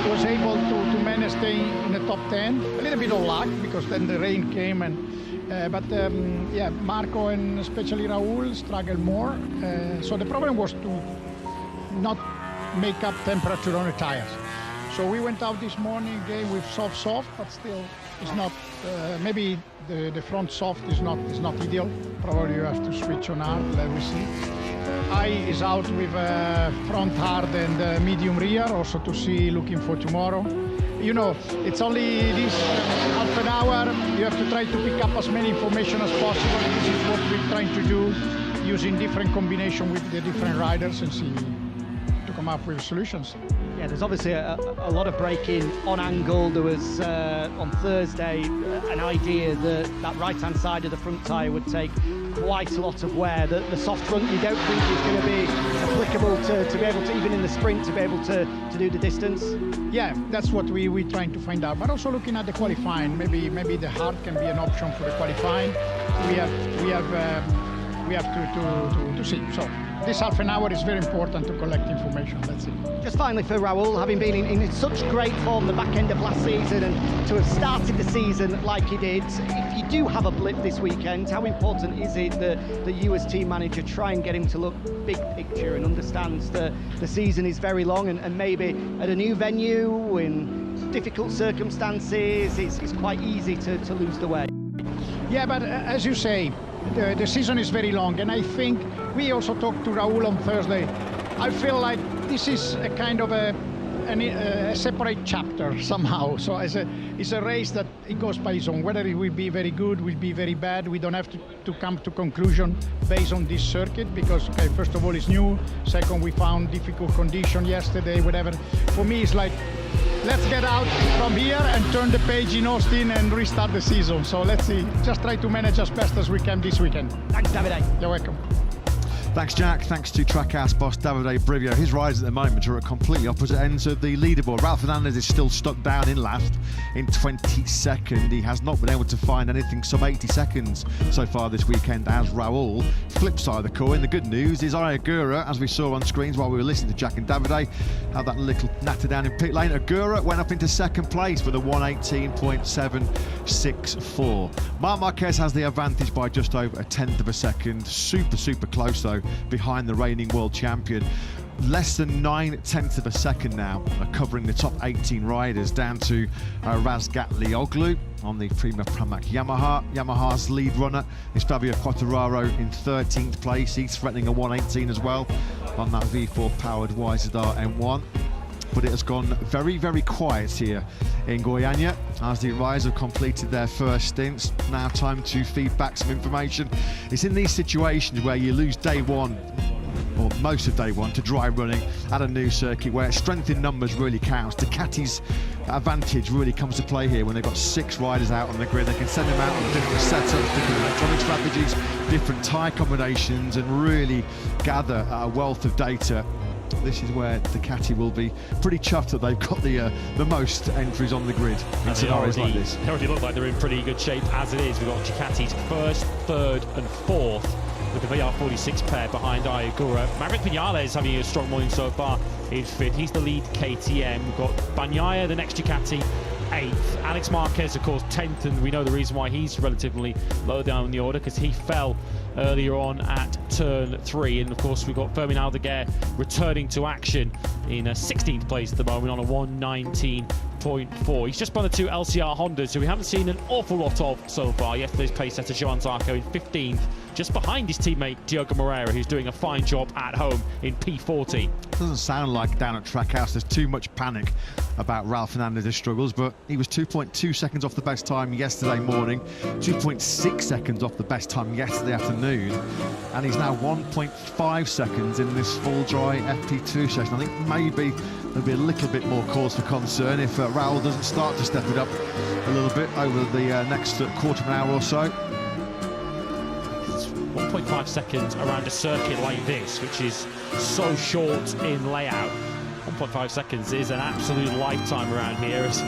was able to manage staying in the top 10. A little bit of luck, because then the rain came, and yeah, Marco and especially Raul struggled more. So the problem was to not make up temperature on the tires. So we went out this morning again with soft, but still it's not. Maybe the front soft is not ideal. Probably you have to switch on hard. Let me see. I is out with front hard and medium rear, also to see, looking for tomorrow. You know, it's only this half an hour. You have to try to pick up as many information as possible. This is what we're trying to do, using different combination with the different riders and see to come up with solutions. Yeah, there's obviously a lot of braking on angle. There was on Thursday an idea that right-hand side of the front tyre would take quite a lot of wear. The soft front we don't think is going to be applicable to be able to, even in the sprint, to be able to do the distance. Yeah, that's what we're trying to find out. But also looking at the qualifying, maybe the hard can be an option for the qualifying. We have to see. So this half an hour is very important to collect information. That's it. Just finally for Raul, having been in such great form the back end of last season and to have started the season like he did, if you do have a blip this weekend, how important is it that you as team manager try and get him to look big picture and understands that the season is very long and maybe at a new venue in difficult circumstances it's quite easy to lose the way? Yeah, but as you say, the season is very long, and I think we also talked to Raul on Thursday. I feel like this is a kind of a separate chapter somehow. So it's a race that it goes by its own. Whether it will be very good, will be very bad, we don't have to come to conclusion based on this circuit, because okay, first of all it's new, second we found difficult condition yesterday, whatever. For me it's like, let's get out from here and turn the page in Austin and restart the season. So let's see, just try to manage as best as we can this weekend. Thanks, Davide. You're welcome. Thanks, Jack. Thanks to Trackhouse boss Davide Brivio. His riders at the moment are at completely opposite ends of the leaderboard. Ralph Fernandez is still stuck down in last in 22nd. He has not been able to find anything sub 80 seconds so far this weekend as Raul. Flip side of the coin, the good news is Agura, as we saw on screens while we were listening to Jack and Davide, had that little natter down in pit lane. Agura went up into second place with a 1:18.764. Marc Marquez has the advantage by just over a tenth of a second. Super close though, behind the reigning world champion. Less than 9/10 of a second now, covering the top 18 riders, down to Razgat Lioglu on the Prima Pramac Yamaha. Yamaha's lead runner is Fabio Quartararo in 13th place. He's threatening a 1:18 as well on that V4 powered YZR M1. But it has gone very quiet here in Goiânia as the riders have completed their first stints. Now time to feed back some information. It's in these situations where you lose day one, or most of day one, to dry running at a new circuit where strength in numbers really counts. Ducati's advantage really comes to play here when they've got 6 riders out on the grid. They can send them out on different setups, different electronic strategies, different tyre combinations, and really gather a wealth of data. This is where Ducati will be pretty chuffed that they've got the most entries on the grid in scenarios like this. They already look like they're in pretty good shape as it is. We've got Ducati's first, third and fourth with the VR46 pair behind Agura. Maverick Vinales having a strong morning so far in fifth. He's the lead KTM. We've got Bagnaia, the next Ducati, 8th. Alex Marquez, of course, 10th, and we know the reason why he's relatively low down in the order, because he fell earlier on at turn 3. And of course we've got Fermin Aldeguer returning to action in 16th place at the moment on a 1:19.4. He's just spun the 2 LCR Hondas, who we haven't seen an awful lot of so far. Yesterday's pace setter Joan Zarco in 15th, just behind his teammate Diogo Moreira, who's doing a fine job at home in P40. Doesn't sound like down at Trackhouse there's too much panic about Ralph Fernandez's struggles, but he was 2.2 seconds off the best time yesterday morning, 2.6 seconds off the best time yesterday afternoon, and he's now 1.5 seconds in this full dry FP2 session. I think maybe there'll be a little bit more cause for concern if Raul doesn't start to step it up a little bit over the next quarter of an hour or so. 1.5 seconds around a circuit like this, which is so short in layout. 1.5 seconds is an absolute lifetime around here. As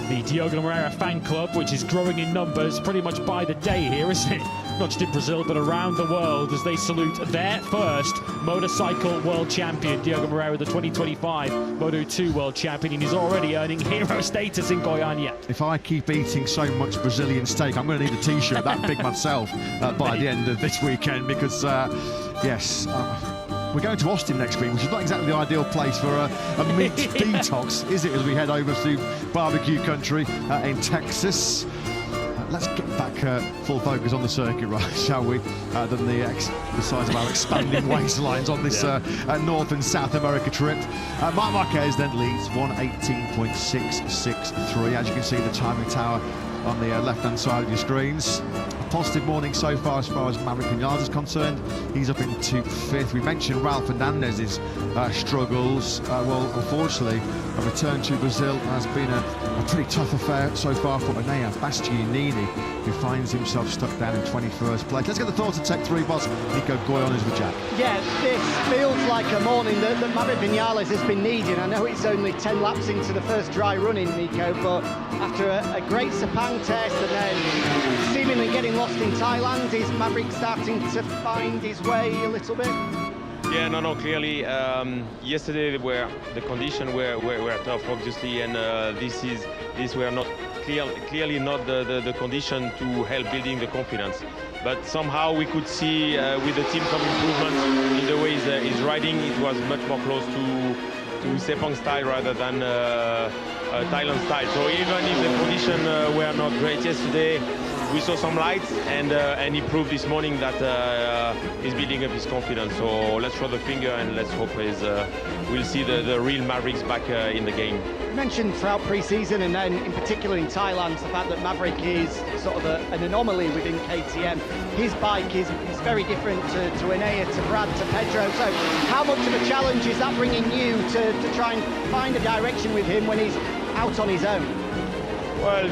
the Diogo Moreira fan club, which is growing in numbers pretty much by the day here, isn't it? Not just in Brazil, but around the world, as they salute their first motorcycle world champion, Diogo Moreira, the 2025 Moto2 world champion, and he's already earning hero status in Goiânia. If I keep eating so much Brazilian steak, I'm going to need a t-shirt that big myself by the end of this weekend, because yes, we're going to Austin next week, which is not exactly the ideal place for a meat detox, is it, as we head over to barbecue country in Texas. Let's get back full focus on the circuit, right, shall we? Than the size of our expanding waistlines on this North and South America trip. Marc Marquez then leads 1:18.663. As you can see, the timing tower on the left-hand side of your screens. A positive morning so far as Maverick Vinales is concerned. He's up into 5th. We mentioned Raul Fernandez's struggles. Well, unfortunately, a return to Brazil has been a pretty tough affair so far for Enea Bastianini, who finds himself stuck down in 21st place. Let's get the thoughts of Tech 3 boss Nico Goyon is with Jack. Yeah, this feels like a morning that Maverick Vinales has been needing. I know it's only 10 laps into the first dry running, Nico, but after a great Sepang test and then seemingly getting lost in Thailand, is Maverick starting to find his way a little bit? Yeah, no, clearly. Yesterday, the conditions were tough, obviously, and these were not clearly not the condition to help building the confidence. But somehow we could see with the team some improvement in the way he's riding. It was much more close to Sepang style rather than Thailand style. So even if the conditions were not great yesterday, we saw some lights, and he proved this morning that he's building up his confidence. So let's throw the finger and let's hope we'll see the real Mavericks back in the game. You mentioned throughout pre-season and then in particular in Thailand the fact that Maverick is sort of an anomaly within KTM. His bike is very different to Enea, to Brad, to Pedro. So how much of a challenge is that bringing you to try and find a direction with him when he's out on his own? Well,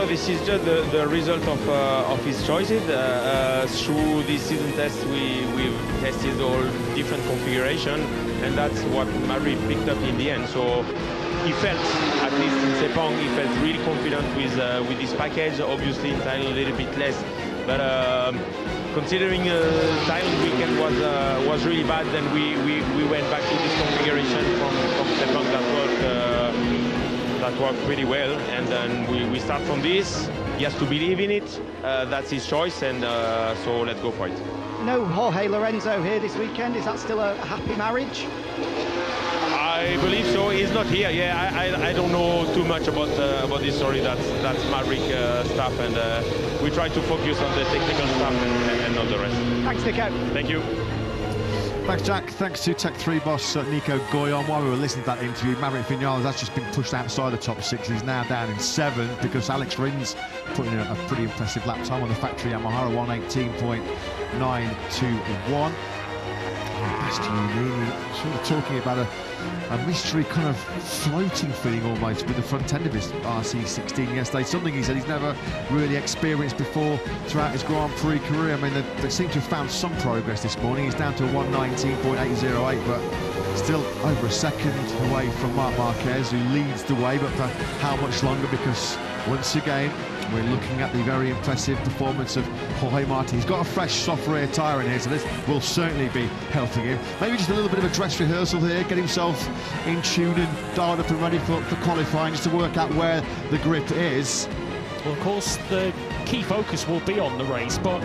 this is just the result of his choices. Through this season test, we've tested all different configuration, and that's what Maverick picked up in the end. So he felt, at least in Sepang, he felt really confident with this package. Obviously, in Thailand a little bit less, but considering Thailand weekend was really bad, then we went back to this configuration from Sepang that worked pretty well, and then we start from this. He has to believe in it. That's his choice, and so let's go for it. No Jorge Lorenzo here this weekend. Is that still a happy marriage? I believe so. He's not here. Yeah, I don't know too much about this story. That's Maverick stuff, and we try to focus on the technical stuff and not the rest. Thanks, Nico. Thank you. Thanks, Jack. Thanks to Tech 3 boss Nico Goyon. While we were listening to that interview, Maverick Vinales has just been pushed outside the top 6. He's now down in 7th because Alex Rins put in a pretty impressive lap time on the factory Yamaha, 1:18.921. Bastianini sort of talking about a mystery kind of floating feeling almost with the front end of his RC16 yesterday. Something he said he's never really experienced before throughout his Grand Prix career. I mean, they seem to have found some progress this morning. He's down to 1:19.808, but still over a second away from Marc Marquez, who leads the way, but for how much longer? Because once again, we're looking at the very impressive performance of Jorge Martin. He's got a fresh soft rear tyre in here, so this will certainly be helping him. Maybe just a little bit of a dress rehearsal here, get himself in tune and dialed up and ready for qualifying, just to work out where the grip is. Well, of course, the key focus will be on the race, but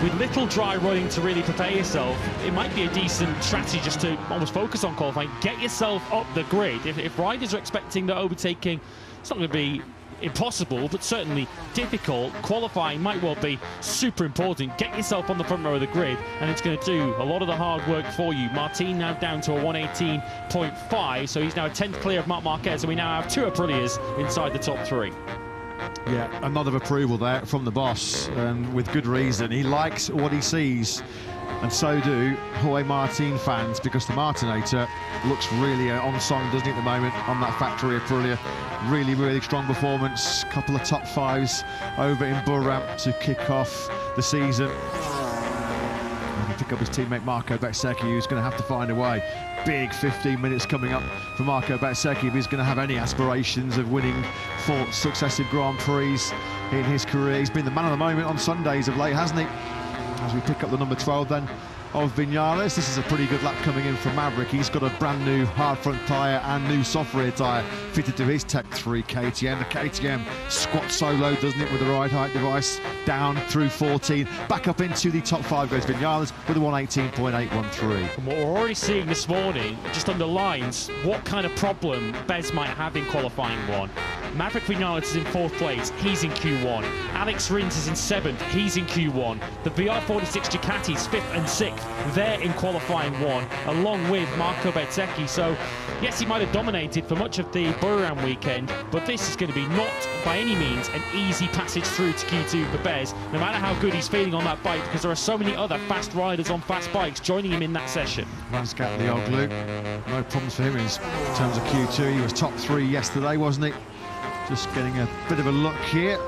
with little dry running to really prepare yourself, it might be a decent strategy just to almost focus on qualifying, get yourself up the grid. If riders are expecting that overtaking, it's not going to be impossible, but certainly difficult. Qualifying might well be super important. Get yourself on the front row of the grid, and it's going to do a lot of the hard work for you. Martin now down to a 1:18.5, so he's now a 10th clear of Marc Marquez, and we now have 2 Aprilias inside the top 3. Yeah, a nod of approval there from the boss, and with good reason. He likes what he sees, and so do Jorge Martin fans, because the Martinator looks really on song, doesn't it, at the moment on that factory Aprilia. Really, really strong performance. Couple of top 5s over in Burramp to kick off the season. And he pick up his teammate Marco Bezzecchi, who's going to have to find a way. Big 15 minutes coming up for Marco Bezzecchi if he's going to have any aspirations of winning 4 successive Grand Prix in his career. He's been the man of the moment on Sundays of late, hasn't he? As we pick up the number 12 then of Vinales. This is a pretty good lap coming in from Maverick. He's got a brand new hard front tyre and new soft rear tyre fitted to his Tech 3 KTM. The KTM squat solo, doesn't it, with the ride height device, down through 14. Back up into the top 5 goes Vinales with a 118.813. And what we're already seeing this morning just underlines what kind of problem Bez might have in qualifying 1. Maverick Vinales is in 4th place, he's in Q1. Alex Rins is in 7th, he's in Q1. The BR46 Ducatis, 5th and 6th, they're in qualifying 1, along with Marco Bezzecchi. So, yes, he might have dominated for much of the Buriram weekend, but this is going to be not, by any means, an easy passage through to Q2 for Bez, no matter how good he's feeling on that bike, because there are so many other fast riders on fast bikes joining him in that session. Razgatlioglu, no problems for him in terms of Q2. He was top 3 yesterday, wasn't he? Just getting a bit of a look here.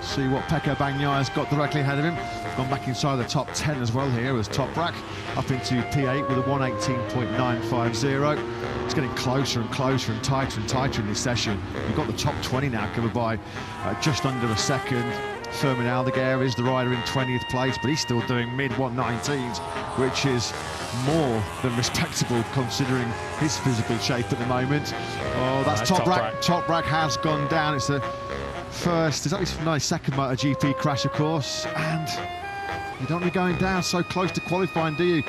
See what Pecco Bagnaya's got directly ahead of him. Gone back inside the top 10 as well here as Toprak. Up into P8 with a 118.950. It's getting closer and closer and tighter in this session. We've got the top 20 now covered by just under a second. Fermin Aldeguer is the rider in 20th place, but he's still doing mid-119s, which is more than respectable considering his physical shape at the moment. Oh, that's Toprak. Toprak has gone down. It's the first, it's actually nice second MotoGP crash, of course, and you don't be going down so close to qualifying, do you?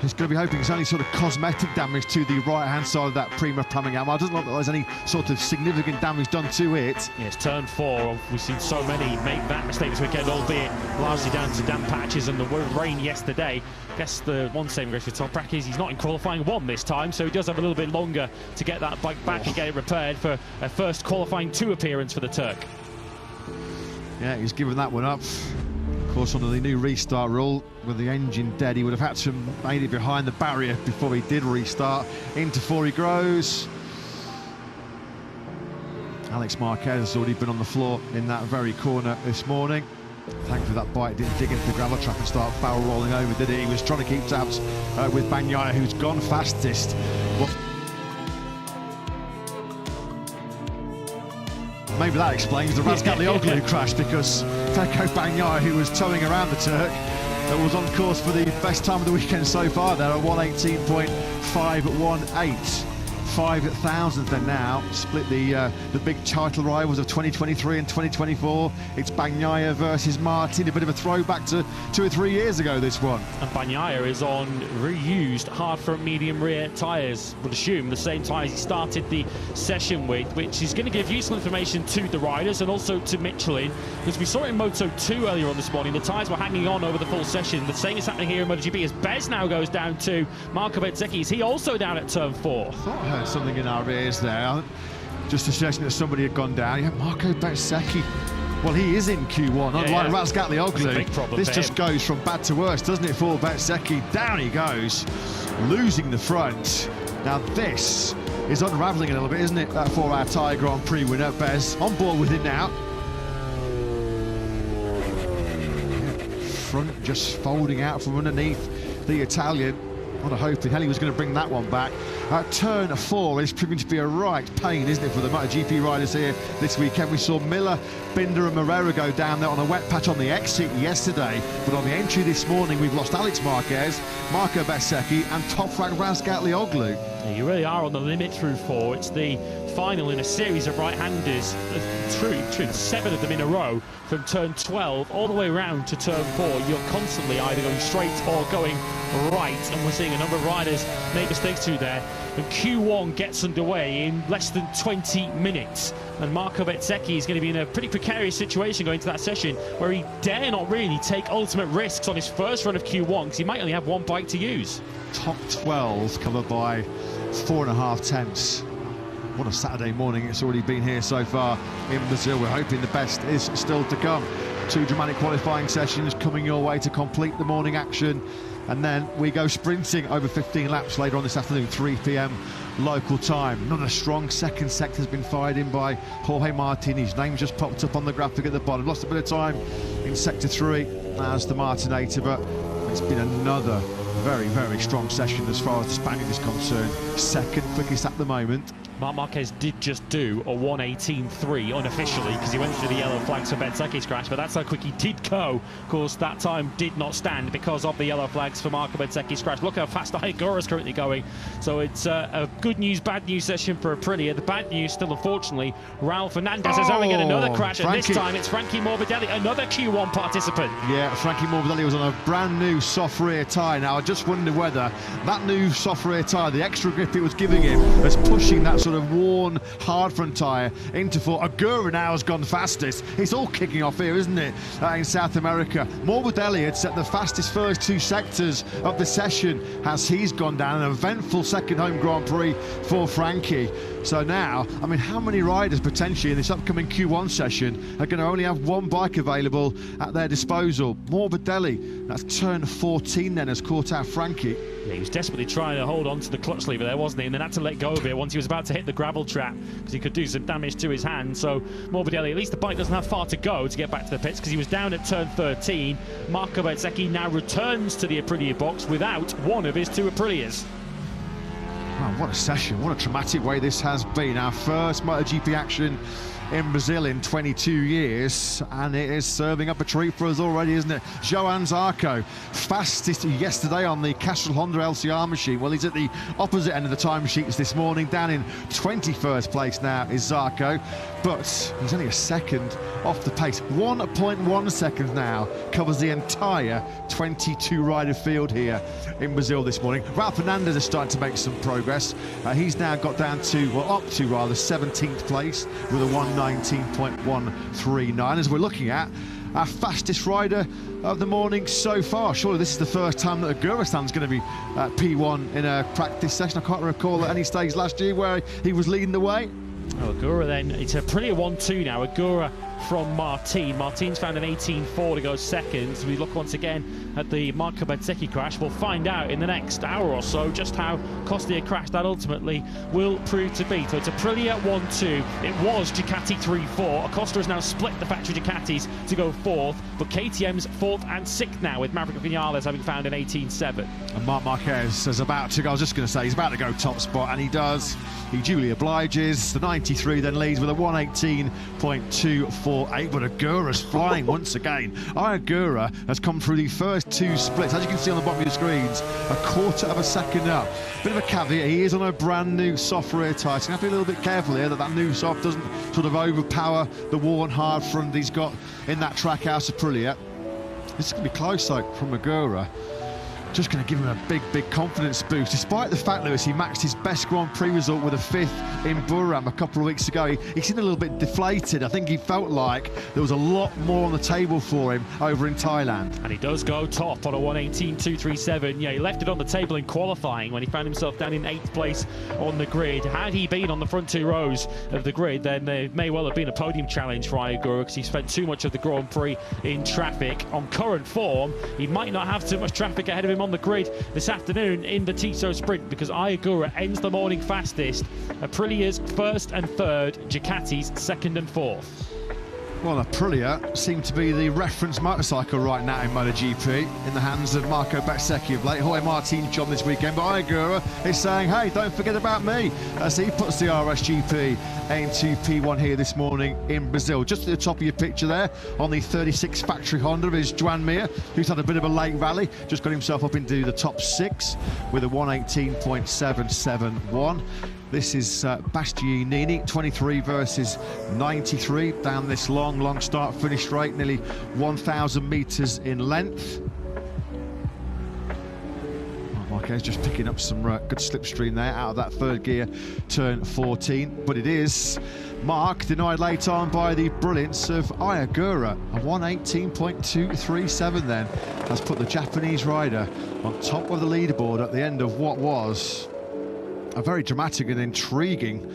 He's going to be hoping it's only sort of cosmetic damage to the right-hand side of that Prima Pramagama. It doesn't look like there's any sort of significant damage done to it. Yes, turn 4, we've seen so many make that mistake this weekend, albeit largely down to damp patches and the rain yesterday. I guess the one saving grace for Toprak is he's not in qualifying 1 this time, so he does have a little bit longer to get that bike back and get it repaired for a first qualifying 2 appearance for the Turk. Yeah, he's given that one up. Of course, under the new restart rule, with the engine dead, he would have had to have made it behind the barrier before he did restart. Into 4 he grows. Alex Marquez has already been on the floor in that very corner this morning. Thankfully that bike didn't dig into the gravel track and start barrel rolling over, did it? He was trying to keep tabs with Bagnaia, who's gone fastest. Maybe that explains the Razgatlioglu crash, because Pecco Bagnaia, who was towing around the Turk, that was on course for the best time of the weekend so far there at 118.518. 5,000 then now, split the big title rivals of 2023 and 2024. It's Bagnaia versus Martin, a bit of a throwback to 2 or 3 years ago, this one. And Bagnaia is on reused hard front medium rear tyres, would assume the same tyres he started the session with, which is going to give useful information to the riders and also to Michelin, because we saw it in Moto 2 earlier on this morning. The tyres were hanging on over the full session. The same is happening here in MotoGP as Bez now goes down to Marco Bezzecchi. Is he also down at turn 4? Something in our ears there, just a suggestion that somebody had gone down. Yeah, Marco Bezzecchi, well, he is in Q1, unlike Razgatlioglu. This just goes from bad to worse, doesn't it, for Bezzecchi? Down he goes, losing the front. Now this is unravelling a little bit, isn't it, that 4-hour tyre Grand Prix winner. Bez on board with it now. Front just folding out from underneath the Italian. What a hope in hell he was going to bring that one back. Turn 4 is proving to be a right pain, isn't it, for the MotoGP riders here this weekend. We saw Miller, Binder and Moreira go down there on a wet patch on the exit yesterday, but on the entry this morning we've lost Alex Marquez, Marco Bezzecchi and Toprak Razgatlioglu. Yeah, you really are on the limit through 4. It's the final in a series of right-handers, through 7 of them in a row, from turn 12 all the way around to turn 4. You're constantly either going straight or going right, and we're seeing a number of riders make mistakes through there. And Q1 gets underway in less than 20 minutes, and Marco Bezzecchi is going to be in a pretty precarious situation going into that session, where he dare not really take ultimate risks on his first run of Q1, because he might only have 1 bike to use. Top 12 covered by 4.5 tenths. What a Saturday morning it's already been here so far in Brazil. We're hoping the best is still to come. 2 dramatic qualifying sessions coming your way to complete the morning action, and then we go sprinting over 15 laps later on this afternoon, 3 p.m. local time. Not a strong second sector has been fired in by Jorge Martin. His name just popped up on the graphic at the bottom. Lost a bit of time in sector 3 as the Martinator, but it's been another very, very strong session as far as the Spaniard is concerned. Second quickest at the moment. Marc Marquez did just do a 1:18.3 unofficially because he went through the yellow flags for Bentseki's crash, but that's how quick he did go. Of course, that time did not stand because of the yellow flags for Marco Bentseki's crash. Look how fast Ayagura is currently going. So it's a good news, bad news session for Aprilia. The bad news still, unfortunately, Raul Fernandez is having another crash, Frankie. and this time it's Frankie Morbidelli, another Q1 participant. Yeah, Frankie Morbidelli was on a brand new soft rear tyre. Now, I just wonder whether that new soft rear tyre, the extra grip it was giving him, was pushing that sort of worn hard front tyre into fourth. Agura now has gone fastest. It's all kicking off here, isn't it, in South America. Morbidelli had set the fastest first 2 sectors of the session as he's gone down. An eventful second home Grand Prix for Frankie. So now, I mean, how many riders potentially in this upcoming Q1 session are going to only have one bike available at their disposal? Morbidelli, that's turn 14 then, has caught out Frankie. Yeah, he was desperately trying to hold on to the clutch lever there, wasn't he? And then had to let go of it once he was about to hit the gravel trap because he could do some damage to his hand. So Morbidelli, at least the bike doesn't have far to go to get back to the pits because he was down at turn 13. Marco Bezzecchi now returns to the Aprilia box without one of his 2 Aprilias. Wow, what a session, what a traumatic way this has been. Our first MotoGP action in Brazil in 22 years, and it is serving up a treat for us already, isn't it? Johan Zarco, fastest yesterday on the Castrol Honda LCR machine. Well, he's at the opposite end of the time sheets this morning. Down in 21st place now is Zarco, but he's only a second off the pace. 1.1 seconds now covers the entire 22 rider field here in Brazil this morning. Raul Fernandez is starting to make some progress. He's now got down to, well, up to rather, 17th place with a 1:19.139 as we're looking at our fastest rider of the morning so far. Surely this is the first time that Agura-san's going to be P1 in a practice session. I can't recall at any stage last year where he was leading the way. Oh, Agura then, it's a pretty 1-2 now. Agura from Martin. Martin's found an 18.4 to go second. We look once again at the Marco Bezzecchi crash. We'll find out in the next hour or so just how costly a crash that ultimately will prove to be. So it's Aprilia 1-2. It was Ducati 3-4. Acosta has now split the factory Ducatis to go 4th, but KTM's 4th and 6th now, with Maverick Vinales having found an 18.7. And Marc Marquez is about to go, I was just going to say, he's about to go top spot, and he does. He duly obliges. The 93 then leads with a 1:18.248, but Agura's flying once again. Agura has come through the first 2 splits, as you can see on the bottom of your screens, a quarter of a second up. Bit of a caveat, he is on a brand new soft rear tyre, so you have to be a little bit careful here that new soft doesn't sort of overpower the worn hard front he's got in that Trackhouse Aprilia. This is going to be close though from Agura. Just going to give him a big confidence boost. Despite the fact, Lewis, he matched his best Grand Prix result with a 5th in Buram a couple of weeks ago. He seemed a little bit deflated. I think he felt like there was a lot more on the table for him over in Thailand. And he does go top on a 1:18.237. Yeah, he left it on the table in qualifying when he found himself down in 8th place on the grid. Had he been on the front 2 rows of the grid, then there may well have been a podium challenge for Ayagura because he spent too much of the Grand Prix in traffic. On current form, he might not have too much traffic ahead of him on the grid this afternoon in the Tissot Sprint, because Ayagura ends the morning fastest. Aprilia's 1st and 3rd, Ducati's 2nd and 4th. Well, Aprilia seem to be the reference motorcycle right now in MotoGP, in the hands of Marco Bezzecchi of late. Jorge Martin's job this weekend, but Ayagura is saying, hey, don't forget about me, as he puts the RSGP into P1 here this morning in Brazil. Just at the top of your picture there, on the 36 factory Honda, is Joan Mir, who's had a bit of a late rally, just got himself up into the top 6 with a 1:18.771. This is Bastianini, 23 versus 93, down this long start-finish straight, nearly 1,000 metres in length. Marquez just picking up some good slipstream there out of that 3rd gear, turn 14. But it is Marc denied late on by the brilliance of Ayagura. A 1:18.237 then has put the Japanese rider on top of the leaderboard at the end of what was a very dramatic and intriguing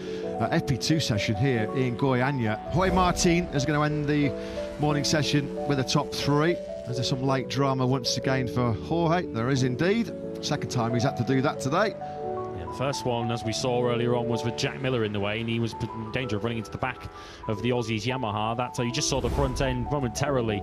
FP2 session here in Goiânia. Jorge Martin is going to end the morning session with a top 3. Is there some late drama once again for Jorge? There is indeed. Second time he's had to do that today. Yeah, the first one, as we saw earlier on, was with Jack Miller in the way, and he was in danger of running into the back of the Aussies Yamaha. That's how you just saw the front end momentarily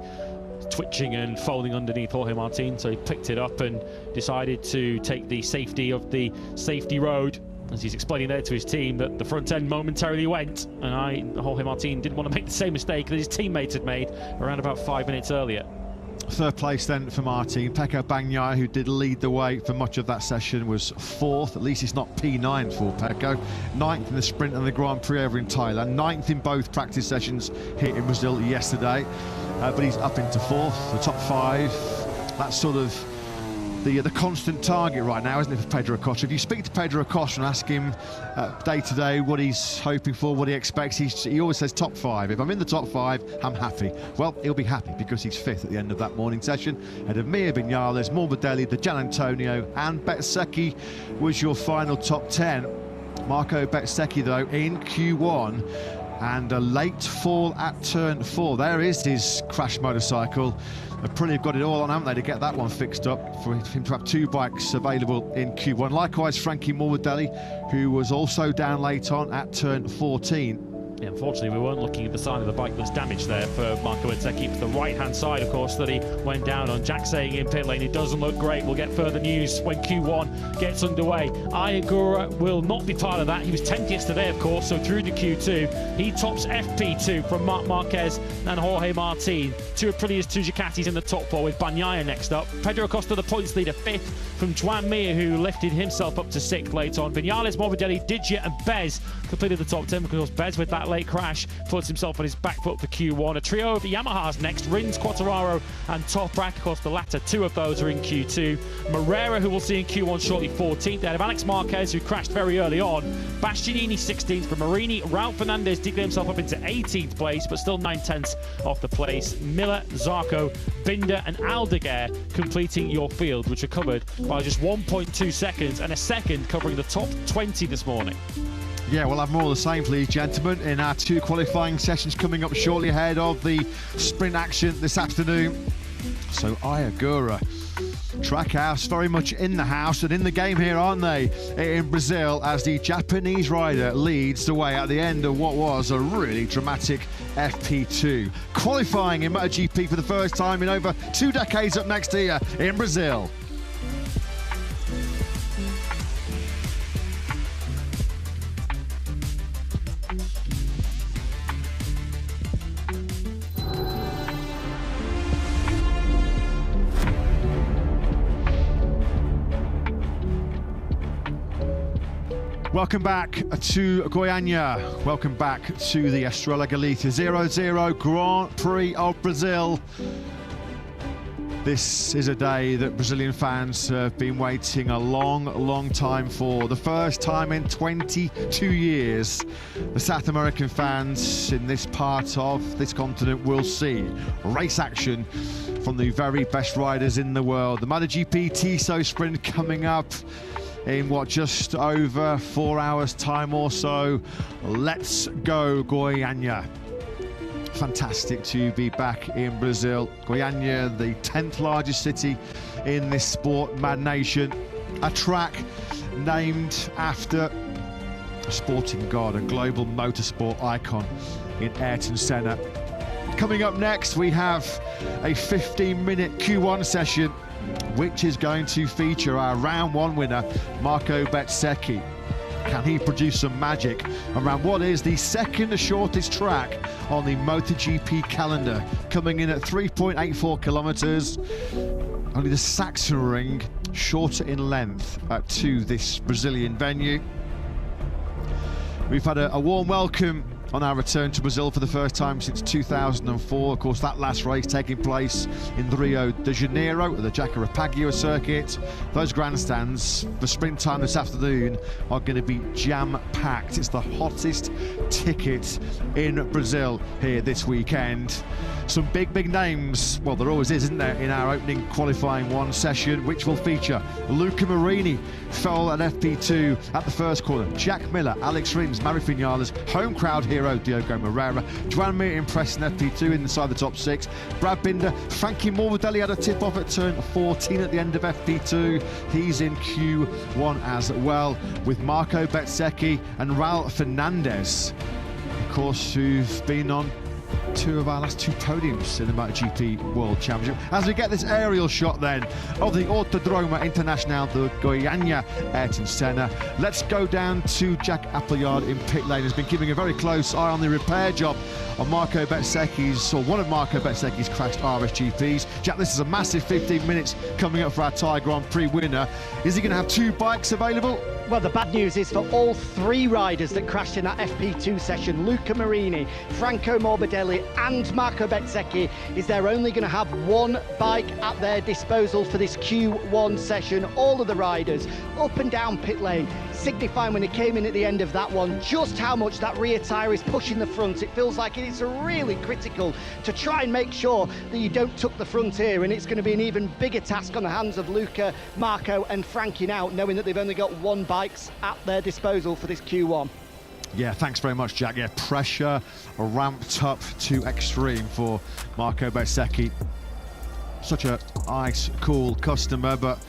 twitching and folding underneath Jorge Martin, so he picked it up and decided to take the safety of the safety road. as he's explaining there to his team that the front end momentarily went, and Jorge Martin didn't want to make the same mistake that his teammates had made around about 5 minutes earlier. Third place then for Martin. Pecco Bagnaia, who did lead the way for much of that session, was fourth. At least it's not P9 for Pecco. Ninth in the sprint and the Grand Prix over in Thailand. Ninth in both practice sessions here in Brazil yesterday. But he's up into fourth, the top 5. That's sort of the constant target right now, isn't it, for Pedro Acosta? If you speak to Pedro Acosta and ask him day to day what he's hoping for, what he expects, he always says top 5. If I'm in the top 5, I'm happy. Well, he'll be happy because he's 5th at the end of that morning session. Ahead of Mia Vinales, Morbidelli, the Gian Antonio, and Bezzecchi was your final top 10. Marco Bezzecchi, though, in Q1. And a late fall at turn 4. There is his crash motorcycle. They've probably got it all on, haven't they, to get that one fixed up for him to have 2 bikes available in Q1. Likewise, Frankie Morbidelli, who was also down late on at turn 14. Yeah, unfortunately, we weren't looking at the side of the bike that's damaged there for Marco Bezzecchi. It's the right-hand side, of course, that he went down on. Jack saying in pit lane, it doesn't look great. We'll get further news when Q1 gets underway. Ayagura will not be part of that. He was 10th yesterday, of course, so through to Q2. He tops FP2 from Marc Marquez and Jorge Martin. 2 Aprilias, 2 Ducatis in the top 4 with Bagnaia next up. Pedro Acosta, the points leader, 5th from Juan Mir, who lifted himself up to 6th late on. Vinales, Morbidelli, Digia and Bez completed the top 10 because Bez with that late crash puts himself on his back foot for Q1. A trio of the Yamahas next, Rins, Quartararo and Toprak. Of course, the latter 2 of those are in Q2. Moreira, who we'll see in Q1 shortly, 14th. They have Alex Marquez, who crashed very early on. Bastianini, 16th. For Marini, Raul Fernandez digged himself up into 18th place, but still 9/10 off the place. Miller, Zarco, Binder and Aldeguer completing your field, which are covered by just 1.2 seconds and a second covering the top 20 this morning. Yeah, we'll have more of the same, please, gentlemen, in our 2 qualifying sessions coming up shortly ahead of the sprint action this afternoon. So Ayagura, Trackhouse very much in the house and in the game here, aren't they, in Brazil, as the Japanese rider leads the way at the end of what was a really dramatic FP2. Qualifying in MotoGP for the first time in over 2 decades up next here in Brazil. Welcome back to Goiânia. Welcome back to the Estrela Galita 0-0 Grand Prix of Brazil. This is a day that Brazilian fans have been waiting a long time for. The first time in 22 years, the South American fans in this part of this continent will see race action from the very best riders in the world. The MotoGP Tissot Sprint coming up in what, just over 4 hours time or so. Let's go Goiânia. Fantastic to be back in Brazil. Goiânia, the 10th largest city in this sport mad nation. A track named after a sporting god, a global motorsport icon in Ayrton Senna. Coming up next, we have a 15-minute Q1 session, which is going to feature our round 1 winner, Marco Bezzecchi. Can he produce some magic around what is the second shortest track on the MotoGP calendar, coming in at 3.84 kilometers, only the Sachsenring shorter in length to this Brazilian venue. We've had a warm welcome on our return to Brazil for the first time since 2004. Of course, that last race taking place in Rio de Janeiro at the Jacaré-Paguera circuit. Those grandstands for sprint time this afternoon are going to be jam-packed. It's the hottest ticket in Brazil here this weekend. Some big names, well, there always is, isn't there, in our opening qualifying 1 session, which will feature Luca Marini, fell at FP2 at the first corner. Jack Miller, Alex Rins, Mari Vinales, home crowd hero Diogo Moreira, Juan Mir impressed in FP2 inside the top 6. Brad Binder, Frankie Morbidelli had a tip off at turn 14 at the end of FP2. He's in Q1 as well, with Marco Bezzecchi and Raul Fernandez, of course, who've been on two of our last two podiums in the MotoGP World Championship. As we get this aerial shot then of the Autodromo International de Goiânia Ayrton Senna, let's go down to Jack Appleyard in pit lane. Has been keeping a very close eye on the repair job on Marco Bezzecchi's, or one of Marco Bezzecchi's crashed RSGPs. Jack, this is a massive 15 minutes coming up for our Thai Grand Prix winner. Is he going to have two bikes available? Well, the bad news is for all three riders that crashed in that FP2 session, Luca Marini, Franco Morbidelli and Marco Bezzecchi, is they're only going to have one bike at their disposal for this Q1 session. All of the riders up and down pit lane, signifying when they came in at the end of that one just how much that rear tyre is pushing the front. It feels like it's really critical to try and make sure that you don't tuck the front here, and it's going to be an even bigger task on the hands of Luca, Marco and Frankie now, knowing that they've only got one bikes at their disposal for this Q1. Yeah, thanks very much, Jack. Yeah, pressure ramped up to extreme for Marco Bezzecchi. Such a ice cool customer, but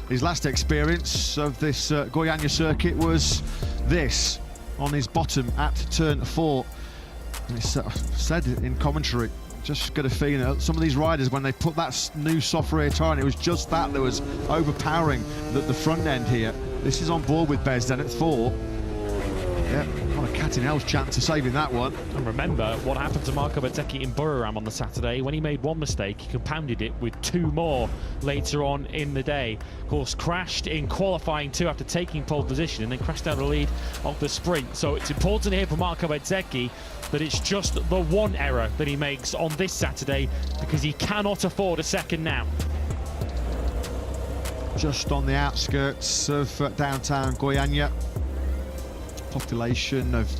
his last experience of this Goiânia circuit was this on his bottom at turn 4. And it's said in commentary, just got a feeling that some of these riders, when they put that new soft rear tyre on, it was just that was overpowering the front end here. This is on board with Bez then at 4. Yeah, not a cat in hell's chance of saving that one. And remember what happened to Marco Bezzecchi in Buriram on the Saturday. When he made one mistake, he compounded it with two more later on in the day. Of course, crashed in qualifying 2 after taking pole position and then crashed out of the lead of the sprint. So it's important here for Marco Bezzecchi that it's just the one error that he makes on this Saturday, because he cannot afford a second now. Just on the outskirts of downtown Goiânia. Population of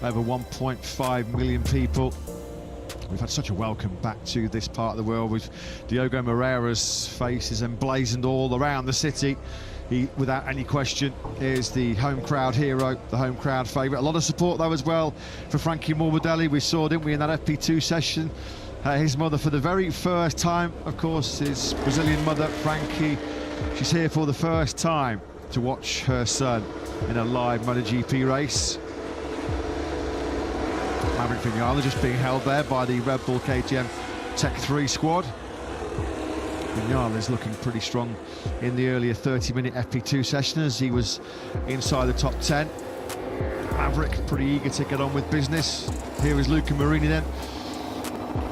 over 1.5 million people. We've had such a welcome back to this part of the world, with Diogo Moreira's faces emblazoned all around the city. He, without any question, is the home crowd hero, the home crowd favourite. A lot of support though as well for Frankie Morbidelli. We saw, didn't we, in that FP2 session, his mother for the very first time, of course, his Brazilian mother, Frankie. She's here for the first time to watch her son in a live MotoGP race. Maverick Vinales just being held there by the Red Bull KTM Tech 3 squad. Vinales looking pretty strong in the earlier 30-minute FP2 session as he was inside the top 10. Maverick pretty eager to get on with business. Here is Luca Marini then,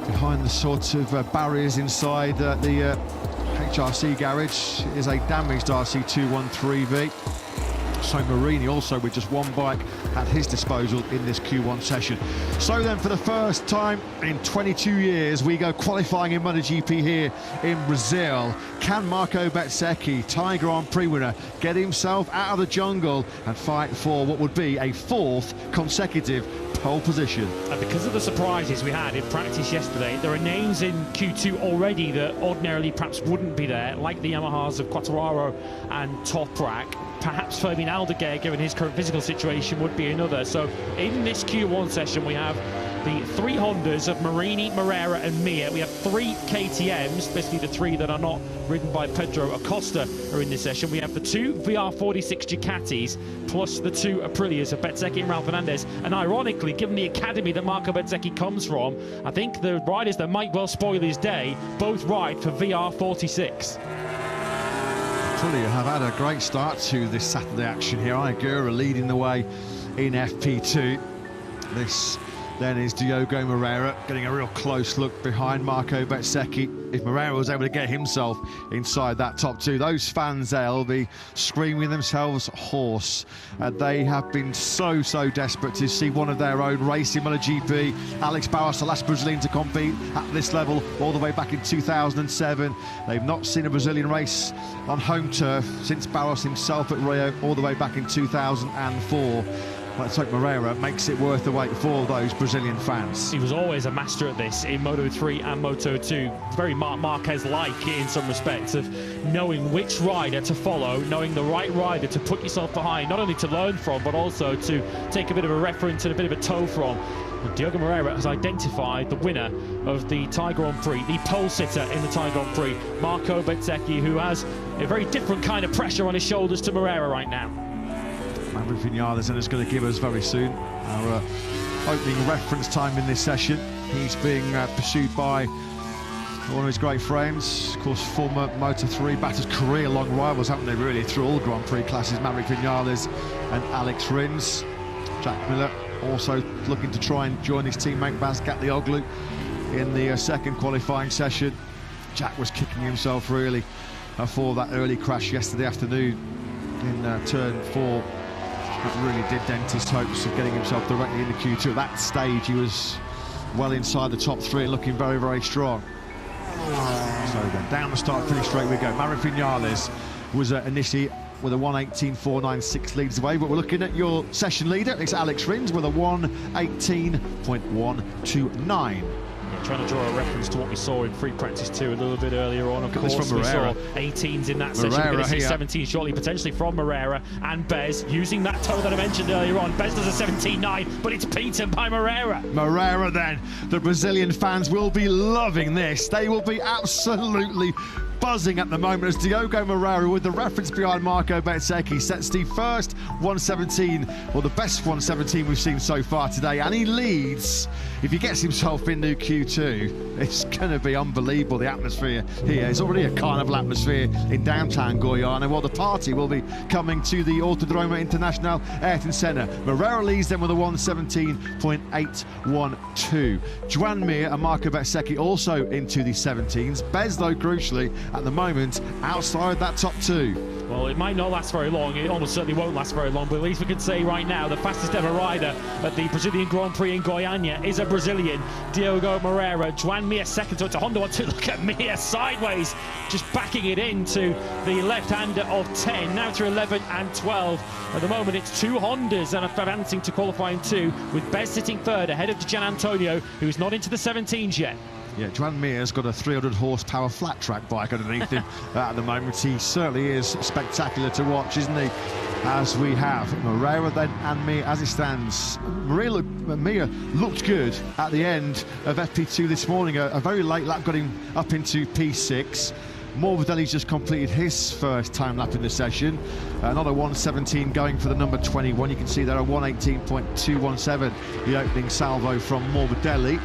behind the sort of barriers inside the HRC garage is a damaged RC213V. So Marini also with just one bike at his disposal in this Q1 session. So then, for the first time in 22 years, we go qualifying in MotoGP here in Brazil. Can Marco Bezzecchi, Thai Grand Prix winner, get himself out of the jungle and fight for what would be a 4th consecutive pole position? And because of the surprises we had in practice yesterday, there are names in Q2 already that ordinarily perhaps wouldn't be there, like the Yamahas of Quartararo and Toprak. Perhaps Fermin Aldeguer, given his current physical situation, would be another. So in this Q1 session, we have the 3 Hondas of Marini, Moreira and Mir. We have 3 KTMs, basically the 3 that are not ridden by Pedro Acosta are in this session. We have the 2 VR46 Ducatis, plus the 2 Aprilias of Bezzecchi and Ralph Fernandez. And ironically, given the academy that Marco Bezzecchi comes from, I think the riders that might well spoil his day both ride for VR46. Aprilia have had a great start to this Saturday action here. Aigura leading the way in FP2. This then is Diogo Moreira getting a real close look behind Marco Bezzecchi. If Moreira was able to get himself inside that top 2, those fans there will be screaming themselves hoarse. They have been so desperate to see one of their own racing MotoGP. Alex Barros, the last Brazilian to compete at this level all the way back in 2007. They've not seen a Brazilian race on home turf since Barros himself at Rio all the way back in 2004. Let's hope Moreira makes it worth the wait for those Brazilian fans. He was always a master at this in Moto3 and Moto2. Very Marc Marquez-like in some respects, of knowing which rider to follow, knowing the right rider to put yourself behind, not only to learn from, but also to take a bit of a reference and a bit of a toe from. And Diogo Moreira has identified the winner of the Thai Grand Prix, the pole sitter in the Thai Grand Prix, Marco Bezzecchi, who has a very different kind of pressure on his shoulders to Moreira right now. Maverick Vinales then is going to give us very soon our opening reference time in this session. He's being pursued by one of his great friends, of course, former Moto3 batters, career-long rivals, haven't they, really, through all Grand Prix classes, Maverick Vinales and Alex Rins. Jack Miller also looking to try and join his teammate Baz Gatlioglu in the second qualifying session. Jack was kicking himself, really, for that early crash yesterday afternoon in turn 4. It really did dent his hopes of getting himself directly into Q2. At that stage, he was well inside the top 3, looking very, very strong. So then down the start finish straight we go. Maverick Vinales was initially with a 1:18.496 leads away, but we're looking at your session leader. It's Alex Rins with a 1:18.129. Trying to draw a reference to what we saw in free practice 2 a little bit earlier on. Of course, we saw 18s in that session. We're going to see 17 shortly, potentially from Moreira and Bez, using that toe that I mentioned earlier on. Bez does a 17.9, but it's beaten by Moreira. Moreira then, the Brazilian fans will be loving this. They will be absolutely buzzing at the moment as Diogo Moreira, with the reference behind Marco Bezzecchi, sets the first 117, or the best 117 we've seen so far today, and he leads. If he gets himself into Q2, it's going to be unbelievable, the atmosphere here. It's already a carnival atmosphere in downtown Guyana. Well, the party will be coming to the Autodromo International Ayrton Senna. Moreira leads them with a 1:17.812. Juan Mir and Marco Bezzecchi also into the 17s. Bez, though, crucially, at the moment, outside that top 2. Well, it might not last very long. It almost certainly won't last very long, but at least we can say right now the fastest ever rider at the Brazilian Grand Prix in Goiânia is a Brazilian, Diogo Moreira. Juan Mir second, so it's a Honda 1-2. Look at Mir sideways, just backing it into the left-hander of 10, now to 11 and 12. At the moment, it's 2 Hondas and advancing to qualifying 2, with Bez sitting third ahead of Gian Antonio, who's not into the 17s yet. Yeah, Juan Mir's got a 300 horsepower flat track bike underneath him at the moment. He certainly is spectacular to watch, isn't he? As we have Moreira then and Mir as it stands. Mir looked good at the end of FP2 this morning. A very late lap got him up into P6. Morbidelli's just completed his first time lap in the session. Another 1:17 going for the number 21. You can see there a 1:18.217, the opening salvo from Morbidelli.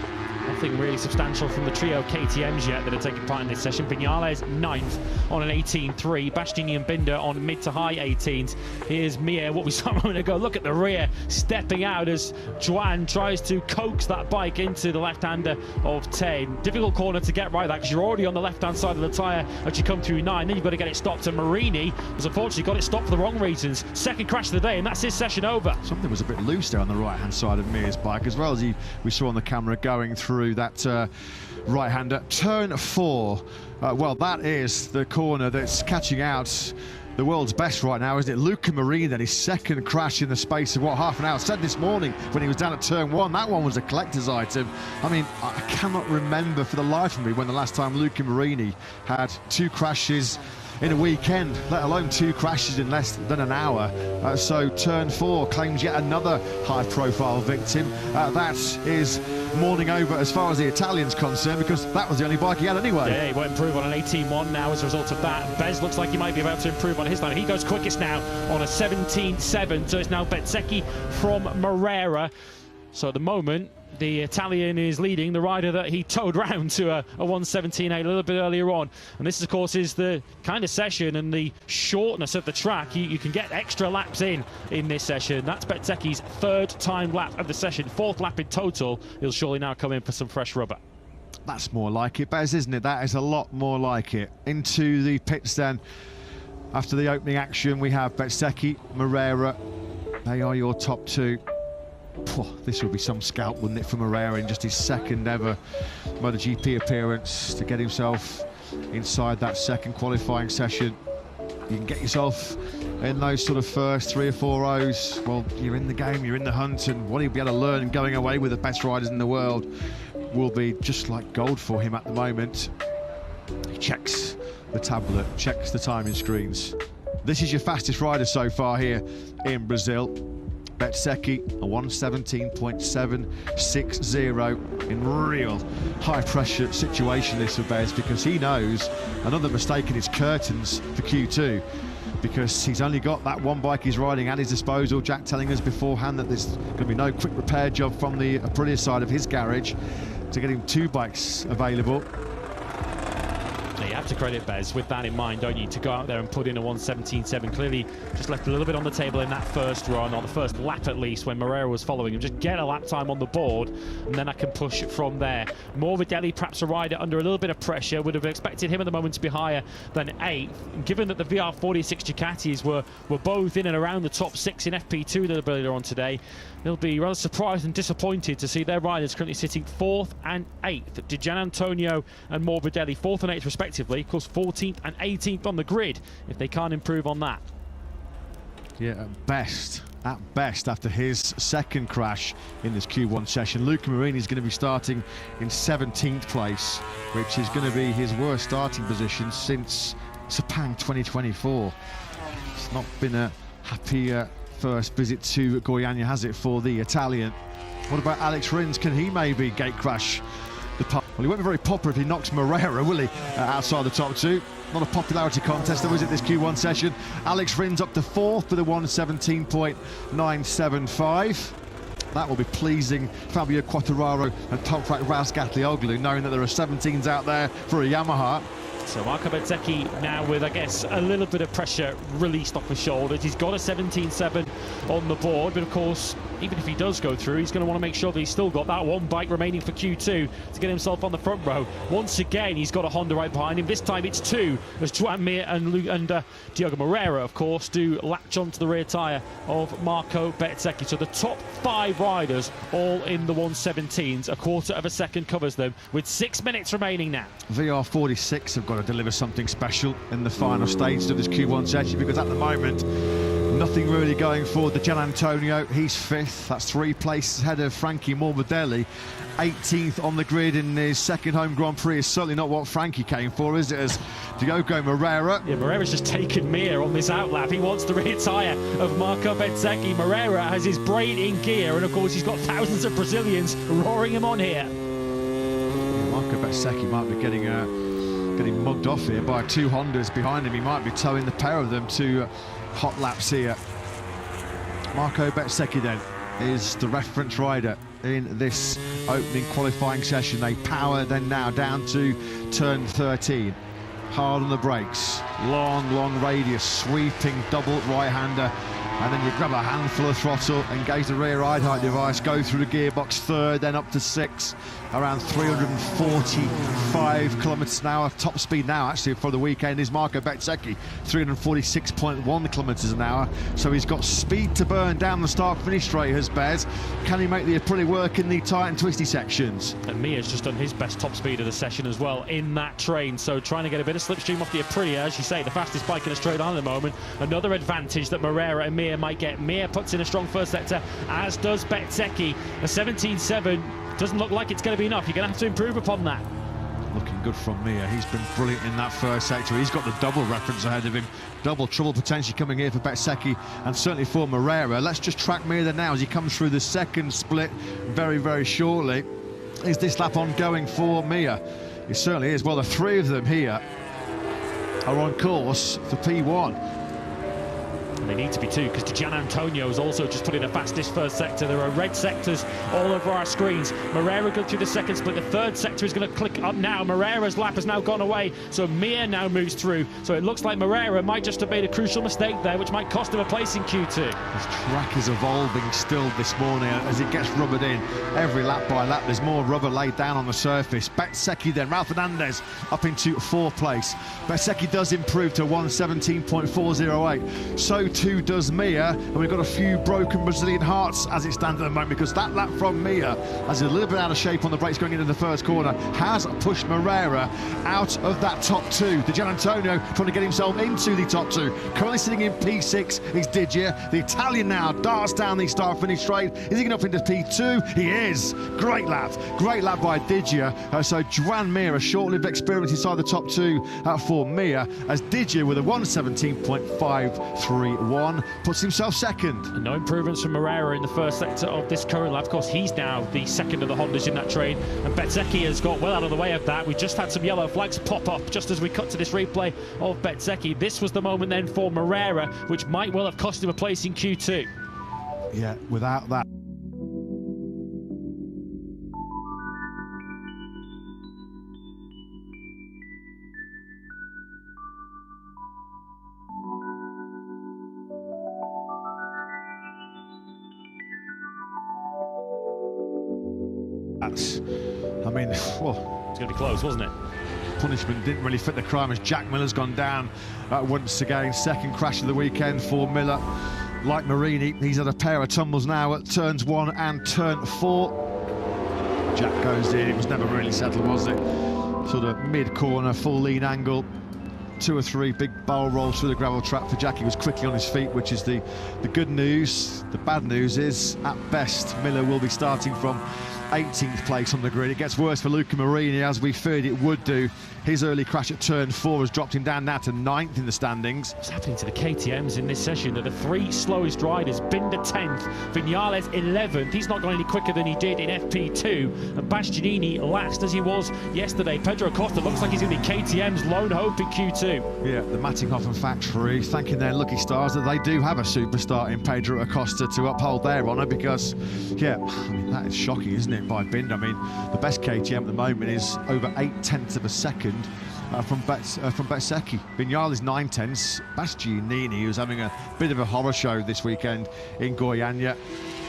Nothing really substantial from the trio KTMs yet that are taking part in this session. Vinales 9th on an 18.3. Bastianini and Binder on mid to high 18s. Here's Mir, what we saw a moment ago. Look at the rear stepping out as Juan tries to coax that bike into the left-hander of 10. Difficult corner to get right that because you're already on the left-hand side of the tyre as you come through 9. Then you've got to get it stopped. And Marini has unfortunately got it stopped for the wrong reasons. Second crash of the day, and that's his session over. Something was a bit loose there on the right-hand side of Mir's bike, as well as we saw on the camera going through that right-hander. Turn 4, well, that is the corner that's catching out the world's best right now, isn't it? Luca Marini, then his second crash in the space of, what, half an hour. Said this morning when he was down at turn 1, that one was a collector's item. I mean, I cannot remember for the life of me when the last time Luca Marini had 2 crashes in a weekend, let alone 2 crashes in less than an hour. So turn 4 claims yet another high-profile victim. That is morning over as far as the Italian's concerned, because that was the only bike he had anyway. Yeah, he won't improve on an 18.1 now as a result of that. Bez looks like he might be about to improve on his line. He goes quickest now on a 17.7, so it's now Bezzecchi from Moreira. So at the moment, the Italian is leading, the rider that he towed round to a 1:17.8 a little bit earlier on. And this, of course, is the kind of session and the shortness of the track. You can get extra laps in this session. That's Bezzecchi's 3rd time lap of the session, 4th lap in total. He'll surely now come in for some fresh rubber. That's more like it, Bez, isn't it? That is a lot more like it. Into the pits then. After the opening action, we have Bezzecchi, Moreira. They are your top 2. This would be some scalp, wouldn't it, for Moreira in just his 2nd ever MotoGP appearance, to get himself inside that second qualifying session. You can get yourself in those sort of first 3 or 4 rows. Well, you're in the game, you're in the hunt, and what he'll be able to learn going away with the best riders in the world will be just like gold for him at the moment. He checks the tablet, checks the timing screens. This is your fastest rider so far here in Brazil. Bezzecchi, a 1:17.760 in real high-pressure situation, this for Bez, because he knows another mistake in his curtains for Q2 because he's only got that one bike he's riding at his disposal. Jack telling us beforehand that there's going to be no quick repair job from the Aprilia side of his garage to get him 2 bikes available. You have to credit Bez with that in mind, don't you, to go out there and put in a 1:17.7. Clearly just left a little bit on the table in that first run, on the first lap at least, when Mayora was following him. Just get a lap time on the board, and then I can push it from there. Morbidelli, perhaps a rider under a little bit of pressure, would have expected him at the moment to be higher than 8th. Given that the VR46 Ducatis were both in and around the top 6 in FP2 a little bit earlier on today, they'll be rather surprised and disappointed to see their riders currently sitting 4th and 8th. Di Gianantonio and Morbidelli 4th and 8th respectively. Of course, 14th and 18th on the grid if they can't improve on that. Yeah, at best, after his second crash in this Q1 session, Luca Marini is going to be starting in 17th place, which is going to be his worst starting position since Sepang 2024. It's not been a happy first visit to Goiânia, has it, for the Italian? What about Alex Rins? Can he maybe gate crash the pub? Well, he won't be very popular if he knocks Mayora, will he, outside the top 2? Not a popularity contest, though, is it, this Q1 session? Alex Rins up to 4th with a 1:17.975. That will be pleasing Fabio Quartararo and Toprak Razgatlioglu, knowing that there are 17s out there for a Yamaha. So Marco Bezzecchi now with, I guess, a little bit of pressure released off his shoulders. He's got a 17.7 on the board, but of course, even if he does go through, he's going to want to make sure that he's still got that one bike remaining for Q2 to get himself on the front row. Once again, he's got a Honda right behind him. This time it's 2, as Joan Mir and Diogo Moreira, of course, do latch onto the rear tyre of Marco Bezzecchi. So the top 5 riders all in the 1:17s. A quarter of a second covers them with 6 minutes remaining now. VR46 have got to deliver something special in the final stages of this Q1 session, because at the moment nothing really going for Di Gianantonio. He's 5th, that's 3 places ahead of Frankie Morbidelli. 18th on the grid in his second home Grand Prix is certainly not what Frankie came for, is it, as Diogo Moreira? Yeah, Moreira's just taken Mir on this outlap. He wants the rear tyre of Marco Bezzecchi. Moreira has his brain in gear, and of course he's got thousands of Brazilians roaring him on here. Marco Bezzecchi might be getting mugged off here by 2 Hondas behind him. He might be towing the pair of them to hot laps here. Marco Bezzecchi then is the reference rider in this opening qualifying session. They power then now down to turn 13. Hard on the brakes, long radius, sweeping double right-hander, and then you grab a handful of throttle, engage the rear ride height device, go through the gearbox, 3rd, then up to 6, around 345 kilometres an hour. Top speed now, actually, for the weekend is Marco Bezzecchi, 346.1 kilometres an hour. So he's got speed to burn down the start-finish straight, has Bez. Can he make the Aprilia work in the tight and twisty sections? And Mia's just done his best top speed of the session as well in that train. So trying to get a bit of slipstream off the Aprilia, as you say, the fastest bike in a straight line at the moment. Another advantage that Moreira and Mir might get. Mir puts in a strong first sector, as does Bezzecchi. A 17.7 doesn't look like it's going to be enough. You're going to have to improve upon that. Looking good from Mir. He's been brilliant in that first sector. He's got the double reference ahead of him. Double trouble potentially coming here for Bezzecchi and certainly for Moreira. Let's just track Mir there now as he comes through the second split very shortly. Is this lap ongoing for Mir? It certainly is. Well, the 3 of them here are on course for P1. And they need to be too, because Di Gianantonio has also just put in a fastest first sector. There are red sectors all over our screens. Moreira goes through the second split. The third sector is going to click up now. Moreira's lap has now gone away, so Mir now moves through. So it looks like Moreira might just have made a crucial mistake there, which might cost him a place in Q2. This track is evolving still this morning as it gets rubbered in. Every lap by lap, there's more rubber laid down on the surface. Bezzecchi then, Ralph Fernandez up into 4th place. Bezzecchi does improve to 1:17.408. So too does Mir, and we've got a few broken Brazilian hearts as it stands at the moment, because that lap from Mir, as a little bit out of shape on the brakes going into the first corner, has pushed Moreira out of that top 2. Di Gianantonio trying to get himself into the top 2. Currently sitting in P6 is Didier. The Italian now darts down the start-finish straight. Is he going up into P2? He is. Great lap by Didier. So Joan Mir, a short-lived experience inside the top 2 for Mir, as Didier with a 1:17.53 1, puts himself second. And no improvements from Mayora in the first sector of this current lap. Of course, he's now the second of the Hondas in that train, and Bezzecchi has got well out of the way of that. We just had some yellow flags pop up just as we cut to this replay of Bezzecchi. This was the moment then for Mayora, which might well have cost him a place in Q2. Yeah, without that. I mean, well, it's going to be close, wasn't it? Punishment didn't really fit the crime as Jack Miller's gone down once again. Second crash of the weekend for Miller. Like Marini, he's had a pair of tumbles now at turns 1 and turn 4. Jack goes in, it was never really settled, was it? Sort of mid-corner, full lean angle. 2 or 3 big barrel rolls through the gravel trap for Jack. He was quickly on his feet, which is the good news. The bad news is, at best, Miller will be starting from 18th place on the grid. It gets worse for Luca Marini, as we feared it would do. His early crash at turn 4 has dropped him down now to 9th in the standings. What's happening to the KTMs in this session? They're the 3 slowest riders. Binder 10th, Viñales 11th. He's not going any quicker than he did in FP2. And Bastianini last as he was yesterday. Pedro Costa looks like he's going to be KTM's lone hope in Q2. Yeah, the Mattinghofen factory thanking their lucky stars that they do have a superstar in Pedro Acosta to uphold their honour, because, yeah, I mean, that is shocking, isn't it, by Binder? I mean, the best KTM at the moment is over 0.8 of a second from Bezzecchi. Viñales 9/10. Bastianini, who's having a bit of a horror show this weekend in Goiânia.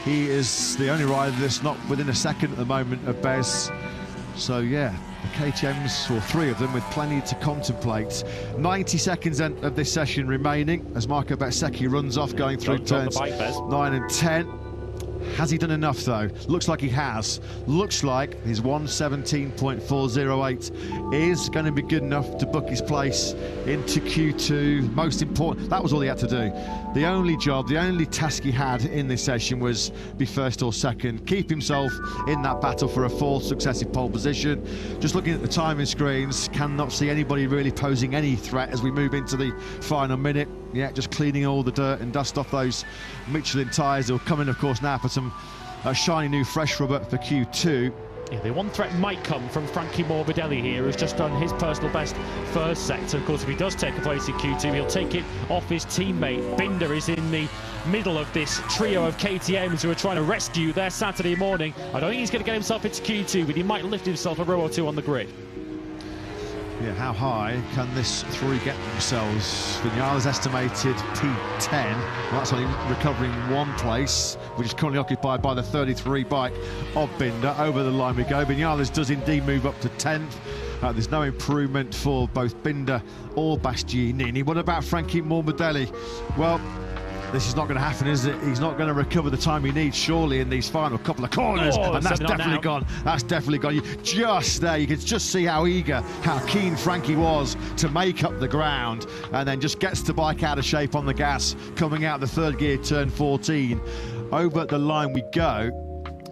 He is the only rider that's not within a second at the moment of Bez. So yeah, the KTMs, or 3 of them, with plenty to contemplate. 90 seconds of this session remaining as Marco Bezzecchi runs off, going through turns 9 and 10. Has he done enough though? Looks like he has. Looks like his 1:17.408 is going to be good enough to book his place into Q2. Most important, that was all he had to do. The only job, the only task he had in this session was be first or second, keep himself in that battle for a 4th successive pole position. Just looking at the timing screens, cannot see anybody really posing any threat as we move into the final minute. Yeah, just cleaning all the dirt and dust off those Michelin tyres. They'll come in, of course, now for some shiny new fresh rubber for Q2. Yeah, the one threat might come from Frankie Morbidelli here, who's just done his personal best first sector. Of course, if he does take a place in Q2, he'll take it off his teammate. Binder is in the middle of this trio of KTMs who are trying to rescue their Saturday morning. I don't think he's going to get himself into Q2, but he might lift himself a row or 2 on the grid. Yeah, how high can this 3 get themselves? Viñales estimated P10. Well, that's only recovering 1 place, which is currently occupied by the 33 bike of Binder. Over the line we go. Viñales does indeed move up to 10th. There's no improvement for both Binder or Bastianini. What about Frankie Morbidelli? Well, this is not going to happen, is it? He's not going to recover the time he needs, surely, in these final couple of corners. And that's definitely gone. That's definitely gone. Just there, you can just see how eager, how keen Frankie was to make up the ground, and then just gets the bike out of shape on the gas, coming out the 3rd gear, turn 14. Over the line we go.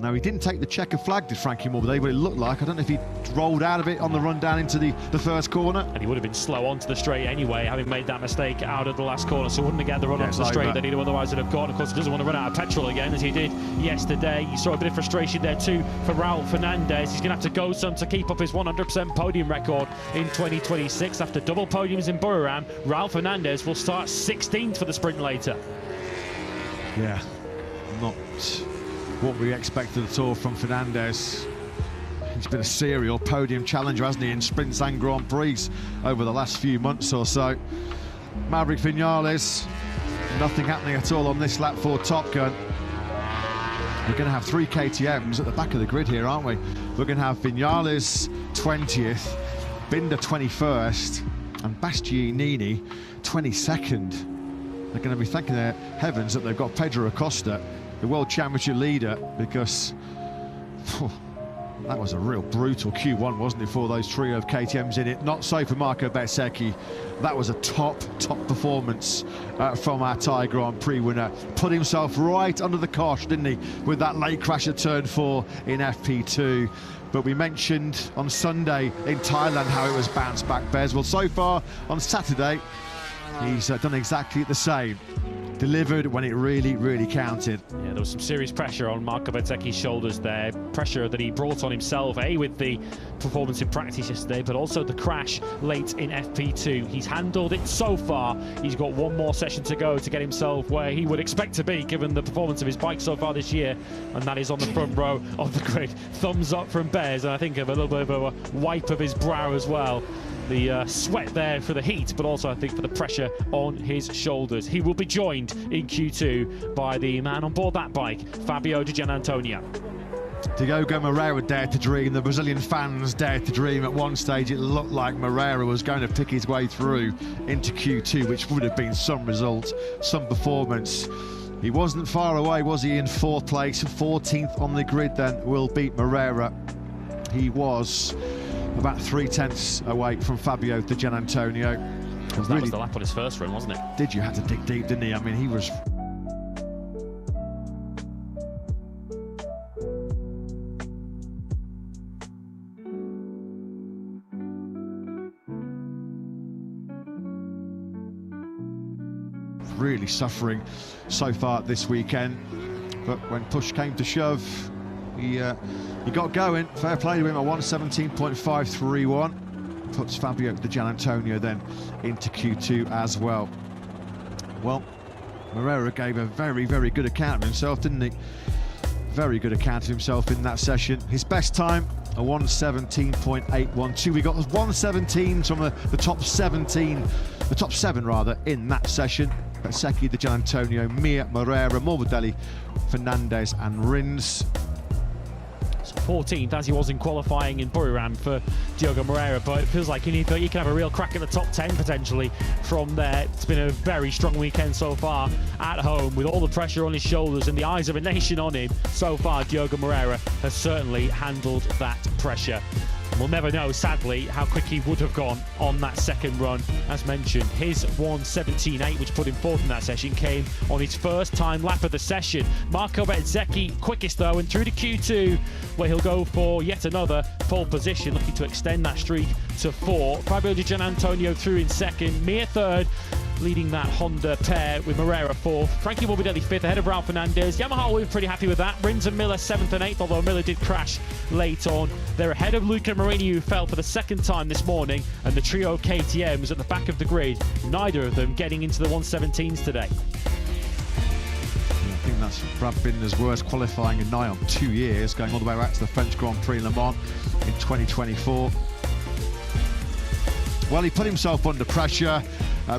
Now, he didn't take the checker flag, did Frankie Morbidelli, but it looked like. I don't know if he rolled out of it on the run down into the first corner. And he would have been slow onto the straight anyway, having made that mistake out of the last corner, so wouldn't have got the run onto the straight that he'd otherwise have got. Of course, he doesn't want to run out of petrol again, as he did yesterday. You saw a bit of frustration there too for Raul Fernandez. He's going to have to go some to keep up his 100% podium record in 2026. After double podiums in Buriram, Raul Fernandez will start 16th for the sprint later. Yeah, not what we expected at all from Fernandez. He's been a serial podium challenger, hasn't he, in sprints and Grand Prix over the last few months or so. Maverick Viñales, nothing happening at all on this lap for Top Gun. We're going to have 3 KTMs at the back of the grid here, aren't we? We're going to have Viñales 20th, Binder 21st, and Bastianini 22nd. They're going to be thanking their heavens that they've got Pedro Acosta, the World Championship leader, because that was a real brutal Q1, wasn't it, for those trio of KTMs in it. Not so for Marco Bezzecchi. That was a top performance from our Thai Grand Prix winner. Put himself right under the cosh, didn't he, with that late crash at turn 4 in FP2. But we mentioned on Sunday in Thailand how it was bounced back, Bez. Well, so far on Saturday, he's done exactly the same. delivered when it really, really counted. Yeah, there was some serious pressure on Marco Bezzechi's shoulders there. Pressure that he brought on himself, with the performance in practice yesterday, but also the crash late in FP2. He's handled it so far. He's got one more session to go to get himself where he would expect to be, given the performance of his bike so far this year, and that is on the front row of the grid. Thumbs up from Bez, and I think of a little bit of a wipe of his brow as well. The sweat there for the heat, but also I think for the pressure on his shoulders. He will be joined in Q2 by the man on board that bike, Fabio Di Gianantonio. Diogo Moreira dared to dream. The Brazilian fans dared to dream. At one stage, it looked like Moreira was going to pick his way through into Q2, which would have been some result, some performance. He wasn't far away, was he, in 4th place? 14th on the grid then will beat Moreira. He was about 3/10 away from Fabio Di Gianantonio. That was the lap on his first run, wasn't it? Did you have to dig deep, didn't he? I mean, he was... really suffering so far this weekend, but when push came to shove, he got going. Fair play to him at 1:17.531. Puts Fabio Di Gianantonio then into Q2 as well. Well, Moreira gave a very, very good account of himself, didn't he? Very good account of himself in that session. His best time, a 1:17.812. We got 1:17s from the top 17, the top 7 rather, in that session. Bezzechi, Di Gianantonio, Mir, Moreira, Morbidelli, Fernandez and Rins. 14th, as he was in qualifying in Buriram for Diogo Moreira, but it feels like he can have a real crack at the top 10 potentially from there. It's been a very strong weekend so far at home, with all the pressure on his shoulders and the eyes of a nation on him. So far, Diogo Moreira has certainly handled that pressure. We'll never know, sadly, how quick he would have gone on that second run. As mentioned, his 1:17.8, which put him 4th in that session, came on his first time lap of the session. Marco Bezzecchi quickest though, and through to Q2, where he'll go for yet another pole position, looking to extend that streak to 4. Fabio Di Gianantonio through in 2nd, Mir 3rd, leading that Honda pair with Moreira 4th. Frankie Morbidelli 5th, ahead of Raul Fernandez. Yamaha will be pretty happy with that. Rins and Miller 7th and 8th, although Miller did crash late on. They're ahead of Luca Marini, who fell for the 2nd time this morning, and the trio of KTMs at the back of the grid. Neither of them getting into the 1:17s today. I think that's Brad Binder's worst qualifying in nigh on 2 years, going all the way back to the French Grand Prix Le Mans in 2024. Well, he put himself under pressure,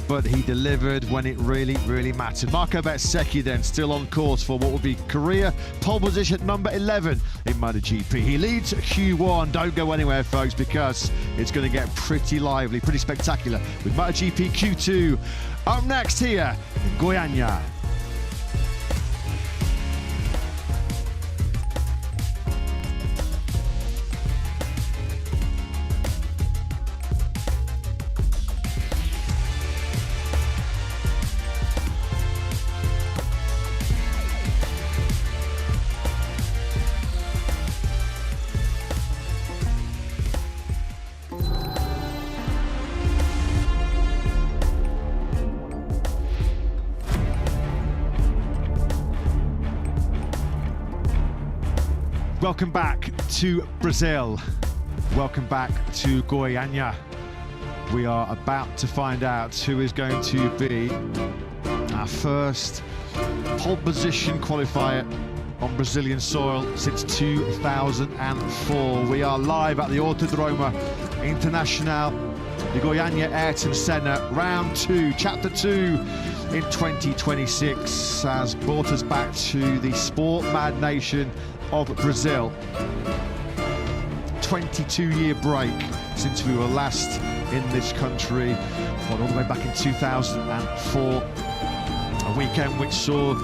but he delivered when it really, really mattered. Marco Bezzecchi then still on course for what will be career pole position number 11 in MotoGP. He leads Q1. Don't go anywhere, folks, because it's going to get pretty lively, pretty spectacular with MotoGP Q2 up next here in Goiânia. Welcome back to Brazil. Welcome back to Goiânia. We are about to find out who is going to be our first pole position qualifier on Brazilian soil since 2004. We are live at the Autodromo Internacional de Goiânia Ayrton Senna, round 2, chapter 2 in 2026 has brought us back to the sport mad nation of Brazil. 22-year break since we were last in this country, all the way back in 2004. A weekend which saw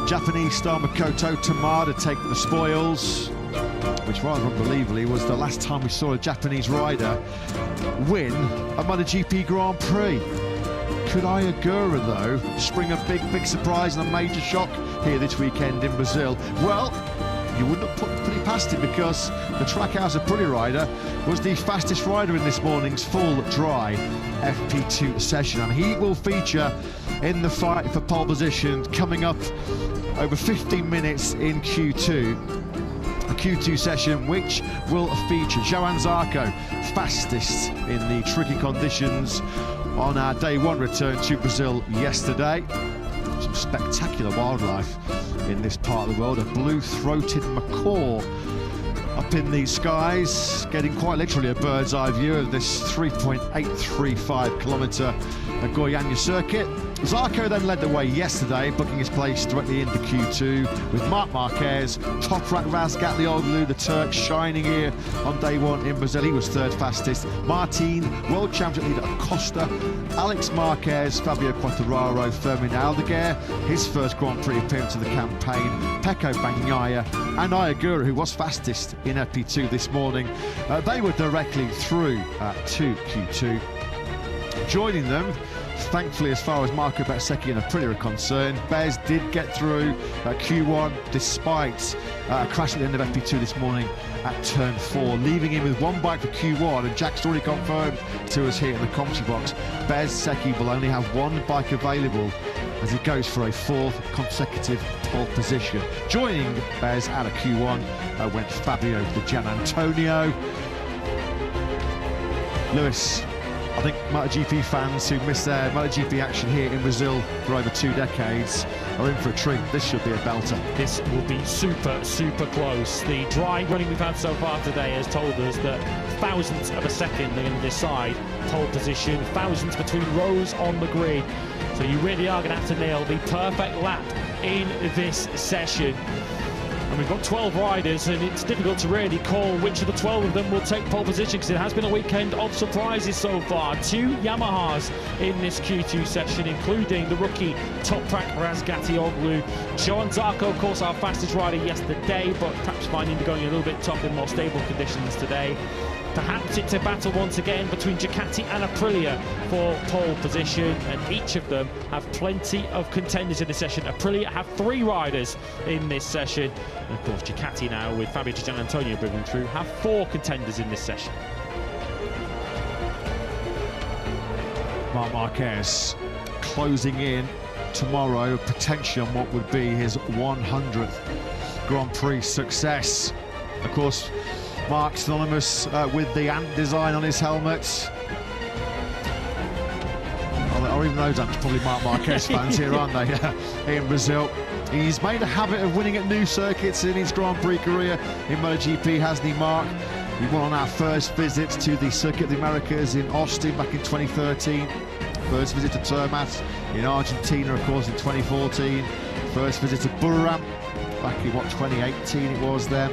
Japanese star Makoto Tamada take the spoils, which rather unbelievably was the last time we saw a Japanese rider win a MotoGP Grand Prix. Could Ayagura, though, spring a big surprise and a major shock here this weekend in Brazil? Well, you wouldn't have put it past him, because the Trackhouse Aprilia rider was the fastest rider in this morning's full dry FP2 session, and he will feature in the fight for pole position coming up over 15 minutes in Q2. A Q2 session which will feature Johan Zarco, fastest in the tricky conditions on our day one return to Brazil yesterday. Some spectacular wildlife in this part of the world. A blue-throated macaw up in the skies, getting quite literally a bird's eye view of this 3.835 kilometre Goiânia circuit. Zarco then led the way yesterday, booking his place directly into Q2 with Marc Marquez, Toprak Razgatlioglu, the Turk, shining here on day one in Brazil. He was third fastest. Martin, world champion leader Acosta, Alex Marquez, Fabio Quartararo, Fermin Aldeguer, his first Grand Prix appearance of the campaign, Pecco Bagnaia and Ayagura, who was fastest in FP2 this morning. They were directly through to Q2. Joining them, thankfully, as far as Marco Bezzecchi and Aprilia are concerned, Bez did get through Q1 despite a crash at the end of FP2 this morning at turn 4, leaving him with one bike for Q1. And Jack's already confirmed to us here in the commentary box, Bezzecchi will only have one bike available as he goes for a 4th consecutive pole position. Joining Bez out of Q1 went Fabio Di Gianantonio. Lewis, I think MotoGP fans who missed their MotoGP action here in Brazil for over 2 decades are in for a treat. This should be a belter. This will be super, super close. The dry running we've had so far today has told us that thousandths of a second are going to decide pole position, thousands between rows on the grid. So you really are going to have to nail the perfect lap in this session. And we've got 12 riders, and it's difficult to really call which of the 12 of them will take pole position, because it has been a weekend of surprises so far. 2 Yamahas in this Q2 session, including the rookie Toprak Razgatlioglu. Johan Zarco, of course, our fastest rider yesterday, but perhaps finding going a little bit tough in more stable conditions today. Perhaps it's a battle once again between Ducati and Aprilia for pole position, and each of them have plenty of contenders in this session. Aprilia have 3 riders in this session, and of course Ducati now, with Fabio Di Gianantonio moving through, have 4 contenders in this session. Marc Marquez closing in tomorrow, potentially on what would be his 100th Grand Prix success. Of course, Mark synonymous with the ant design on his helmet. Or even those ants, probably Marc Marquez fans here, aren't they? Here in Brazil. He's made a habit of winning at new circuits in his Grand Prix career in MotoGP, hasn't he, Mark? He won on our first visit to the Circuit of the Americas in Austin back in 2013. First visit to Termas in Argentina, of course, in 2014. First visit to Buriram back in, 2018 it was then.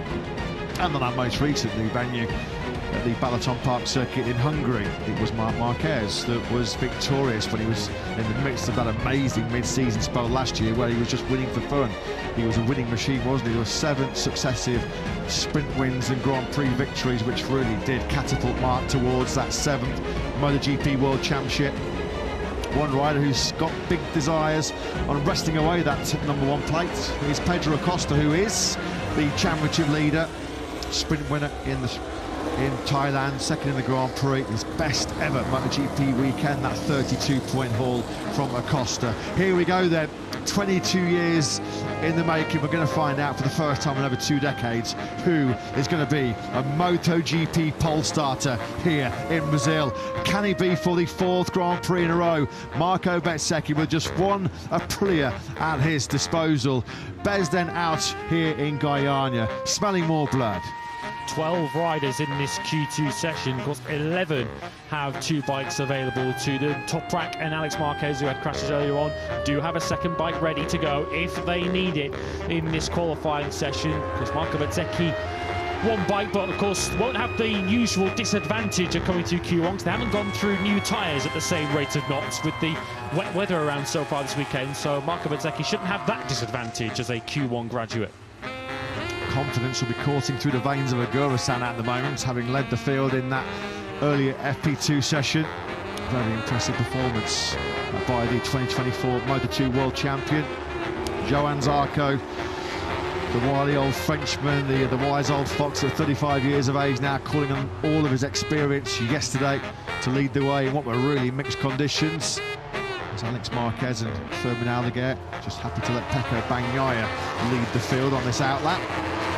And then our most recent new venue at the Balaton Park circuit in Hungary. It was Marc Marquez that was victorious when he was in the midst of that amazing mid-season spell last year where he was just winning for fun. He was a winning machine, wasn't he? There were 7 successive sprint wins and Grand Prix victories, which really did catapult Marc towards that 7th MotoGP World Championship. One rider who's got big desires on wresting away that #1 plate is Pedro Acosta, who is the championship leader, sprint winner in Thailand, second in the Grand Prix, his best ever MotoGP weekend, that 32-point haul from Acosta. Here we go then, 22 years in the making. We're going to find out for the first time in over 2 decades who is going to be a MotoGP pole starter here in Brazil. Can he be for the 4th Grand Prix in a row? Marco Bezzecchi with just 1 Aprilia at his disposal. Bez then out here in Goiânia, smelling more blood. 12 riders in this Q2 session. Of course, 11 have 2 bikes available to them. Toprak and Alex Marquez, who had crashes earlier on, do have a second bike ready to go if they need it in this qualifying session. Because Marco Bezzecchi, 1 bike, but of course won't have the usual disadvantage of coming to Q1 because they haven't gone through new tyres at the same rate of knots with the wet weather around so far this weekend. So Marco Bezzecchi shouldn't have that disadvantage as a Q1 graduate. Confidence will be coursing through the veins of Agura-san at the moment, having led the field in that earlier FP2 session. Very impressive performance by the 2024 Moto2 World Champion. Johan Zarco The wily old Frenchman, the wise old fox at 35 years of age now, calling on all of his experience yesterday to lead the way in what were really mixed conditions. It's Alex Marquez and Fermin Aldeguer just happy to let Pecco Bagnaia lead the field on this outlap.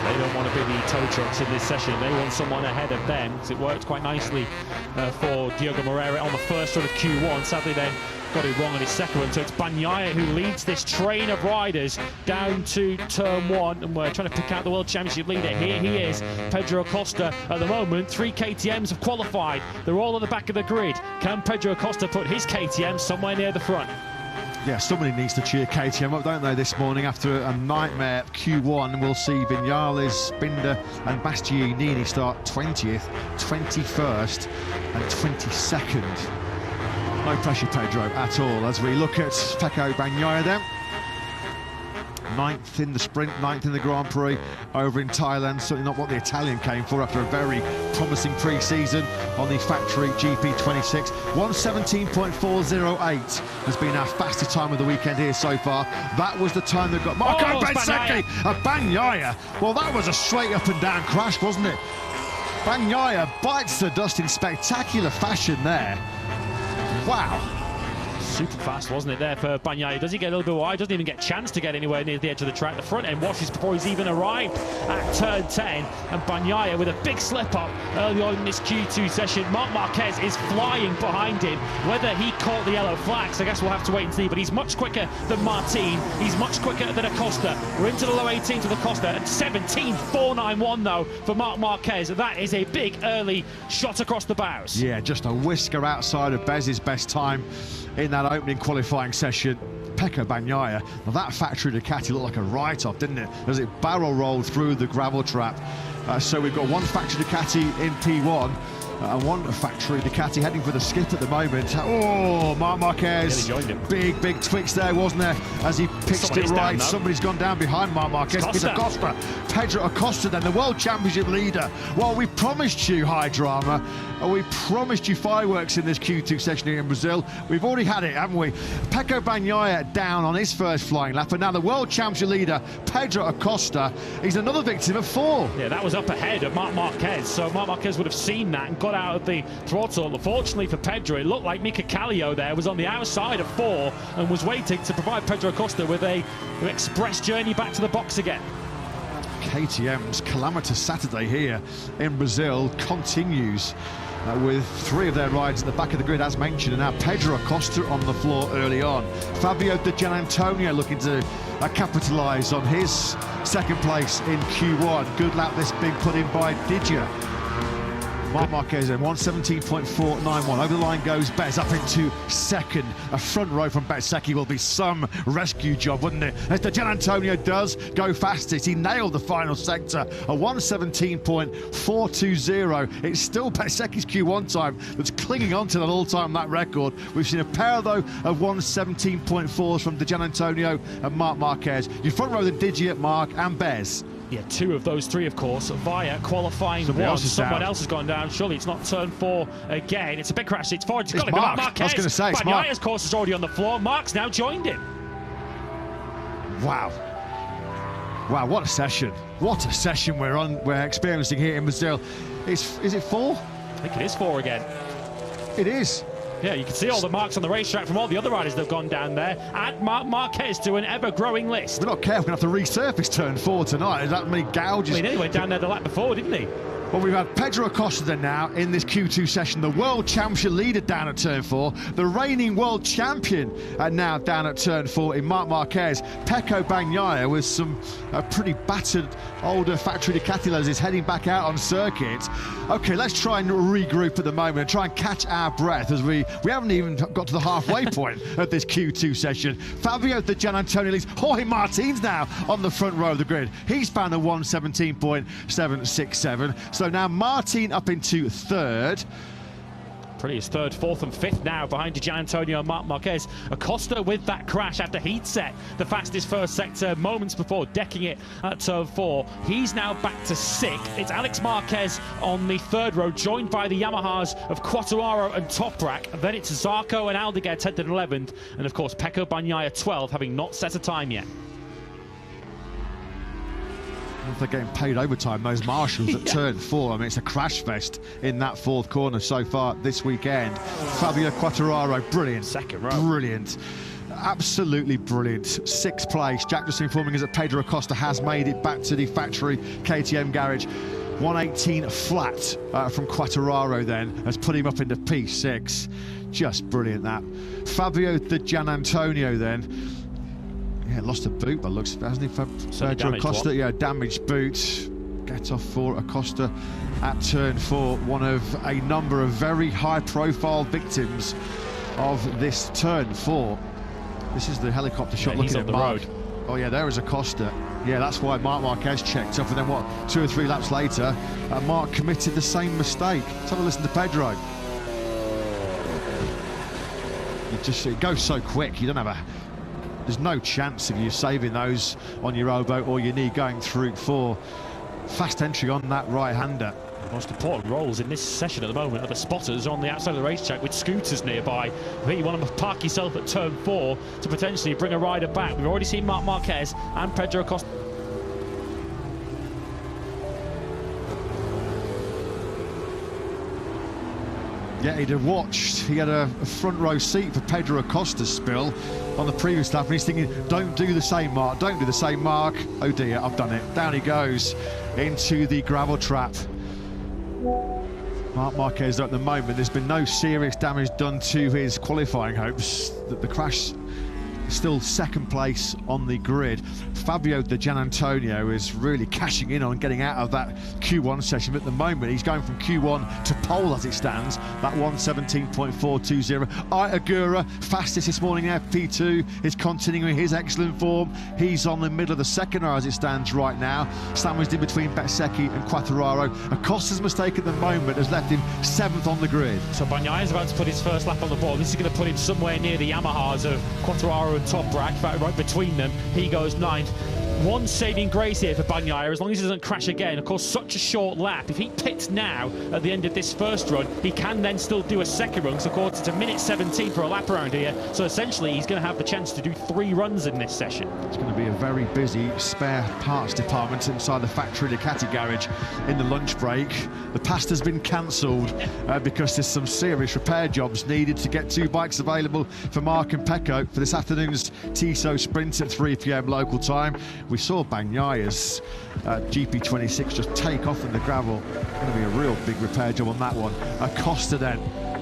They don't want to be the tow trucks in this session. They want someone ahead of them, because it worked quite nicely for Diogo Moreira on the first run of Q1. Sadly, then got it wrong on his second run. So it's Bagnaia who leads this train of riders down to turn 1, and we're trying to pick out the World Championship leader. Here he is, Pedro Acosta. At the moment, 3 KTMs have qualified. They're all at the back of the grid. Can Pedro Acosta put his KTM somewhere near the front? Yeah, somebody needs to cheer KTM up, don't they, this morning after a nightmare Q1. We'll see Viñales, Binder and Bastianini start 20th, 21st and 22nd. No pressure, Pedro, at all, as we look at Pecco Bagnaia then. 9th in the sprint, 9th in the Grand Prix over in Thailand. Certainly not what the Italian came for after a very promising pre-season on the factory GP26. 1:17.408 has been our fastest time of the weekend here so far. That was the time that got Marco Bezzecchi and Bagnaia. Well, that was a straight up and down crash, wasn't it? Bagnaia bites the dust in spectacular fashion there. Wow. Super fast, wasn't it, there for Bagnaia? Does he get a little bit wide? Doesn't even get a chance to get anywhere near the edge of the track. The front end washes before he's even arrived at turn 10. And Bagnaia with a big slip-up early on in this Q2 session. Marc Marquez is flying behind him. Whether he caught the yellow flags, I guess we'll have to wait and see. But he's much quicker than Martin. He's much quicker than Acosta. We're into the low 18s with Acosta. And 17.491, though, for Marc Marquez. That is a big early shot across the bows. Yeah, just a whisker outside of Bez's best time in that opening qualifying session. Pecco Bagnaia, well, that factory Ducati looked like a write-off, didn't it, as it barrel rolled through the gravel trap. So we've got one factory Ducati in P1 and one factory Ducati heading for the skip at the moment. Oh, Marc Marquez, big twitch there, wasn't there, as he pitched it right. Somebody's gone down behind Marc Marquez. It's Acosta. Pedro Acosta then, the World Championship leader. Well, we promised you high drama, and we promised you fireworks in this Q2 session here in Brazil. We've already had it, haven't we? Pecco Bagnaia down on his first flying lap, and now the World Championship leader, Pedro Acosta, he's another victim of 4. Yeah, that was up ahead of Marc Marquez, so Marc Marquez would have seen that and got out of the throttle. Unfortunately for Pedro, it looked like Mika Kallio there was on the outside of 4 and was waiting to provide Pedro Acosta with an express journey back to the box again. KTM's calamitous Saturday here in Brazil continues with 3 of their rides at the back of the grid, as mentioned, and now Pedro Acosta on the floor early on. Fabio Di Giannantonio looking to capitalise on his second place in Q1. Good lap this being put in by Digia. Marc Marquez in 1:17.491. Over the line goes Bez up into second. A front row from Bezzecchi will be some rescue job, wouldn't it? As Di Giannantonio does go fastest. He nailed the final sector. A 1:17.420. It's still Bezzecchi's Q1 time that's clinging on to that all-time lap record. We've seen a pair, though, of 1:17.4s from Di Giannantonio and Marc Marquez. You front row the Digia, Marc and Bez. Yeah, 2 of those 3, of course, via qualifying 1. Someone else has gone down. Surely it's not turn 4 again. It's a big crash. It's forward. It's got to be Marc Marquez. I was going to say, it's Marc. Bagnaia's course is already on the floor. Marc's now joined him. Wow. Wow, what a session. What a session we're experiencing here in Brazil. Is it 4? I think it is 4 again. It is. Yeah, you can see all the marks on the racetrack from all the other riders that have gone down there. Add Marc Marquez to an ever-growing list. We're not careful, we're going to have to resurface turn 4 tonight. There's that many gouges. Well, he nearly went down there the lap before, didn't he? Well, we've had Pedro Acosta then now in this Q2 session, the World Championship leader down at turn 4, the reigning World Champion now down at turn 4 in Marc Marquez. Pecco Bagnaia with some pretty battered older factory Ducati is heading back out on circuit. Okay, let's try and regroup at the moment and try and catch our breath as we haven't even got to the halfway point of this Q2 session. Fabio Di Giannantonio leads. Jorge Martin's now on the front row of the grid. He's found a 1:17.767. So now Martin up into 3rd. Pretty is 3rd, 4th and 5th now behind Di Giannantonio and Marc Marquez. Acosta with that crash after he'd set the fastest first sector moments before, decking it at turn 4. He's now back to 6th. It's Alex Marquez on the 3rd row, joined by the Yamahas of Quartararo and Toprak. And then it's Zarco and Aldeguer 10th and 11th. And of course, Pecco Bagnaia 12th, having not set a time yet. if they're getting paid overtime, those marshals at turn 4. I mean, it's a crash fest in that 4th corner so far this weekend. Fabio Quartararo, brilliant. Second row. Brilliant. Absolutely brilliant. 6th place. Jack just informing us that Pedro Acosta has made it back to the factory KTM garage. 118 flat from Quartararo then has put him up into P6. Just brilliant, that. Fabio Di Gianantonio then. Yeah, lost a boot by looks of it, hasn't he? Pedro Acosta, yeah, damaged boot. Get off for Acosta at turn 4. One of a number of very high-profile victims of this turn 4. This is the helicopter shot looking at Mark. Road. Oh yeah, there is Acosta. Yeah, that's why Marc Marquez checked up, and then what, 2 or 3 laps later, Mark committed the same mistake. Let's have a listen to Pedro. It goes so quick, you don't have there's no chance of you saving those on your elbow or your knee going through 4. Fast entry on that right-hander. The most important roles in this session at the moment are the spotters on the outside of the racetrack with scooters nearby. I think you want to park yourself at turn 4 to potentially bring a rider back. We've already seen Marc Marquez and Pedro Acosta. Yeah, he'd have watched. He had a front row seat for Pedro Acosta's spill on the previous lap, and he's thinking, don't do the same, Mark, don't do the same, Mark. Oh dear, I've done it. Down he goes into the gravel trap. Marc Marquez, at the moment, there's been no serious damage done to his qualifying hopes. The crash still 2nd place on the grid. Fabio Di Gianantonio is really cashing in on getting out of that Q1 session. But at the moment, he's going from Q1 to pole as it stands, that 1:17.420. Agura, fastest this morning there, P2, is continuing his excellent form. He's on the middle of the 2nd row as it stands right now, sandwiched in between Bezzecchi and Quartararo. Acosta's mistake at the moment has left him 7th on the grid. So Bagnaia is about to put his first lap on the board. This is going to put him somewhere near the Yamahas of Quartararo and Toprak, in fact, right between them. He goes 9th. One saving grace here for Bagnaia, as long as he doesn't crash again. Of course, such a short lap. If he pits now at the end of this first run, he can then still do a 2nd run. So, of course, it's a minute 17 for a lap around here. So, essentially, he's going to have the chance to do 3 runs in this session. It's going to be a very busy spare parts department inside the factory Ducati garage in the lunch break. The pasta's been cancelled because there's some serious repair jobs needed to get 2 bikes available for Mark and Pecco for this afternoon's Tissot Sprint at 3 p.m. local time. We saw Bagnaia's GP26 just take off in the gravel. Going to be a real big repair job on that one. Acosta then,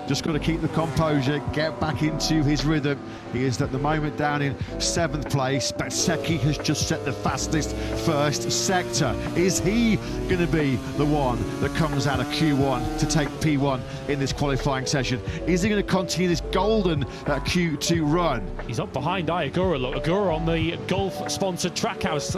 just got to keep the composure, get back into his rhythm. He is at the moment down in 7th place. Bezzecchi has just set the fastest first sector. Is he going to be the one that comes out of Q1 to take P1 in this qualifying session? Is he going to continue this golden Q2 run? He's up behind Agura. Look, Agura on the Gulf-sponsored Trackhouse,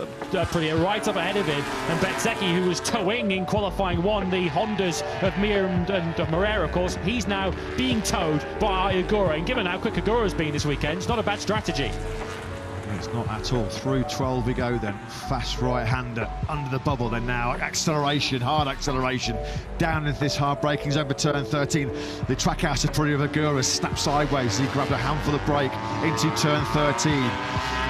pretty right up ahead of him. And Bezzecchi, who was towing in qualifying 1 the Hondas of Mir and Moreira, of course, he's now being towed by Agura. And given how quick Agura's been this weekend, it's not a bad strategy. It's not at all. Through 12 we go then. Fast right-hander under the bubble then now. Acceleration, hard acceleration. Down into this hard braking zone for turn 13. The Trackhouse of Agura snapped sideways. He grabbed a handful of brake into turn 13.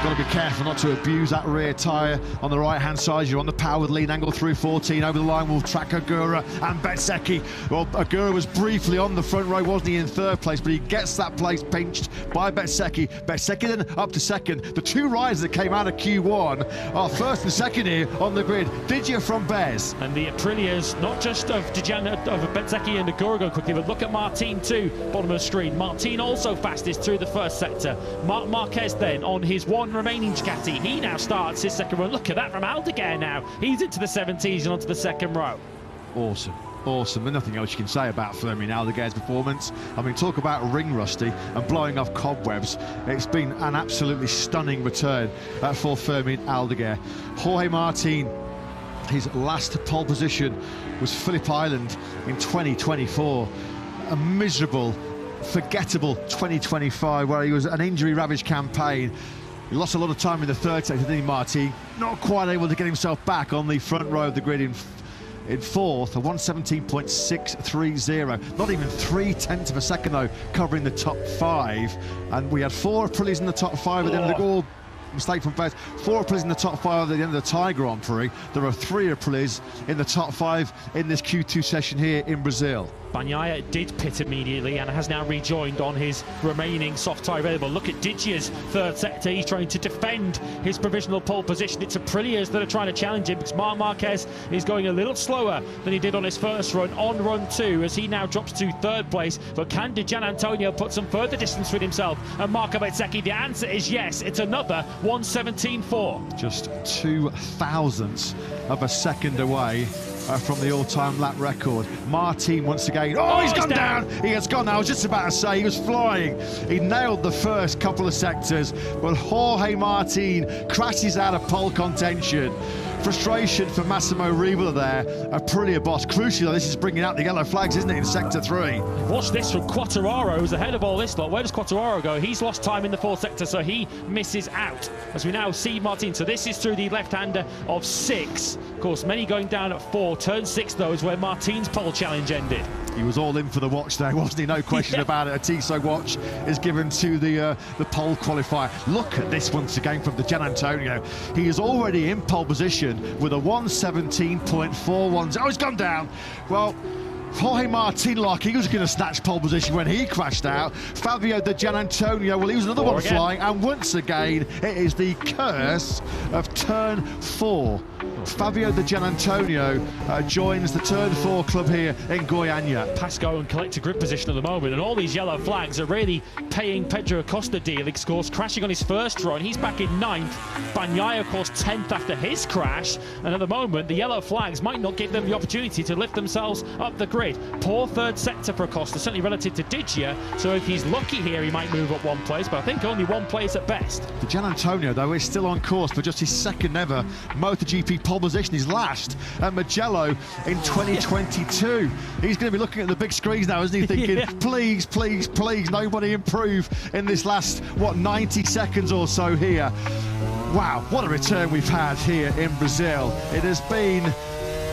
Got to be careful not to abuse that rear tyre on the right-hand side. You're on the powered lean angle through 14. Over the line will track Agura and Bezzecchi. Well, Agura was briefly on the front row, wasn't he, in 3rd place, but he gets that place pinched by Bezzecchi. Bezzecchi then up to 2nd. The 2 riders that came out of Q1 are 1st and 2nd here on the grid. Digia from Bez. And the Aprilias, not just of Bezzecchi and Agura go quickly, but look at Martin too, bottom of the screen. Martin also fastest through the 1st sector. Marc Marquez then on his 1 remaining Ducati. He now starts his 2nd run. Look at that from Aldeguer now. He's into the 70s and onto the 2nd row. Awesome. Awesome, and nothing else you can say about Fermin Aldeguer's performance. I mean, talk about ring rusty and blowing off cobwebs. It's been an absolutely stunning return for Fermin Aldeguer. Jorge Martin, his last pole position was Phillip Island in 2024. A miserable, forgettable 2025 where he was an injury-ravaged campaign. He lost a lot of time in the 3rd sector, didn't he, Martin? Not quite able to get himself back on the front row of the grid in 4th, a 1:17.630. Not even 3/10 of a second, though, covering the top 5. And we had 4 Aprilias in the top 5, but then they're all mistake from Beras. 4 Aprilis in the top 5 at the end of the Thai Grand Prix. There are 3 Aprilis in the top 5 in this Q2 session here in Brazil. Bagnaia did pit immediately and has now rejoined on his remaining soft tyre available. Look at Didia's third sector. He's trying to defend his provisional pole position. It's Aprilia's that are trying to challenge him because Marc Marquez is going a little slower than he did on his first run on run 2 as he now drops to 3rd place. But can Di Gianantonio put some further distance with himself and Marco Bezzecchi? The answer is yes. It's another 1:17.4. Just 0.02 of a second away from the all-time lap record. Martin once again. Oh, he's gone down. He has gone. I was just about to say he was flying. He nailed the first couple of sectors, but Jorge Martin crashes out of pole contention. Frustration for Massimo Rivola there. Aprilia boss. Crucially, this is bringing out the yellow flags, isn't it, in sector 3? Watch this from Quartararo, who's ahead of all this lot. Where does Quartararo go? He's lost time in the 4th sector, so he misses out. As we now see Martin. So this is through the left-hander of 6. Of course, many going down at 4. Turn 6, though, is where Martin's pole challenge ended. He was all in for the watch there, wasn't he? No question about it. A Tissot watch is given to the pole qualifier. Look at this once again from Di Gianantonio. He is already in pole position with a 1:17.41. Oh, he's gone down. Well, Jorge Martin, like he was going to snatch pole position when he crashed out. Fabio Di Gianantonio, well, he was another one flying. And once again, it is the curse of turn 4. Fabio Di Gianantonio joins the turn 4 club here in Goiânia. Pasco in collector grid position at the moment, and all these yellow flags are really paying Pedro Acosta deal. Of course, crashing on his first run, he's back in 9th. Bagnaia, of course, 10th after his crash, and at the moment, the yellow flags might not give them the opportunity to lift themselves up the grid. Poor 3rd sector for Acosta, certainly relative to Digia, so if he's lucky here, he might move up 1 place, but I think only 1 place at best. Di Gianantonio, though, is still on course for just his 2nd ever MotoGP pole position. He's last at Mugello in 2022. He's going to be looking at the big screens now, isn't he, thinking, please, please, please, nobody improve in this last, 90 seconds or so here. Wow, what a return we've had here in Brazil. It has been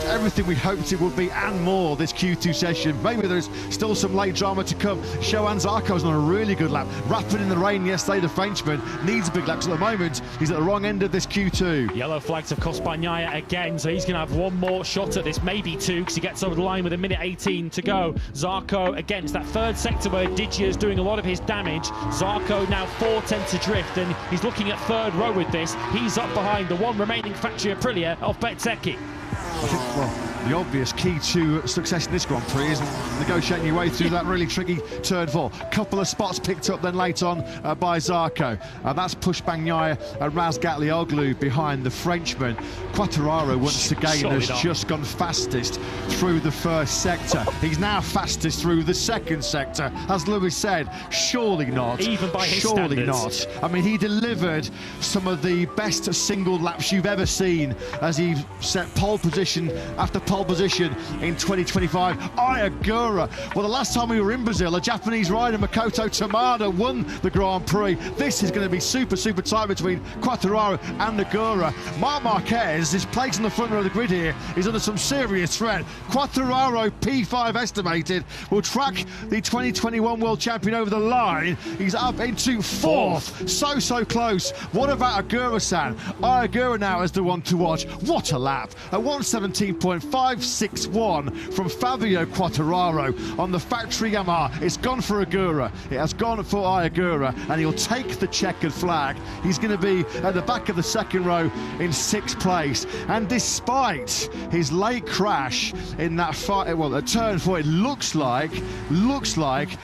everything we hoped it would be and more this Q2 session. Maybe there's still some late drama to come. Joan Zarco's on a really good lap. Rapping in the rain yesterday, the Frenchman needs a big lap. So at the moment, he's at the wrong end of this Q2. Yellow flags have cost Bagnaia again, so he's going to have 1 more shot at this, maybe 2, because he gets over the line with 1:18 to go. Zarco, again, it's that 3rd sector where Digia is doing a lot of his damage. Zarco now 4 tenths adrift, and he's looking at 3rd row with this. He's up behind the 1 remaining factory Aprilia of Bezzecchi. I think, well, the obvious key to success in this Grand Prix is negotiating your way through that really tricky turn 4. Couple of spots picked up then late on by Zarco. That's pushed Bagnaia and Razgatlioglu behind the Frenchman. Quartararo once again has just gone fastest through the 1st sector. He's now fastest through the 2nd sector. As Lewis said, surely not. Even by his surely standards. not. I mean, he delivered some of the best single laps you've ever seen as he set pole position after pole position in 2025. Ayagura. Well, the last time we were in Brazil, a Japanese rider, Makoto Tamada, won the Grand Prix. This is going to be super, super tight between Quartararo and Agura. Marc Marquez, his place in the front row of the grid here, is under some serious threat. Quartararo, P5 estimated, will track the 2021 world champion over the line. He's up into 4th. So close. What about Agura-san? Ayagura now is the one to watch. What a lap. A 1:17.561 from Fabio Quartararo on the factory Yamaha. It's gone for Agura. It has gone for Ayagura, and he'll take the checkered flag. He's going to be at the back of the 2nd row in 6th place. And despite his late crash in that fight, well, at turn 4, it looks like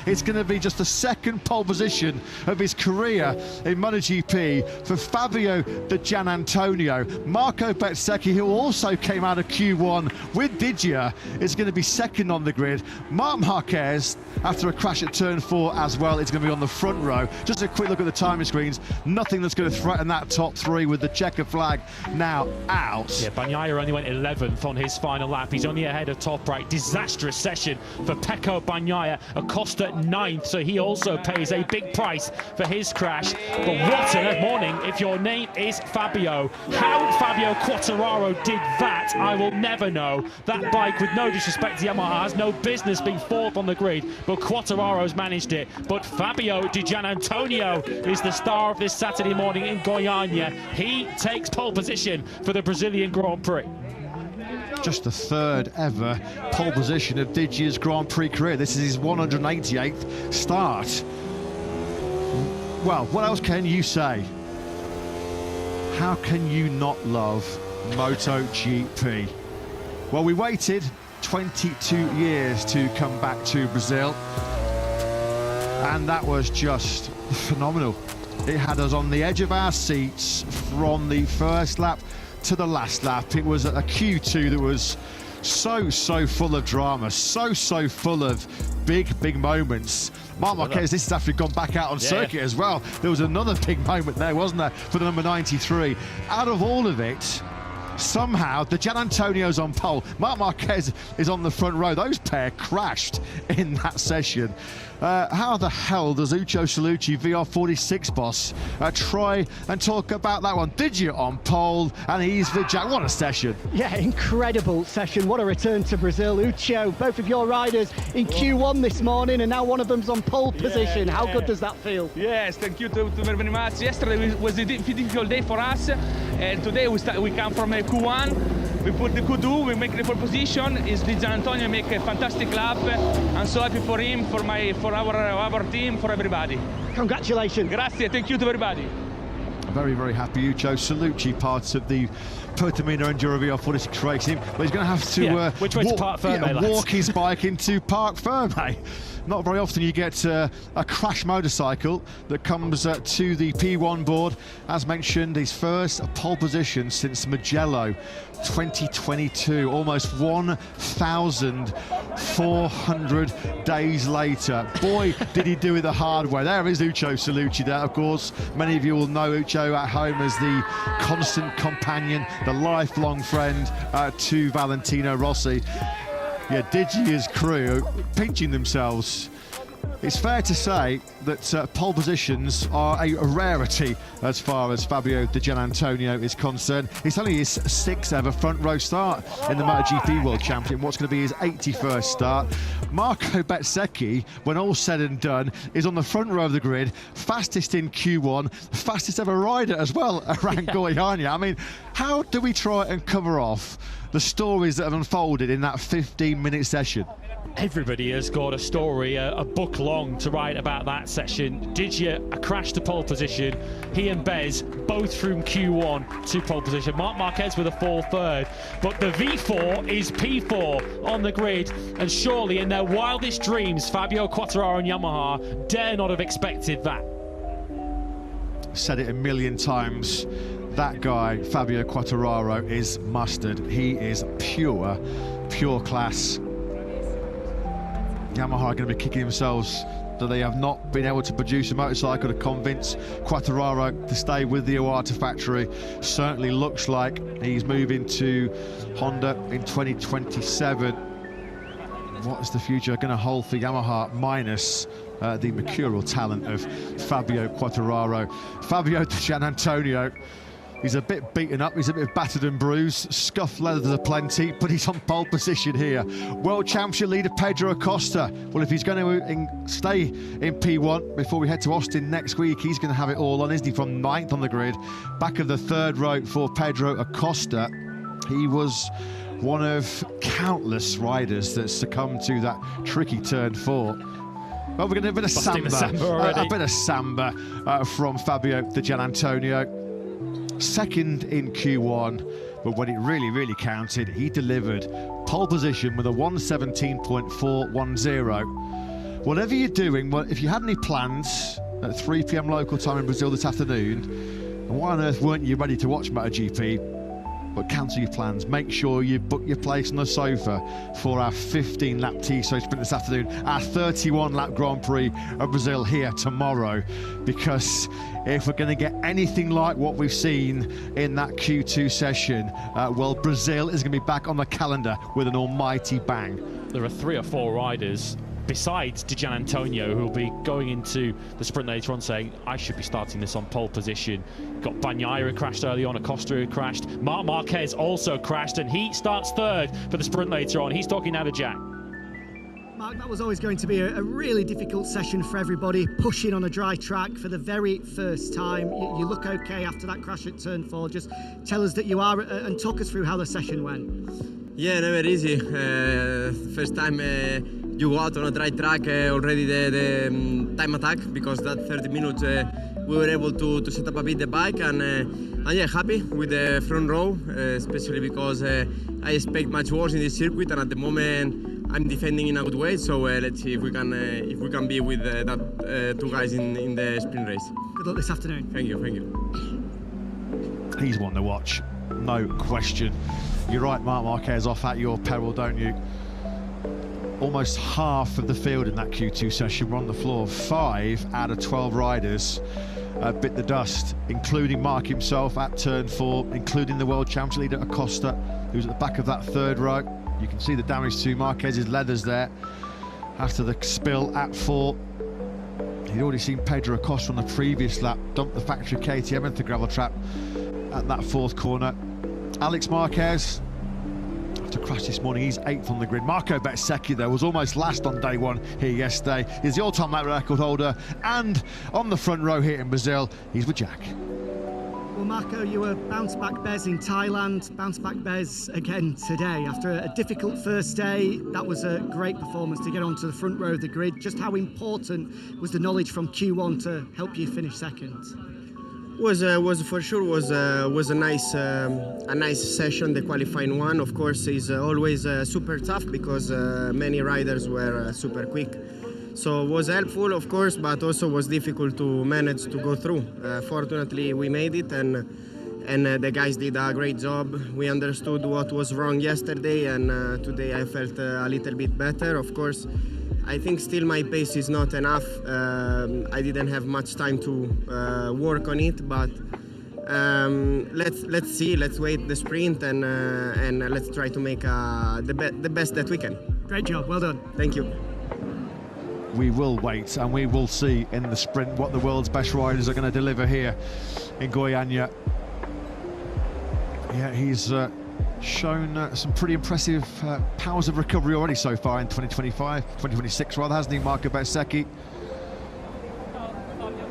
it's going to be just the 2nd pole position of his career in MotoGP for Fabio Di Gianantonio. Marco Bezzecchi, who also came out of Q1 with Digia, is going to be 2nd on the grid. Marc Marquez, after a crash at turn 4 as well, is going to be on the front row. Just a quick look at the timing screens. Nothing that's going to threaten that top 3 with the checker flag now out. Yeah, Bagnaia only went 11th on his final lap. He's only ahead of top right. Disastrous session for Pecco Bagnaia. Acosta 9th, so he also pays a big price for his crash. But what a morning if your name is Fabio. How Fabio Quartararo did that, I will never know. Quattararo. That bike, with no disrespect to Yamaha, has no business being fourth on the grid, but Quattararo's managed it. But Fabio Di Gianantonio is the star of this Saturday morning in Goiânia. He takes pole position for the Brazilian Grand Prix. Just the third ever pole position of Digi's Grand Prix career. This is his 188th start. Well, what else can you say? How can you not love MotoGP? Well, we waited 22 years to come back to Brazil, and that was just phenomenal. It had us on the edge of our seats from the first lap to the last lap. It was a Q2 that was so full of drama, so full of big moments. Marc Marquez, this has actually gone back out on circuit as well. There was another big moment there, wasn't there, for the number 93. Out of all of it, somehow the Gianantonio's on pole, Marc Marquez is on the front row. Those pair crashed in that session. How the hell does Ucho Salucci, VR46 boss, try and talk about that one? Did you on pole? And he's the Jack. What a session. Yeah, incredible session. What a return to Brazil. Ucho, both of your riders in Q1 this morning, and now one of them's on pole position. How good does that feel? Yes, thank you very much. Yesterday was a difficult day for us, and today we come from Cuan. We put the kudu, we make the pole position. Is Di Gianantonio make a fantastic lap. I'm so happy for him, for our team, for everybody. Congratulations. Grazie, thank you to everybody. Very happy Ucho Salucci, part of the Portimao Enduro VR46 racing, but he's going to have to which way to Parc Ferme, walk his bike into Parc Ferme. Not very often you get a crash motorcycle that comes to the P1 board. As mentioned, his first pole position since Mugello 2022, almost 1,400 days later. Boy, did he do it the hard way. There is Ucho Salucci there, of course. Many of you will know Ucho at home as the constant companion, the lifelong friend to Valentino Rossi. Yeah, Digi's crew pinching themselves. It's fair to say that pole positions are a rarity as far as Fabio Di Gianantonio is concerned. It's only his 6th ever front row start in the MotoGP World Championship, what's going to be his 81st start. Marco Bezzecchi, when all's said and done, is on the front row of the grid, fastest in Q1, fastest ever rider as well around Goiânia. I mean, how do we try and cover off the stories that have unfolded in that 15-minute session? Everybody has got a story, a book long, to write about that session. Digia, a crash to pole position. He and Bez, both from Q1 to pole position. Marc Marquez with a 4-3rd. But the V4 is P4 on the grid. And surely in their wildest dreams, Fabio Quattararo and Yamaha dare not have expected that. Said it a million times. That guy, Fabio Quattararo, is mustard. He is pure class. Yamaha are going to be kicking themselves that they have not been able to produce a motorcycle to convince Quattararo to stay with the Iwata factory. Certainly looks like he's moving to Honda in 2027. What is the future going to hold for Yamaha minus the mercurial talent of Fabio Quattararo? Fabio Di Gianantonio, he's a bit beaten up, he's a bit battered and bruised, scuffed leathers aplenty, but he's on pole position here. World Championship leader Pedro Acosta, well, if he's going to stay in P1 before we head to Austin next week, he's going to have it all on, isn't he, from 9th on the grid. Back of the 3rd row for Pedro Acosta. He was one of countless riders that succumbed to that tricky turn 4. Well, we're going to have a bit of samba from Fabio Di Gianantonio. 2nd in Q1, but when it really counted, he delivered pole position with a 1:17.410. Whatever you're doing, well, if you had any plans at 3 p.m. local time in Brazil this afternoon, and why on earth weren't you ready to watch MotoGP? But cancel your plans. Make sure you book your place on the sofa for our 15-lap TSO sprint this afternoon, our 31-lap Grand Prix of Brazil here tomorrow. Because if we're going to get anything like what we've seen in that Q2 session, well, Brazil is going to be back on the calendar with an almighty bang. There are 3 or 4 riders besides Di Gianantonio, who will be going into the sprint later on saying, I should be starting this on pole position. Got Bagnaia crashed early on, Acosta who crashed. Marc Marquez also crashed, and he starts third for the sprint later on. He's talking now to Jack. Mark, that was always going to be a really difficult session for everybody, pushing on a dry track for the very first time. You look okay after that crash at turn 4. Just tell us that you are and talk us through how the session went. Yeah, never easy. First time you go out on a dry track, already the time attack, because that 30 minutes we were able to set up a bit the bike, and yeah, happy with the front row, especially because I expect much worse in this circuit, and at the moment I'm defending in a good way. So let's see if we can be with that 2 guys in the sprint race. Good luck this afternoon. Thank you, thank you. He's one to watch, no question. You're right, Marc Marquez off at your peril, don't you? Almost half of the field in that Q2 session were on the floor. 5 out of 12 riders bit the dust, including Marc himself at turn 4, including the world champion leader Acosta, who's at the back of that 3rd row. You can see the damage to Marquez's leathers there after the spill at 4. He'd already seen Pedro Acosta on the previous lap dump the factory KTM into the gravel trap at that 4th corner. Alex Marquez, after crash this morning, he's 8th on the grid. Marco Bezzecchi, though, was almost last on day 1 here yesterday. He's the all-time lap record holder, and on the front row here in Brazil, he's with Jack. Well, Marco, you were bounce-back Bez in Thailand, bounce-back Bez again today. After a difficult first day, that was a great performance to get onto the front row of the grid. Just how important was the knowledge from Q1 to help you finish 2nd? Was for sure was a nice session. The qualifying one, of course, is always super tough because many riders were super quick. So it was helpful, of course, but also was difficult to manage to go through. Fortunately, we made it, and the guys did a great job. We understood what was wrong yesterday, and today I felt a little bit better. Of course, I think still my pace is not enough. I didn't have much time to work on it, but let's see. Let's wait the sprint and let's try to make the best that we can. Great job, well done. Thank you. We will wait and we will see in the sprint what the world's best riders are going to deliver here in Goiânia. Yeah, he's shown some pretty impressive powers of recovery already so far in 2026 rather, hasn't he, Marco Bezzecchi?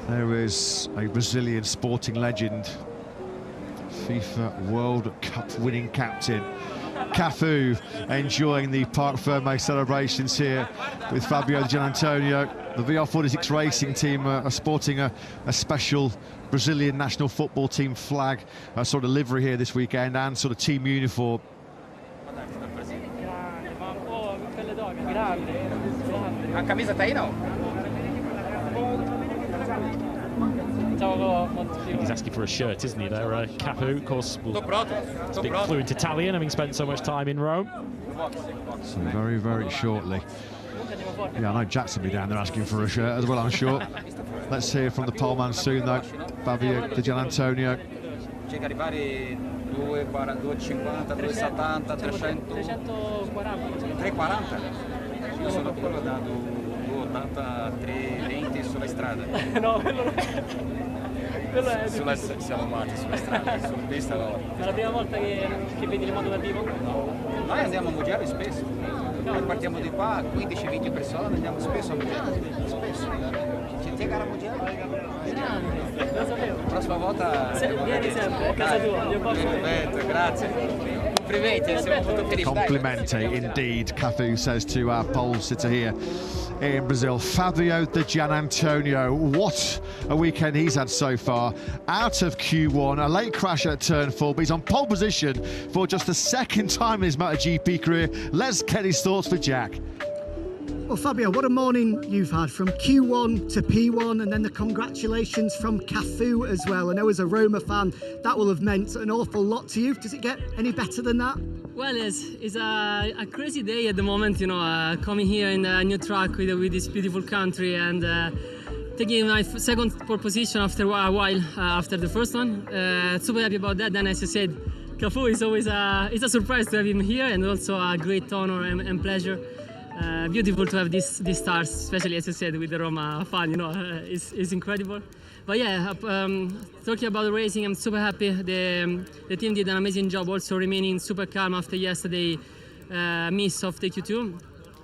There is a Brazilian sporting legend, FIFA World Cup winning captain, KIVEE, enjoying the Parc Fermé celebrations here with Fabio Di Gianantonio. The VR46 racing team are sporting a special Brazilian national football team flag, sort of livery here this weekend, and sort of team uniform. He's asking for a shirt, isn't he, there? KIVEE, of course, will speak fluent Italian, having spent so much time in Rome. So very, very shortly. Yeah, I know Jackson will be down there asking for a shirt as well, I'm sure. Let's hear from the poleman soon, though. Fabio Di Gianantonio. C'è che arrivare 2,50, 2,70, 300, 3,40. Io sono quello dato 2,80, 3,20 sulla strada. No, quello è siamo morti sulla strada, sulla pista no. È la prima volta che vedi le moto dal vivo? No. Noi andiamo a Mugello spesso. Noi partiamo di qua, 15-20 persone, andiamo spesso a Mugello. Spesso. Ci tiene a Mugello? Grande, lo sapevo. La prossima volta vieni sempre, a casa tua. Perfetto, grazie. Complimente indeed, KIVEE says to our pole sitter here in Brazil, Fabio Di Gianantonio. What a weekend he's had so far. Out of Q1, a late crash at turn 4, but he's on pole position for just the 2nd time in his MotoGP career. Let's get his thoughts for Jack. Well, Fabio, what a morning you've had, from Q1 to P1, and then the congratulations from KIVEE as well. I know as a Roma fan, that will have meant an awful lot to you. Does it get any better than that? Well, yes, it's a crazy day at the moment, you know, coming here in a new track with this beautiful country and taking my 2nd pole position after a while, after the first one. Super happy about that. Then, as you said, KIVEE is always it's a surprise to have him here, and also a great honor and pleasure. beautiful to have these stars, especially as you said with the Roma fan. It's incredible. But yeah, talking about the racing, I'm super happy. The team did an amazing job, also remaining super calm after yesterday miss of the Q2.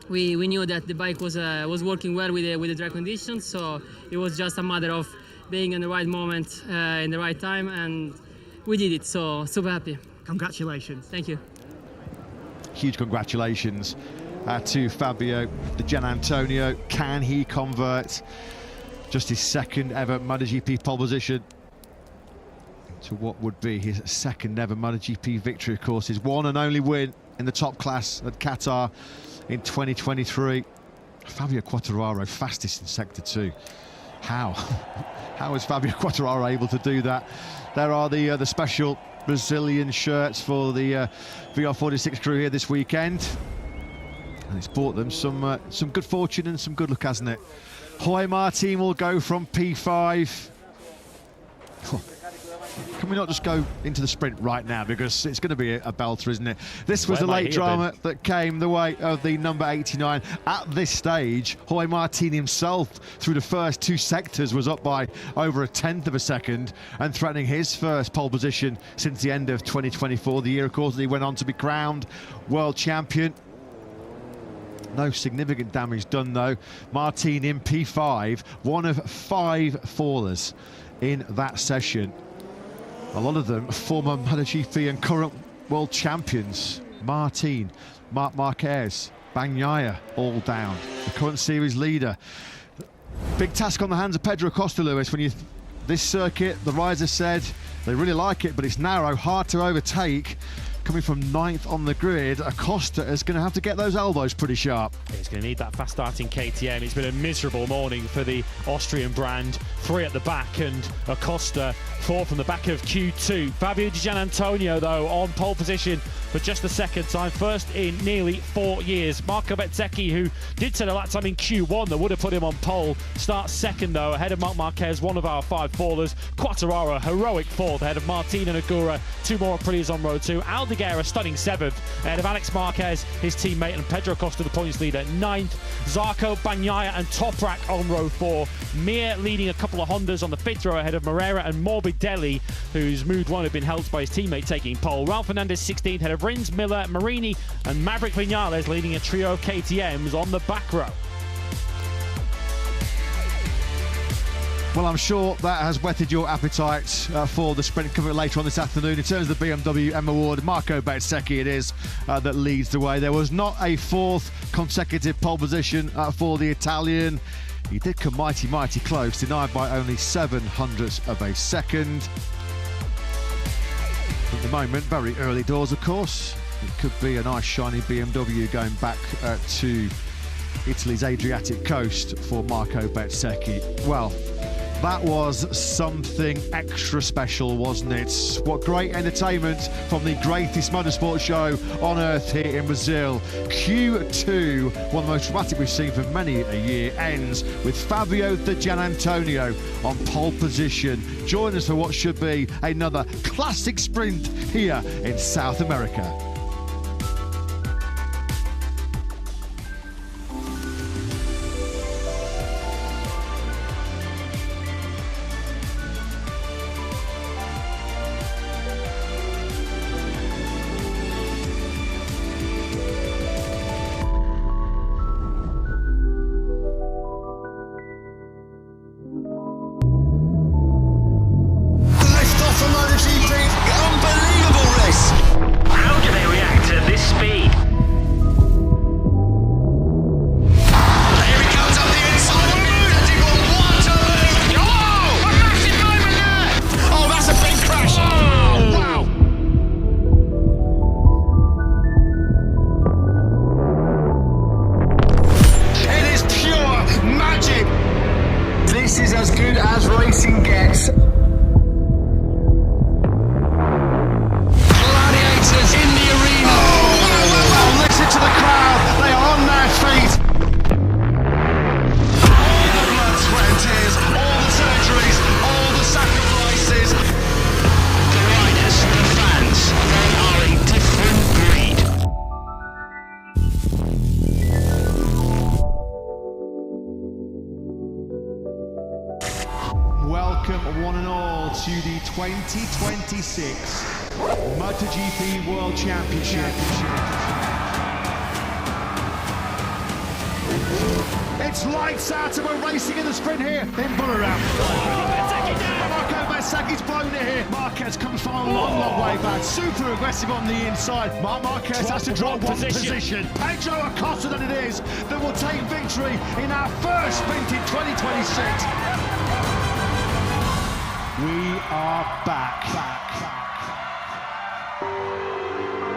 We knew that the bike was working well with the dry conditions, so it was just a matter of being in the right moment, in the right time, and we did it. So super happy. Congratulations. Thank you. Huge congratulations to Fabio Di Giannantonio. Can he convert just his second ever MotoGP pole position to what would be his second ever MotoGP victory? Of course, his one and only win in the top class at Qatar in 2023. Fabio Quartararo fastest in Sector 2. How is Fabio Quartararo able to do that? There are the special Brazilian shirts for the VR46 crew here this weekend, and it's brought them some good fortune and some good luck, hasn't it? Hoymar team will go from P5. Can we not just go into the sprint right now, because it's going to be a belter, isn't it? This was the late drama that came the way of the number 89. At this stage, Hoymar himself, through the first 2 sectors, was up by over a tenth of a second and threatening his first pole position since the end of 2024, the year, of course, that he went on to be crowned world champion. No significant damage done, though. Martin in P5, one of 5 fallers in that session. A lot of them former MotoGP and current world champions. Martin, Marc Marquez, Bagnaia, all down. The current series leader. Big task on the hands of Pedro Acosta, Lewis. This circuit, the riders said they really like it, but it's narrow, hard to overtake. Coming from 9th on the grid, Acosta is going to have to get those elbows pretty sharp. He's going to need that fast-starting KTM. It's been a miserable morning for the Austrian brand. 3 at the back, and Acosta 4 from the back of Q2. Fabio Di Giannantonio, though, on pole position for just the second time, first in nearly 4 years. Marco Bezzecchi, who did set a lap time in Q1 that would have put him on pole, starts second, though, ahead of Marc Marquez, one of our 5 fallers. Quartararo, heroic 4th, ahead of Martin and Agura. 2 more Aprilias on row 2. Aldeguerra, stunning 7th, ahead of Alex Marquez, his teammate, and Pedro Acosta, the points leader, 9th. Zarco, Bagnaia and Toprak on row 4. Mir leading a couple of Hondas on the 5th row, ahead of Moreira and Morbidelli, whose Mood 1 had been held by his teammate taking pole. Ralph Fernandez 16th, ahead of Rins, Miller, Marini and Maverick Vinales, leading a trio of KTMs on the back row. Well, I'm sure that has whetted your appetite for the sprint coming later on this afternoon. In terms of the BMW M Award, Marco Bezzecchi it is that leads the way. There was not a 4th consecutive pole position for the Italian. He did come mighty close, denied by only 0.07 of a second. At the moment, very early doors, of course. It could be a nice shiny BMW going back to Italy's Adriatic coast for Marco Bezzecchi. Well, that was something extra special, wasn't it? What great entertainment from the greatest motorsport show on earth here in Brazil. Q2, one of the most dramatic we've seen for many a year, ends with Fabio Di Giannantonio on pole position. Join us for what should be another classic sprint here in South America. to the 2026 MotoGP World Championship. It's lights out and we're racing in the sprint here in Bularam. Marco Mersaki's blown it here. Marquez comes from a long way back. Super aggressive on the inside. Marquez has to drop one position. Pedro Acosta that it is that will take victory in our first sprint in 2026. We are back.